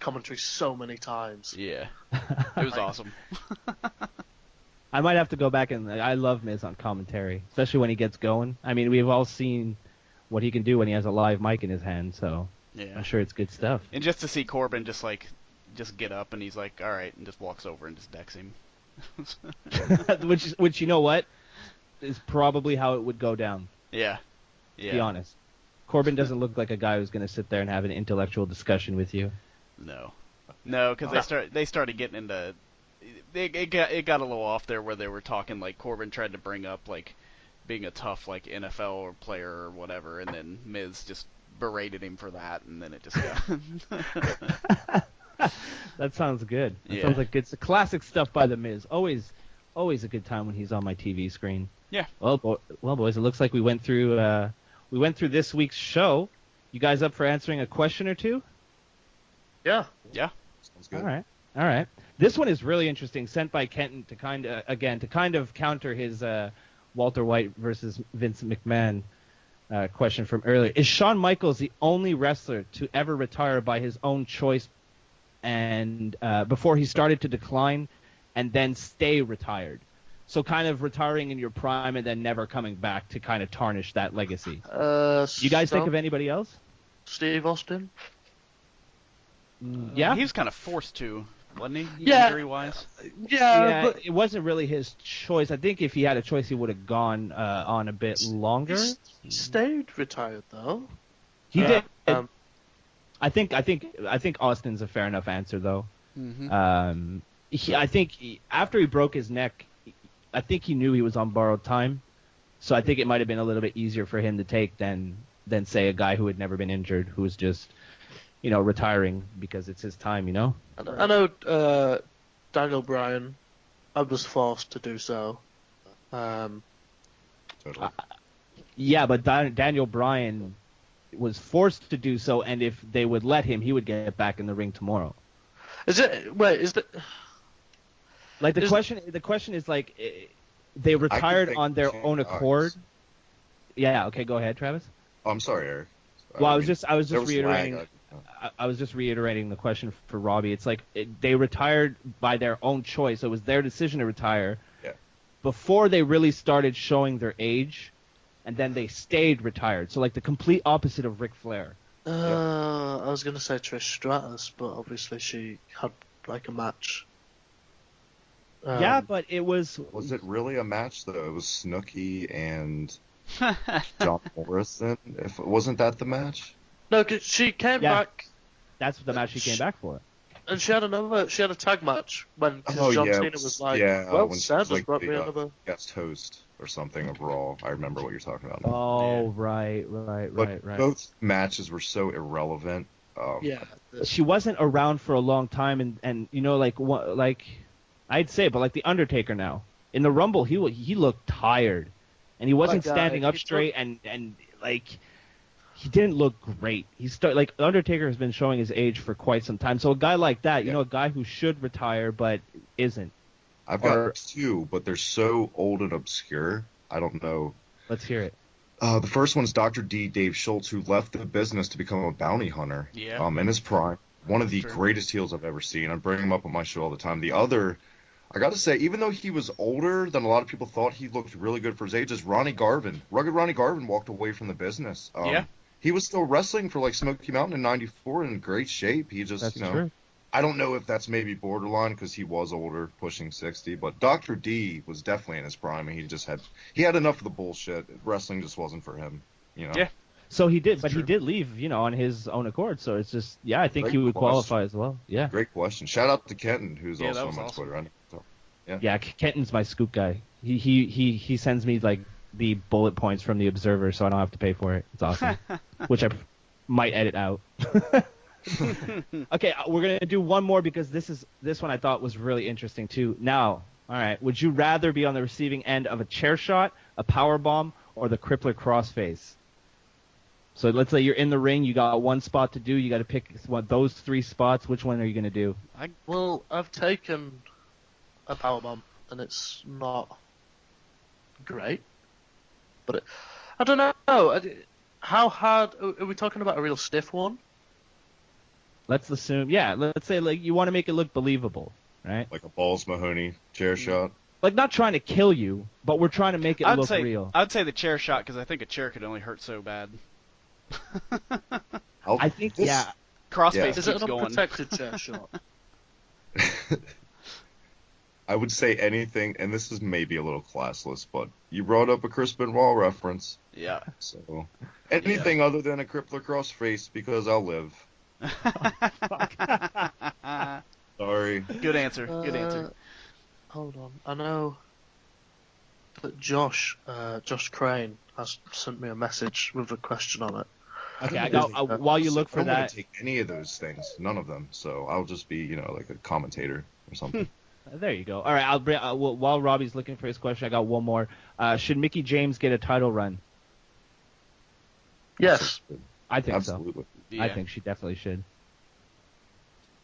commentary so many times. Yeah, it was awesome. I might have to go back and I love Miz on commentary, especially when he gets going. I mean, we've all seen what he can do when he has a live mic in his hand, so yeah. I'm sure it's good stuff. And just to see Corbin just get up and he's like, all right, and just walks over and just decks him. which you know what is probably how it would go down. Yeah. To be honest, Corbin doesn't look like a guy who's going to sit there and have an intellectual discussion with you. No, because they started getting into. It got a little off there where they were talking like Corbin tried to bring up like being a tough like NFL or player or whatever, and then Miz just berated him for that, and then it just got. That sounds good. That sounds like it's classic stuff by the Miz. Always a good time when he's on my TV screen. Yeah. Well, boys, it looks like we went through this week's show. You guys up for answering a question or two? Yeah. Yeah. Sounds good. All right. This one is really interesting, sent by Kenton to kind of counter his Walter White versus Vince McMahon question from earlier. Is Shawn Michaels the only wrestler to ever retire by his own choice and before he started to decline and then stay retired? So kind of retiring in your prime and then never coming back to kind of tarnish that legacy. You guys think of anybody else? Steve Austin? Yeah? He was kind of forced to, wasn't he? Yeah. Injury-wise? Yeah, but it wasn't really his choice. I think if he had a choice, he would have gone on a bit longer. He stayed retired, though. He did. I think Austin's a fair enough answer, though. Mm-hmm. I think after he broke his neck, I think he knew he was on borrowed time. So I think it might have been a little bit easier for him to take than say a guy who had never been injured, who was just, retiring because it's his time, I know Daniel Bryan, I was forced to do so. Totally. Yeah, but Daniel Bryan was forced to do so, and if they would let him, he would get back in the ring tomorrow. Like the question is like they retired on their own accord. Yeah. Okay. Go ahead, Travis. Oh, I'm sorry, Eric. Well, I was just reiterating. I was just reiterating the question for Robbie. It's like they retired by their own choice. It was their decision to retire. Yeah. Before they really started showing their age, and then they stayed retired. So like the complete opposite of Ric Flair. I was gonna say Trish Stratus, but obviously she had like a match. Yeah, but it was. Was it really a match though? It was Snooki and John Morrison. Wasn't that the match? No, 'cause she came back. That's the match she came back for. And she had a tag match when John Cena was like, when Sanders like brought me another guest host or something of Raw. I remember what you're talking about. Oh, right. Both matches were so irrelevant. She wasn't around for a long time, and you know, like I'd say, but like the Undertaker now in the Rumble, he looked tired, and he wasn't standing up straight, and like. He didn't look great. Like Undertaker has been showing his age for quite some time. So a guy like that, you know, a guy who should retire but isn't. I've got two, but they're so old and obscure. I don't know. Let's hear it. The first one's Dr. D, Dave Schultz, who left the business to become a bounty hunter. Yeah. In his prime, one of the greatest heels I've ever seen. I bring him up on my show all the time. The other, I got to say, even though he was older than a lot of people thought, he looked really good for his age. Is Ronnie Garvin. Rugged Ronnie Garvin walked away from the business. He was still wrestling for like Smoky Mountain in ’94 in great shape. He just, true. I don't know if that's maybe borderline because he was older, pushing 60. But Dr. D was definitely in his prime, and he had enough of the bullshit. Wrestling just wasn't for him, you know. Yeah. So he did, but he did leave, you know, on his own accord. So it's just, I think he would qualify as well. Yeah. Great question. Shout out to Kenton, who's also on my Twitter. Yeah, Kenton's my scoop guy. He sends me like the bullet points from the Observer, so I don't have to pay for it. It's awesome. Which I might edit out. Okay, we're gonna do one more because this one I thought was really interesting too. Now, all right, would you rather be on the receiving end of a chair shot, a power bomb, or the crippler crossface? So let's say you're in the ring, you got one spot to do, you got to pick those three spots. Which one are you gonna do? Well, I've taken a power bomb, and it's not great. But I don't know. How hard are we talking about? A real stiff one? Let's assume, let's say like you want to make it look believable, right? Like a Balls Mahoney chair shot. Like not trying to kill you, but we're trying to make it look real. I'd say the chair shot because I think a chair could only hurt so bad. I think Crossface Is it keeps an going. unprotected chair shot? I would say anything, and this is maybe a little classless, but you brought up a Chris Benoit reference. Yeah. So anything other than a crippler crossface because I'll live. Sorry. Good answer. Good answer. Hold on. I know that Josh Crane has sent me a message with a question on it. Okay, I got, while you look for I don't that. want to take any of those things, none of them. So I'll just be, like a commentator or something. There you go. All right, I'll bring. While Robbie's looking for his question, I got one more. Should Mickie James get a title run? Yes, I think Absolutely. so. Yeah. I think she definitely should.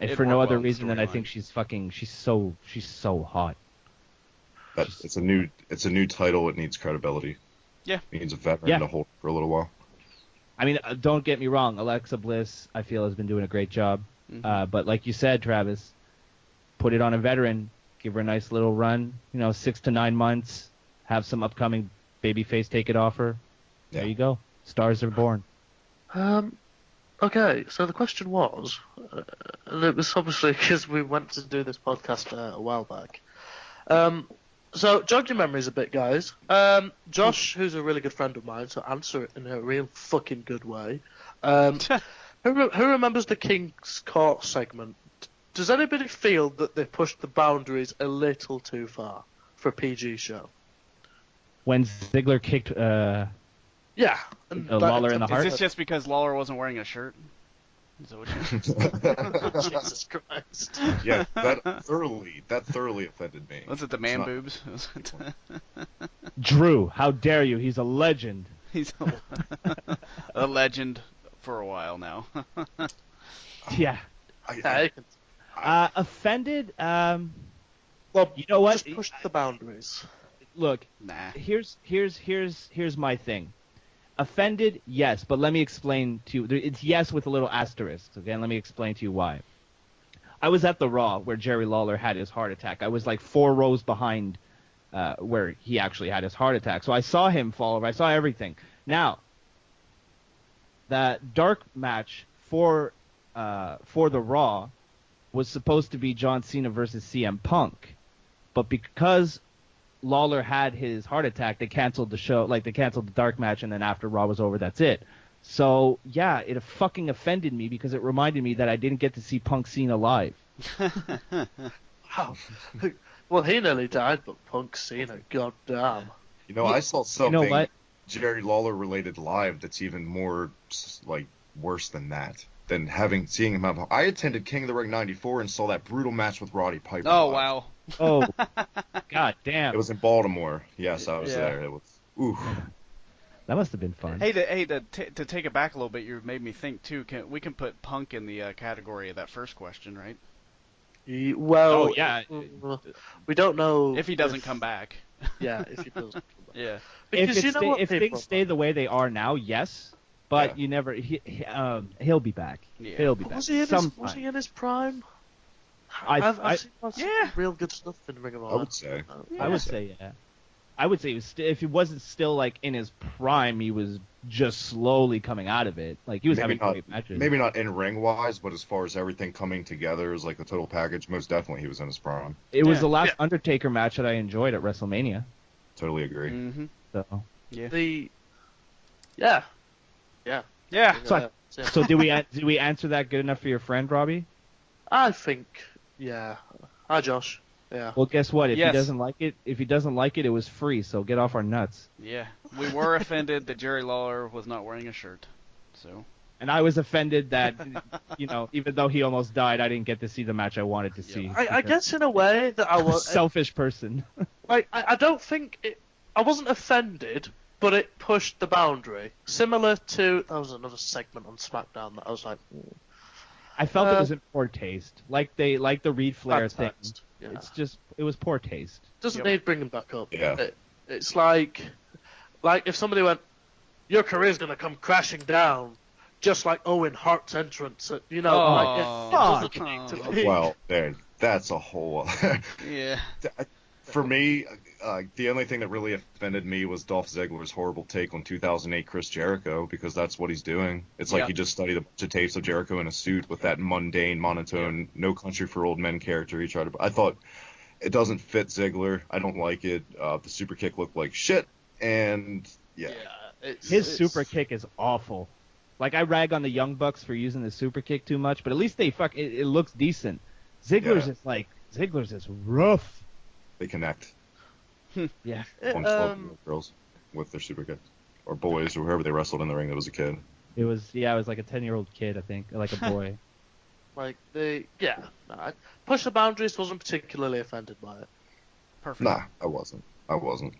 And It'd for no work other well in the reason than I storyline. think she's so hot. But it's a new title. It needs credibility. Yeah. It needs a veteran to hold for a little while. I mean, don't get me wrong. Alexa Bliss, I feel, has been doing a great job. Mm-hmm. But like you said, Travis, put it on a veteran. Give her a nice little run. 6 to 9 months. Have some upcoming babyface take it off her. Yeah. There you go. Stars are born. Okay, so the question was, and it was obviously because we went to do this podcast a while back. So jog your memories a bit, guys. Josh, who's a really good friend of mine, so answer it in a real fucking good way. Who remembers the King's Court segment? Does anybody feel that they pushed the boundaries a little too far for a PG show? When Ziggler kicked Yeah. And Lawler in the heart? Is this just because Lawler wasn't wearing a shirt? Is that what you Jesus Christ. Yeah, that thoroughly offended me. Was it the man boobs? Drew, how dare you? He's a legend. He's a legend for a while now. Yeah. Okay. Offended? Well, You know what? Just push the boundaries. Look, Nah. here's my thing. Offended, yes, but let me explain to you. It's yes with a little asterisk. Okay, and let me explain to you why. I was at the Raw where Jerry Lawler had his heart attack. I was like 4 rows behind where he actually had his heart attack. So I saw him fall over. I saw everything. Now, that dark match for the Raw was supposed to be John Cena versus CM Punk, but because Lawler had his heart attack, they canceled the show. Like, they canceled the dark match, and then after Raw was over, that's it. So, yeah, it fucking offended me because it reminded me that I didn't get to see Punk Cena live. Wow. Well, he nearly died, but Punk Cena, goddamn. You know, I saw something You know what? Jerry Lawler related live that's even more like worse than that. Than seeing him have. I attended King of the Ring '94 and saw that brutal match with Roddy Piper. Oh, live. wow. Oh, god damn. It was in Baltimore. Yes, I was Yeah. there. It was. Oof. That must have been fun. Hey, to take it back a little bit, you made me think too. We can put Punk in the category of that first question, right? Well, Oh, yeah. We don't know If he doesn't come back. Yeah, if he doesn't come back. Yeah. Because if things stay the way they are now, yes. But Yeah. you never. He'll be back. Yeah. He'll be back. Was he in his prime? I've seen lots of real good stuff in Ring of Honor. I would say. I would say, yeah. I would say if he wasn't still like in his prime, he was just slowly coming out of it. Like, he was having great matches. Maybe not in ring wise, but as far as everything coming together as like the total package, most definitely he was in his prime. It was the last Undertaker match that I enjoyed at WrestleMania. Totally agree. Mm-hmm. So Yeah. So did we answer that good enough for your friend, Robbie? I think, yeah. Hi, Josh. Yeah. Well, guess what? If Yes. he doesn't like it, it was free. So get off our nuts. Yeah. We were offended that Jerry Lawler was not wearing a shirt. So. And I was offended that, even though he almost died, I didn't get to see the match I wanted to see. I guess in a way that I was selfish person. Like, I don't think I wasn't offended, but it pushed the boundary. Similar to that was another segment on SmackDown that I was like, I felt it was in poor taste. Like the Reed Flair thing. Yeah. It was poor taste. Doesn't need bringing back up. Yeah. It's like if somebody went, your career's gonna come crashing down, just like Owen Hart's entrance. Well, that's a whole. Yeah. For me, the only thing that really offended me was Dolph Ziggler's horrible take on 2008 Chris Jericho, because that's what he's doing. It's like he just studied a bunch of tapes of Jericho in a suit with that mundane, monotone, No Country for Old Men character he tried to. I thought it doesn't fit Ziggler. I don't like it. The super kick looked like shit, and his super kick is awful. Like, I rag on the Young Bucks for using the super kick too much, but at least it looks decent. Ziggler's is rough. They connect. Yeah. On 12-year-old girls with their super kicks, or boys, or whoever they wrestled in the ring that was a kid. It was like a 10-year-old kid, I think, like a boy. Push the boundaries. Wasn't particularly offended by it. Perfect. Nah, I wasn't.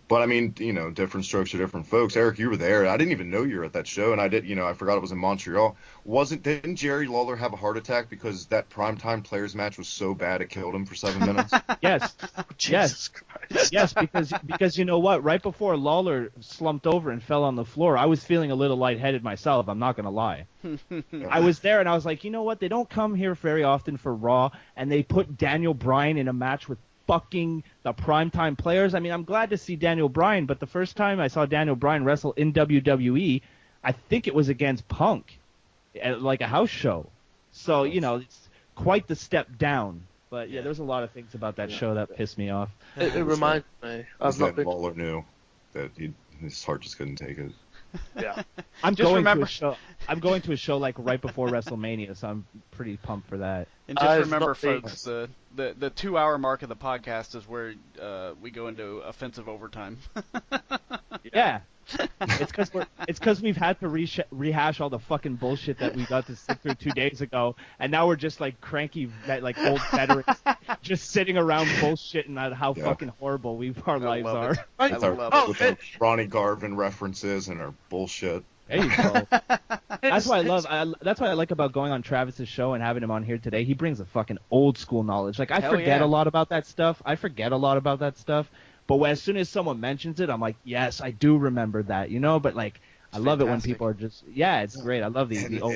But I mean, different strokes for different folks. Eric, you were there. I didn't even know you were at that show, and I forgot it was in Montreal. Didn't Jerry Lawler have a heart attack because that primetime players match was so bad it killed him for 7 minutes? Yes. Jesus Christ. Yes, because you know what? Right before Lawler slumped over and fell on the floor, I was feeling a little lightheaded myself. I'm not gonna lie. I was there and I was like, you know what? They don't come here very often for Raw, and they put Daniel Bryan in a match with fucking the primetime players. I mean, I'm glad to see Daniel Bryan, but the first time I saw Daniel Bryan wrestle in WWE, I think it was against Punk at like a house show. So, it's quite the step down. But yeah, there's a lot of things about that show that pissed me off. It reminds me. Lawler knew that his heart just couldn't take it. Yeah. I'm going to a show like right before WrestleMania, so I'm pretty pumped for that. And just remember, folks, the 2-hour mark of the podcast is where we go into offensive overtime. Yeah. It's because we've had to rehash all the fucking bullshit that we got to sit through 2 days ago, and now we're just like cranky, like old veterans, just sitting around bullshitting on how fucking horrible our lives are. With our Ronnie Garvin references and our bullshit. There you go. That's what that's what I like about going on Travis's show and having him on here today. He brings a fucking old school knowledge. Like I forget a lot about that stuff. But as soon as someone mentions it, I'm like, yes, I do remember that, you know. But like, I love it when people are just, it's great. I love the old.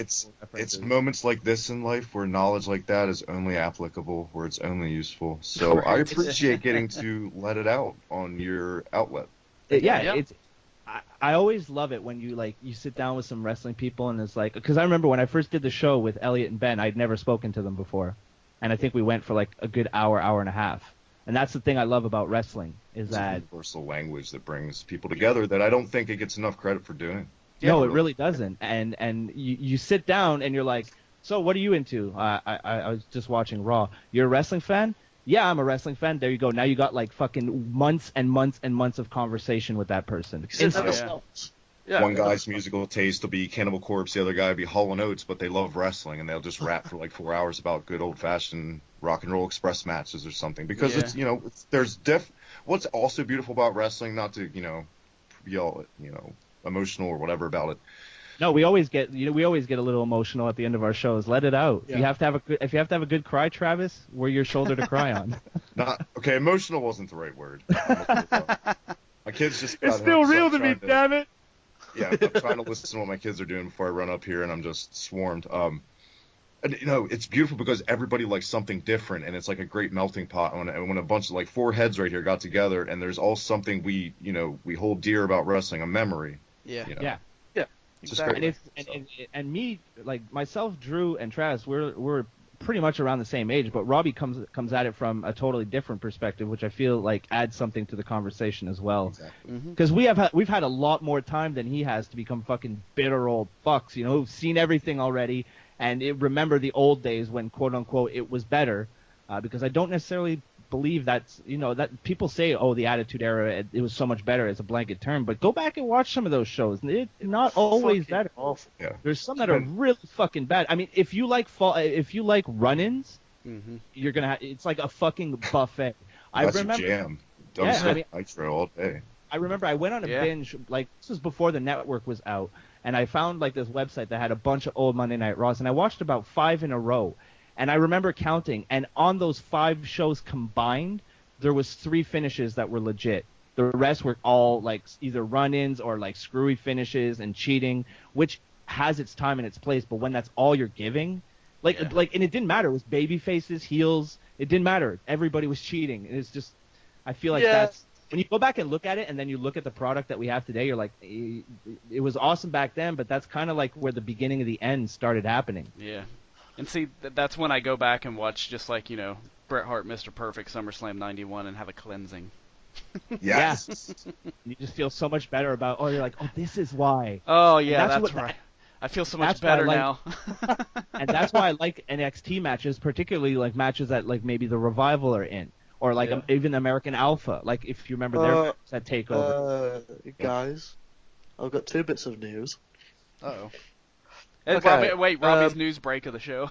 It's moments like this in life where knowledge like that is only applicable, where it's only useful. So I appreciate getting to let it out on your outlet. I always love it when you sit down with some wrestling people and it's like, because I remember when I first did the show with Elliot and Ben, I'd never spoken to them before, and I think we went for like a good hour and a half. And that's the thing I love about wrestling is that it's a universal language that brings people together that I don't think it gets enough credit for doing. No, it really doesn't. And you sit down and you're like, so what are you into? I was just watching Raw. You're a wrestling fan? Yeah, I'm a wrestling fan. There you go. Now you got like fucking months and months and months of conversation with that person. One guy's musical taste will be Cannibal Corpse, the other guy will be Hall & Oates, but they love wrestling and they'll just rap for like 4 hours about good old-fashioned Rock and Roll Express matches or something. Because it's, you know, what's also beautiful about wrestling, not to, yell, emotional or whatever about it. No, we always get a little emotional at the end of our shows. Let it out. Yeah. If you have to have a good cry, Travis, we're your shoulder to cry on. Emotional wasn't the right word. My kids just it's still real to me, damn it. Yeah, I'm trying to listen to what my kids are doing before I run up here, and I'm just swarmed. And it's beautiful because everybody likes something different, and it's like a great melting pot. When a bunch of like four heads right here got together, and there's all something we hold dear about wrestling, a memory. Yeah. Yeah. Exactly. And me, like myself, Drew, and Travis, we're pretty much around the same age, but Robbie comes at it from a totally different perspective, which I feel like adds something to the conversation as well. Exactly. Because we've had a lot more time than he has to become fucking bitter old fucks, who've seen everything already and remember the old days when quote unquote it was better. Because I don't necessarily believe that's that people say, oh, the Attitude Era, it was so much better as a blanket term, but go back and watch some of those shows. It's not always better. Awful. Yeah. There's some that are really fucking bad. I mean, if you like run-ins, you're gonna have, it's like a fucking buffet. That's your jam. Nitro all day. I remember I went on a binge, like this was before the network was out, and I found like this website that had a bunch of old Monday Night Raws, and I watched about 5 in a row. And I remember counting, and on those 5 shows combined, there was 3 finishes that were legit. The rest were all like either run-ins or like screwy finishes and cheating, which has its time and its place. But when that's all you're giving, and it didn't matter. It was baby faces, heels. It didn't matter. Everybody was cheating. It's just, I feel like that's when you go back and look at it, and then you look at the product that we have today. You're like, it was awesome back then, but that's kind of like where the beginning of the end started happening. Yeah. And see, that's when I go back and watch just like, Bret Hart, Mr. Perfect, SummerSlam 91 and have a cleansing. Yes. Yeah. You just feel so much better about, you're like, this is why. Oh, yeah, that's right. I feel so much better now. And that's why I like NXT matches, particularly like matches that like maybe the Revival are in. Or like even American Alpha. Like if you remember their matches at TakeOver. Guys, I've got 2 bits of news. Uh-oh. Okay, Robbie's news break of the show.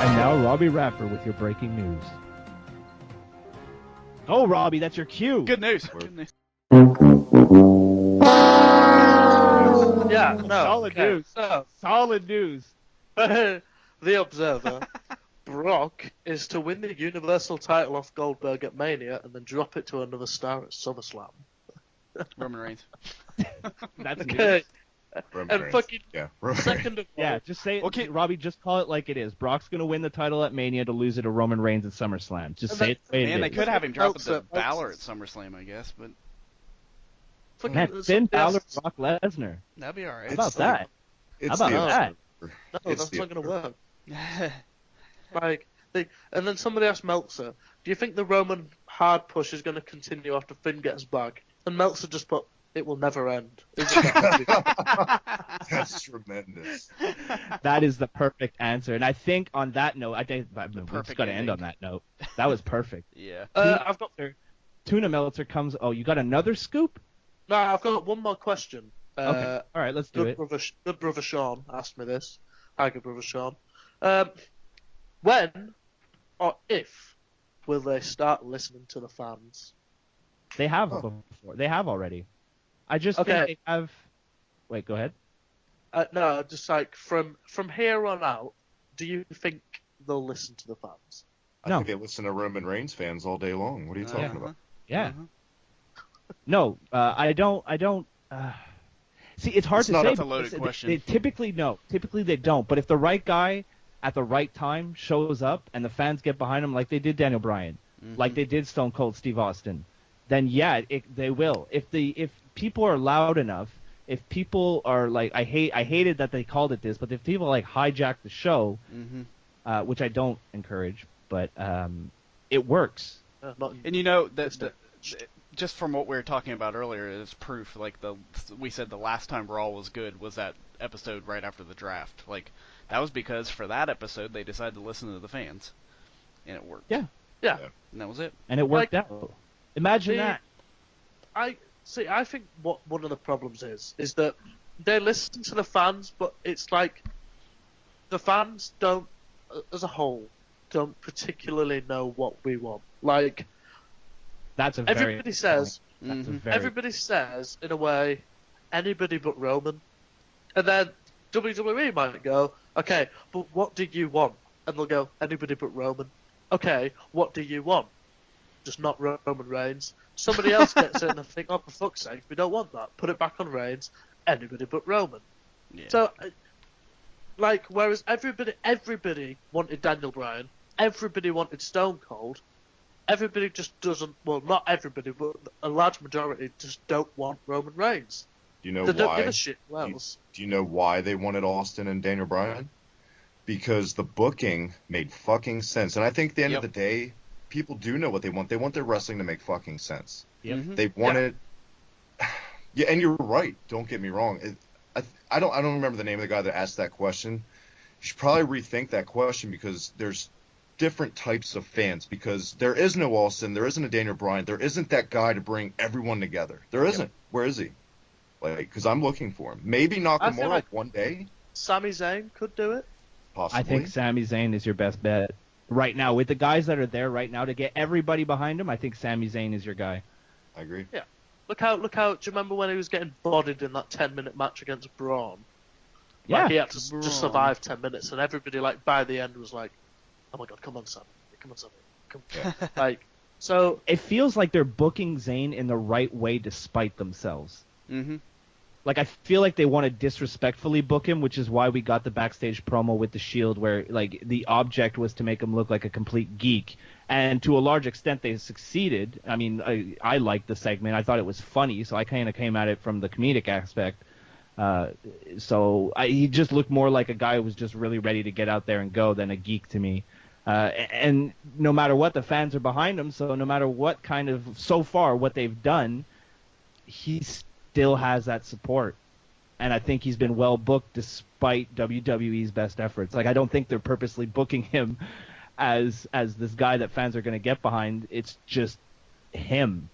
And now Robbie Rapper with your breaking news. Oh, Robbie, that's your cue. Good news. Yeah, no. Solid news. So, solid news. The Observer. Brock is to win the Universal title off Goldberg at Mania and then drop it to another star at SummerSlam. Roman Reigns. That's okay. Roman Reigns. Fucking second of all. Yeah, just say it. Okay, Robbie, just call it like it is. Brock's going to win the title at Mania to lose it to Roman Reigns at SummerSlam. Just say it the way it is. They could have him drop it to Balor at SummerSlam, I guess, but... Finn Balor, Brock Lesnar. That'd be alright. How about that? No, that's not going to work. And then somebody asked Meltzer, do you think the Roman hard push is going to continue after Finn gets back? And Meltzer just put, it will never end. That's tremendous. That is the perfect answer. And I think on that note, we've just got to end on that note. That was perfect. Yeah. I've got Tuna Meltzer comes. Oh, you got another scoop? No, I've got one more question. Okay. All right, let's do it. Good brother Sean asked me this. Hi, good brother Sean. When or if will they start listening to the fans? They have before. They have already. I just think they have. Wait, go ahead. No, just like from here on out, do you think they'll listen to the fans? I think they listen to Roman Reigns fans all day long. What are you talking about? Yeah. No, I don't. See, it's hard to say. That's a loaded question. They typically they don't. But if the right guy at the right time shows up and the fans get behind him, like they did Daniel Bryan, like they did Stone Cold Steve Austin, then they will. If people are loud enough, if people are like, I hated that they called it this, but if people like hijack the show, which I don't encourage, but it works. And you know that just from what we were talking about earlier is proof. Like we said the last time Raw was good was that episode right after the draft. Like that was because for that episode they decided to listen to the fans, and it worked. Yeah. And that was it. And it worked out. Imagine that. I think what one of the problems is that they listen to the fans, but it's like the fans don't, as a whole, don't particularly know what we want. Like, that's a everybody says, everybody says in a way, anybody but Roman, and then WWE might go, okay, but what do you want? And they'll go, anybody but Roman. Okay, what do you want? Just not Roman Reigns. Somebody else gets it and they think, oh, for fuck's sake, we don't want that. Put it back on Reigns. Anybody but Roman. Yeah. So, like, whereas everybody wanted Daniel Bryan, everybody wanted Stone Cold, everybody just doesn't, well, not everybody, but a large majority just don't want Roman Reigns. Do you know they why? Don't give a shit who else. Do you know why they wanted Austin and Daniel Bryan? Because the booking made fucking sense. And I think at the end of the day, people do know what they want. They want their wrestling to make fucking sense. They want it. Yeah, and you're right. Don't get me wrong. I don't remember the name of the guy that asked that question. You should probably rethink that question because there's different types of fans. Because there is no Austin, there isn't a Daniel Bryan, there isn't that guy to bring everyone together. There isn't. Where is he? Like, because I'm looking for him. Maybe Nakamura like one day. Sami Zayn could do it. Possibly. I think Sami Zayn is your best bet right now with the guys that are there right now to get everybody behind him. I think Sami Zayn is your guy. I agree. Yeah. Look how. Do you remember when he was getting bodied in that 10-minute match against Braun? Yeah. Like, he had to just survive 10 minutes, and everybody, like, by the end was like, "Oh my god, come on, Sami, come on, Sami." Like, so it feels like they're booking Zayn in the right way despite themselves. Like, I feel like they want to disrespectfully book him, which is why we got the backstage promo with the Shield where, like, the object was to make him look like a complete geek. And to a large extent, they succeeded. I mean, I liked the segment. I thought it was funny, so I kind of came at it from the comedic aspect. He just looked more like a guy who was just really ready to get out there and go than a geek to me. And no matter what, the fans are behind him, so no matter what kind of, so far, what they've done, he's still has that support, and I think he's been well booked despite WWE's best efforts. Like, I don't think they're purposely booking him as this guy that fans are going to get behind. It's just him.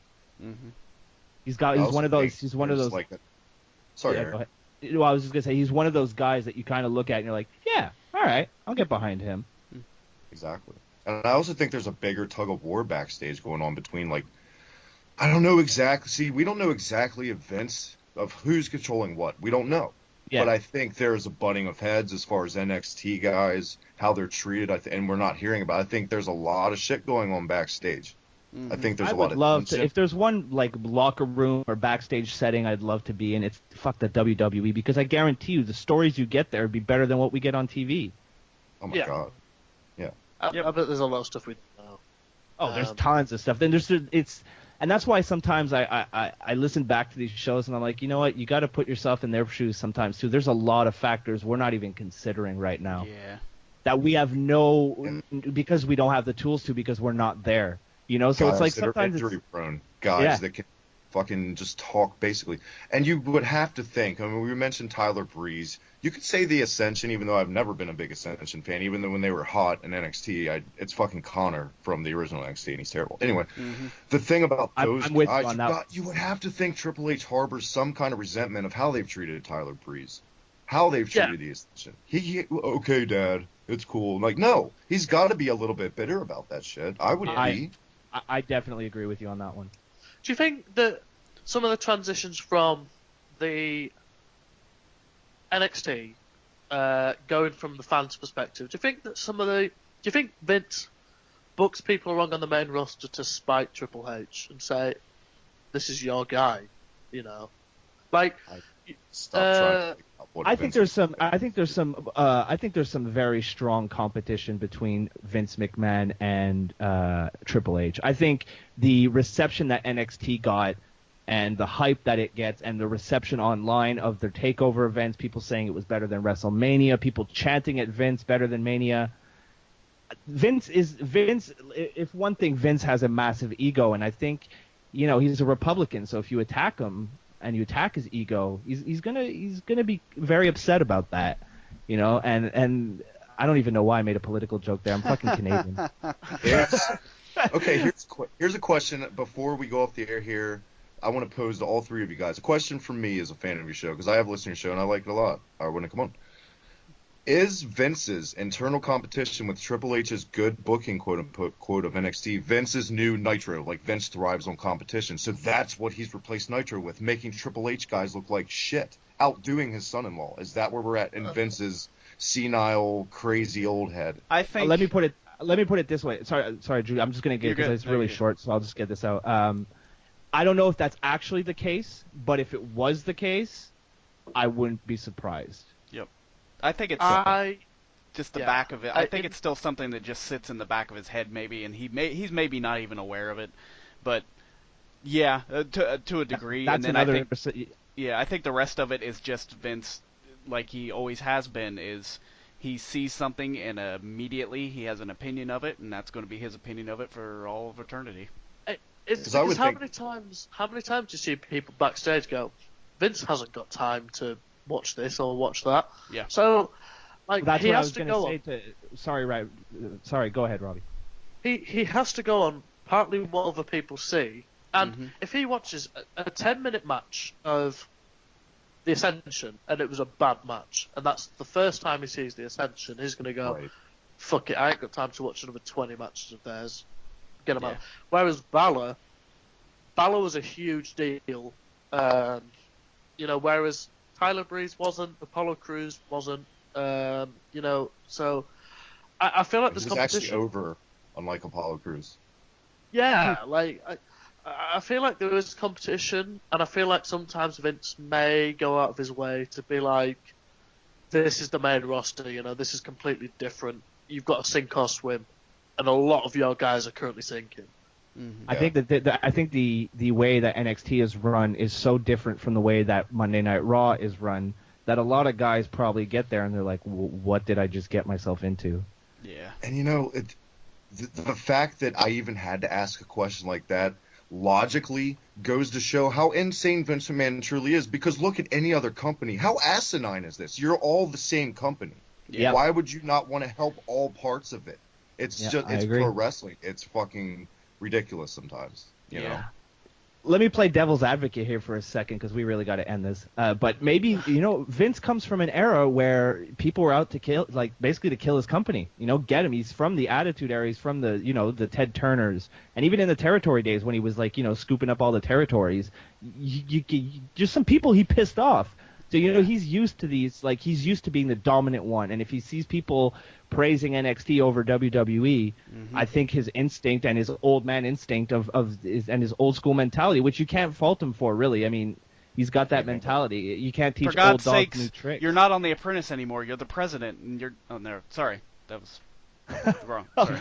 He's one of those. Like sorry. Yeah, go ahead. Well, I was just gonna say he's one of those guys that you kind of look at and you're like, yeah, all right, I'll get behind him. Exactly. And I also think there's a bigger tug of war backstage going on between, like, I don't know exactly. See, we don't know exactly events of who's controlling what. We don't know. Yeah. But I think there's a butting of heads as far as NXT guys, how they're treated, and we're not hearing about it. I think there's a lot of shit going on backstage. I think there's a lot of... I would love to... If there's one, like, locker room or backstage setting I'd love to be in, it's fuck the WWE, because I guarantee you the stories you get there would be better than what we get on TV. Oh, my God. Yeah. I bet there's a lot of stuff we don't know. Oh, there's tons of stuff. Then and that's why sometimes I listen back to these shows and I'm like, you know what? You got to put yourself in their shoes sometimes too. There's a lot of factors we're not even considering right now. Yeah. That we have because we don't have the tools to, because we're not there. You know, so guys it's like that sometimes are injury prone guys that can fucking just talk basically. And you would have to think. I mean, we mentioned Tyler Breeze. You could say the Ascension, even though I've never been a big Ascension fan. Even though when they were hot in NXT, it's fucking Connor from the original NXT, and he's terrible. Anyway, the thing about those guys, you would have to think Triple H harbors some kind of resentment of how they've treated Tyler Breeze. how they've treated the Ascension. He okay, Dad, it's cool. Like, no, he's got to be a little bit bitter about that shit. I would be. I definitely agree with you on that one. Do you think that some of the transitions from the NXT, going from the fans' perspective, do you think Vince books people wrong on the main roster to spite Triple H and say, "This is your guy," you know? Like, Stop trying to think about what I Vince think there's some very strong competition between Vince McMahon and Triple H. I think the reception that NXT got and the hype that it gets and the reception online of their takeover events, people saying it was better than WrestleMania, people chanting at Vince better than Mania. Vince. If one thing, Vince has a massive ego, and I think, he's a Republican. So if you attack him and you attack his ego, he's gonna be very upset about that, And I don't even know why I made a political joke there. I'm fucking Canadian. Okay, here's a question before we go off the air here. I want to pose to all three of you guys. A question from me as a fan of your show, because I have listened to your show and I like it a lot. When it come on. Is Vince's internal competition with Triple H's good booking, quote-unquote, quote of NXT, Vince's new Nitro? Like, Vince thrives on competition. So that's what he's replaced Nitro with, making Triple H guys look like shit, outdoing his son-in-law. Is that where we're at in Vince's senile, crazy old head? I think... Let me put it this way. Sorry, Drew. I'm just going to get it because it's really short, so I'll just get this out. I don't know if that's actually the case, but if it was the case, I wouldn't be surprised. Yep. I think it's just the back of it. I think it's still something that just sits in the back of his head, maybe, and he's maybe not even aware of it. But yeah, to a degree. That's and then another. I think the rest of it is just Vince, like he always has been. Is he sees something and immediately he has an opinion of it, and that's going to be his opinion of it for all of eternity. It's because how many times do you see people backstage go, Vince hasn't got time to watch this or watch that. Yeah. So, like, that's he what has I was to going go to say. Sorry, go ahead, Robbie. He has to go on partly what other people see, and if he watches a 10-minute match of the Ascension and it was a bad match, and that's the first time he sees the Ascension, he's going to go, fuck it, I ain't got time to watch another 20 matches of theirs. Get them out. Whereas Balor was a huge deal, whereas Tyler Breeze wasn't, Apollo Crews wasn't, so I feel like there's competition. He's actually over, unlike Apollo Crews. Yeah, like, I feel like there is competition, and I feel like sometimes Vince may go out of his way to be like, this is the main roster, this is completely different. You've got to sink or swim. And a lot of your guys are currently sinking. Mm-hmm. I think that the way that NXT is run is so different from the way that Monday Night Raw is run that a lot of guys probably get there and they're like, "What did I just get myself into?" Yeah. And the fact that I even had to ask a question like that logically goes to show how insane Vince McMahon truly is. Because look at any other company. How asinine is this? You're all the same company. Yeah. Why would you not want to help all parts of it? It's pro wrestling. It's fucking ridiculous sometimes, you know. Let me play devil's advocate here for a second because we really got to end this. But maybe, Vince comes from an era where people were out to kill, basically to kill his company. Get him. He's from the Attitude Era. He's from the, the Ted Turners. And even in the territory days when he was scooping up all the territories, just some people he pissed off. So, he's used to these, he's used to being the dominant one. And if he sees people praising NXT over WWE, I think his instinct and his old man instinct and his old school mentality, which you can't fault him for, really. I mean, he's got that mentality. You can't teach old dogs new tricks. You're not on The Apprentice anymore. You're the president, and you're on there. Sorry, that was wrong. Sorry.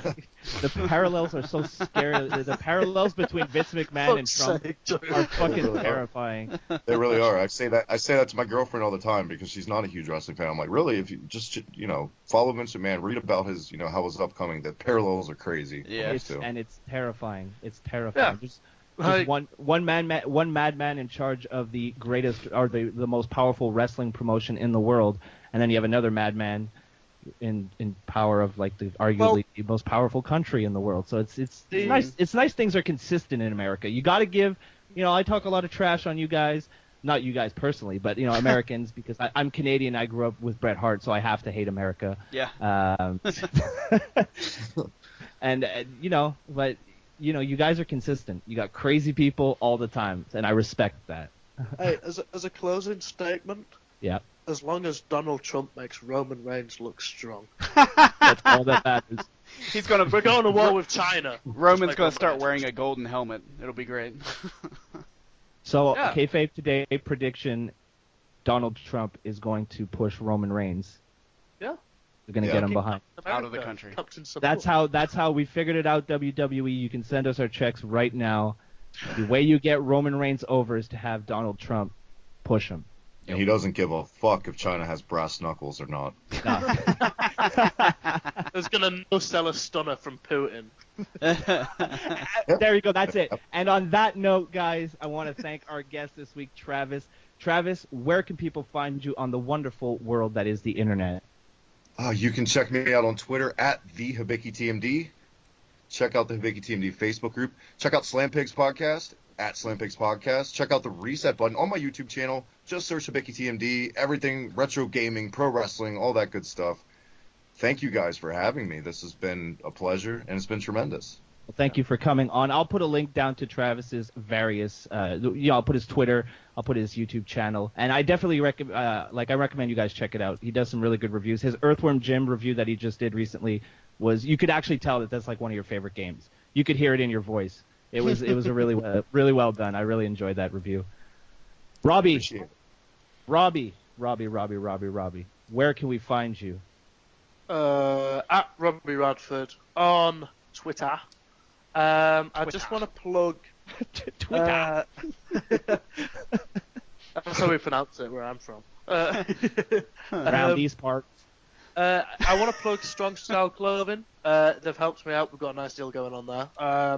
The parallels are so scary. The parallels between Vince McMahon and Trump are fucking terrifying. They really are. I say that to my girlfriend all the time because she's not a huge wrestling fan. I'm like, really? If you just follow Vince McMahon, read about his how his upcoming. The parallels are crazy. Yeah, and it's terrifying. It's terrifying. Yeah. Just one madman in charge of the greatest or the most powerful wrestling promotion in the world, and then you have another madman in power of arguably the most powerful country in the world. So it's nice. It's nice things are consistent in America. You got to give. I talk a lot of trash on you guys. not you guys personally, but Americans, because I'm Canadian. I grew up with Bret Hart, so I have to hate America. Yeah. And but you guys are consistent. You got crazy people all the time, and I respect that. Hey, as a closing statement, Yeah, as long as Donald Trump makes Roman Reigns look strong, that's all that matters. we're going to war with China. Roman's gonna start wearing a golden helmet. It'll be great. So, Yeah. KayFabe Today prediction: Donald Trump is going to push Roman Reigns. Yeah. They're going to get him behind. Out of the country. Captain Samoa. That's how we figured it out, WWE. You can send us our checks right now. The way you get Roman Reigns over is to have Donald Trump push him. And he doesn't give a fuck if China has brass knuckles or not. There's gonna no-sell a stunner from Putin. There you go. That's it. And on that note, guys, I want to thank our guest this week, Travis. Travis, where can people find you on the wonderful world that is the internet? You can check me out on Twitter at @TheHibikitMD. Check out the Hibiki TMD Facebook group. Check out Slam Pigs Podcast at Slam Pigs Podcast. Check out the reset button on my YouTube channel. Just search Hibiki TMD. Everything retro gaming, pro wrestling, all that good stuff. Thank you guys for having me. This has been a pleasure, and it's been tremendous. Well, thank you for coming on. I'll put a link down to Travis's various, I'll put his Twitter, I'll put his YouTube channel, and I definitely recommend you guys check it out. He does some really good reviews. His Earthworm Jim review that he just did recently you could actually tell that that's like one of your favorite games. You could hear it in your voice. It was a really well done. I really enjoyed that review. Robbie, where can we find you? At Robbie Radford on Twitter. I just want to plug Twitter. That's how we pronounce it where I'm from. Around these parts. I want to plug Strong Style Clothing. They've helped me out. We've got a nice deal going on there.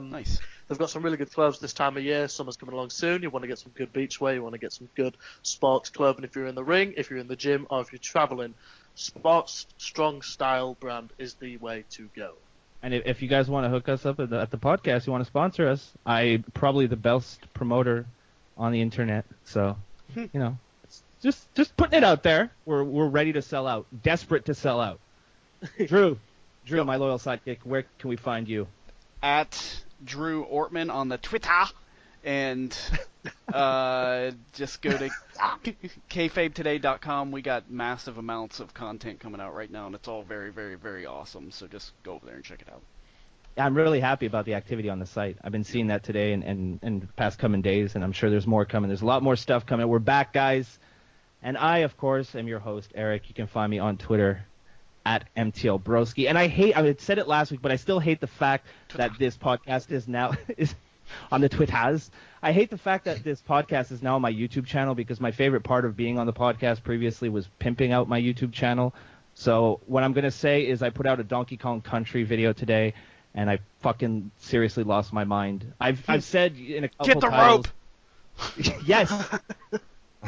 Nice. They've got some really good clothes this time of year. Summer's coming along soon. You want to get some good beachwear. You want to get some good sports clothing if you're in the ring, if you're in the gym, or if you're traveling. Sports Strong Style brand is the way to go. And if you guys want to hook us up at the podcast, you want to sponsor us, I'm probably the best promoter on the internet. So, just putting it out there. We're ready to sell out, desperate to sell out. Drew, my loyal sidekick, where can we find you? At Drew Ortman on the Twitter, and just go to KAYFABEToday.com. We got massive amounts of content coming out right now, and it's all very, very, very awesome. So just go over there and check it out. I'm really happy about the activity on the site. I've been seeing that today and the past coming days, and I'm sure there's more coming. There's a lot more stuff coming. We're back, guys. And I, of course, am your host, Eric. You can find me on Twitter at MTLBroski. And I said it last week, but I still hate the fact that this podcast is on the Twitters. I hate the fact that this podcast is now on my YouTube channel, because my favorite part of being on the podcast previously was pimping out my YouTube channel. So what I'm going to say is I put out a Donkey Kong Country video today, and I fucking seriously lost my mind. I've said in a couple Get the titles, rope! Yes!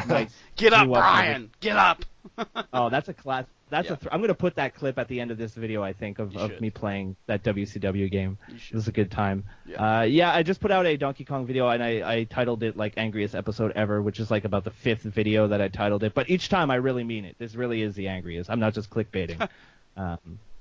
Nice. Get up, Drew Ortman. Brian! Get up! Oh, that's a class. Yeah. I'm going to put that clip at the end of this video, I think, of me playing that WCW game. It was a good time. Yeah. I just put out a Donkey Kong video, and I titled it, like, Angriest Episode Ever, which is, like, about the 5th video that I titled it. But each time I really mean it. This really is the angriest. I'm not just clickbaiting.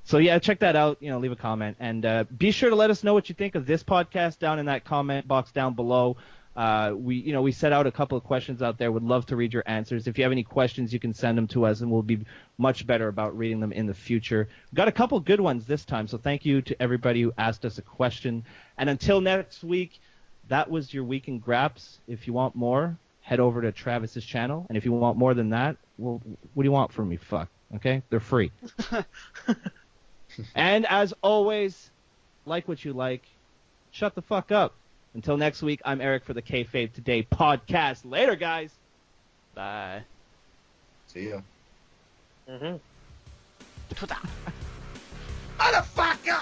So, yeah, check that out. Leave a comment. And be sure to let us know what you think of this podcast down in that comment box down below. We set out a couple of questions out there. Would love to read your answers. If you have any questions, you can send them to us, and we'll be much better about reading them in the future. We've got a couple good ones this time, so thank you to everybody who asked us a question. And until next week, that was your Week in Graps. If you want more, head over to Travis's channel. And if you want more than that, well, what do you want from me? Fuck. Okay? They're free. And as always, like what you like. Shut the fuck up. Until next week, I'm Eric for the KAYFABE Today podcast. Later, guys. Bye. See ya. Mm-hmm. Twitter. Motherfucker!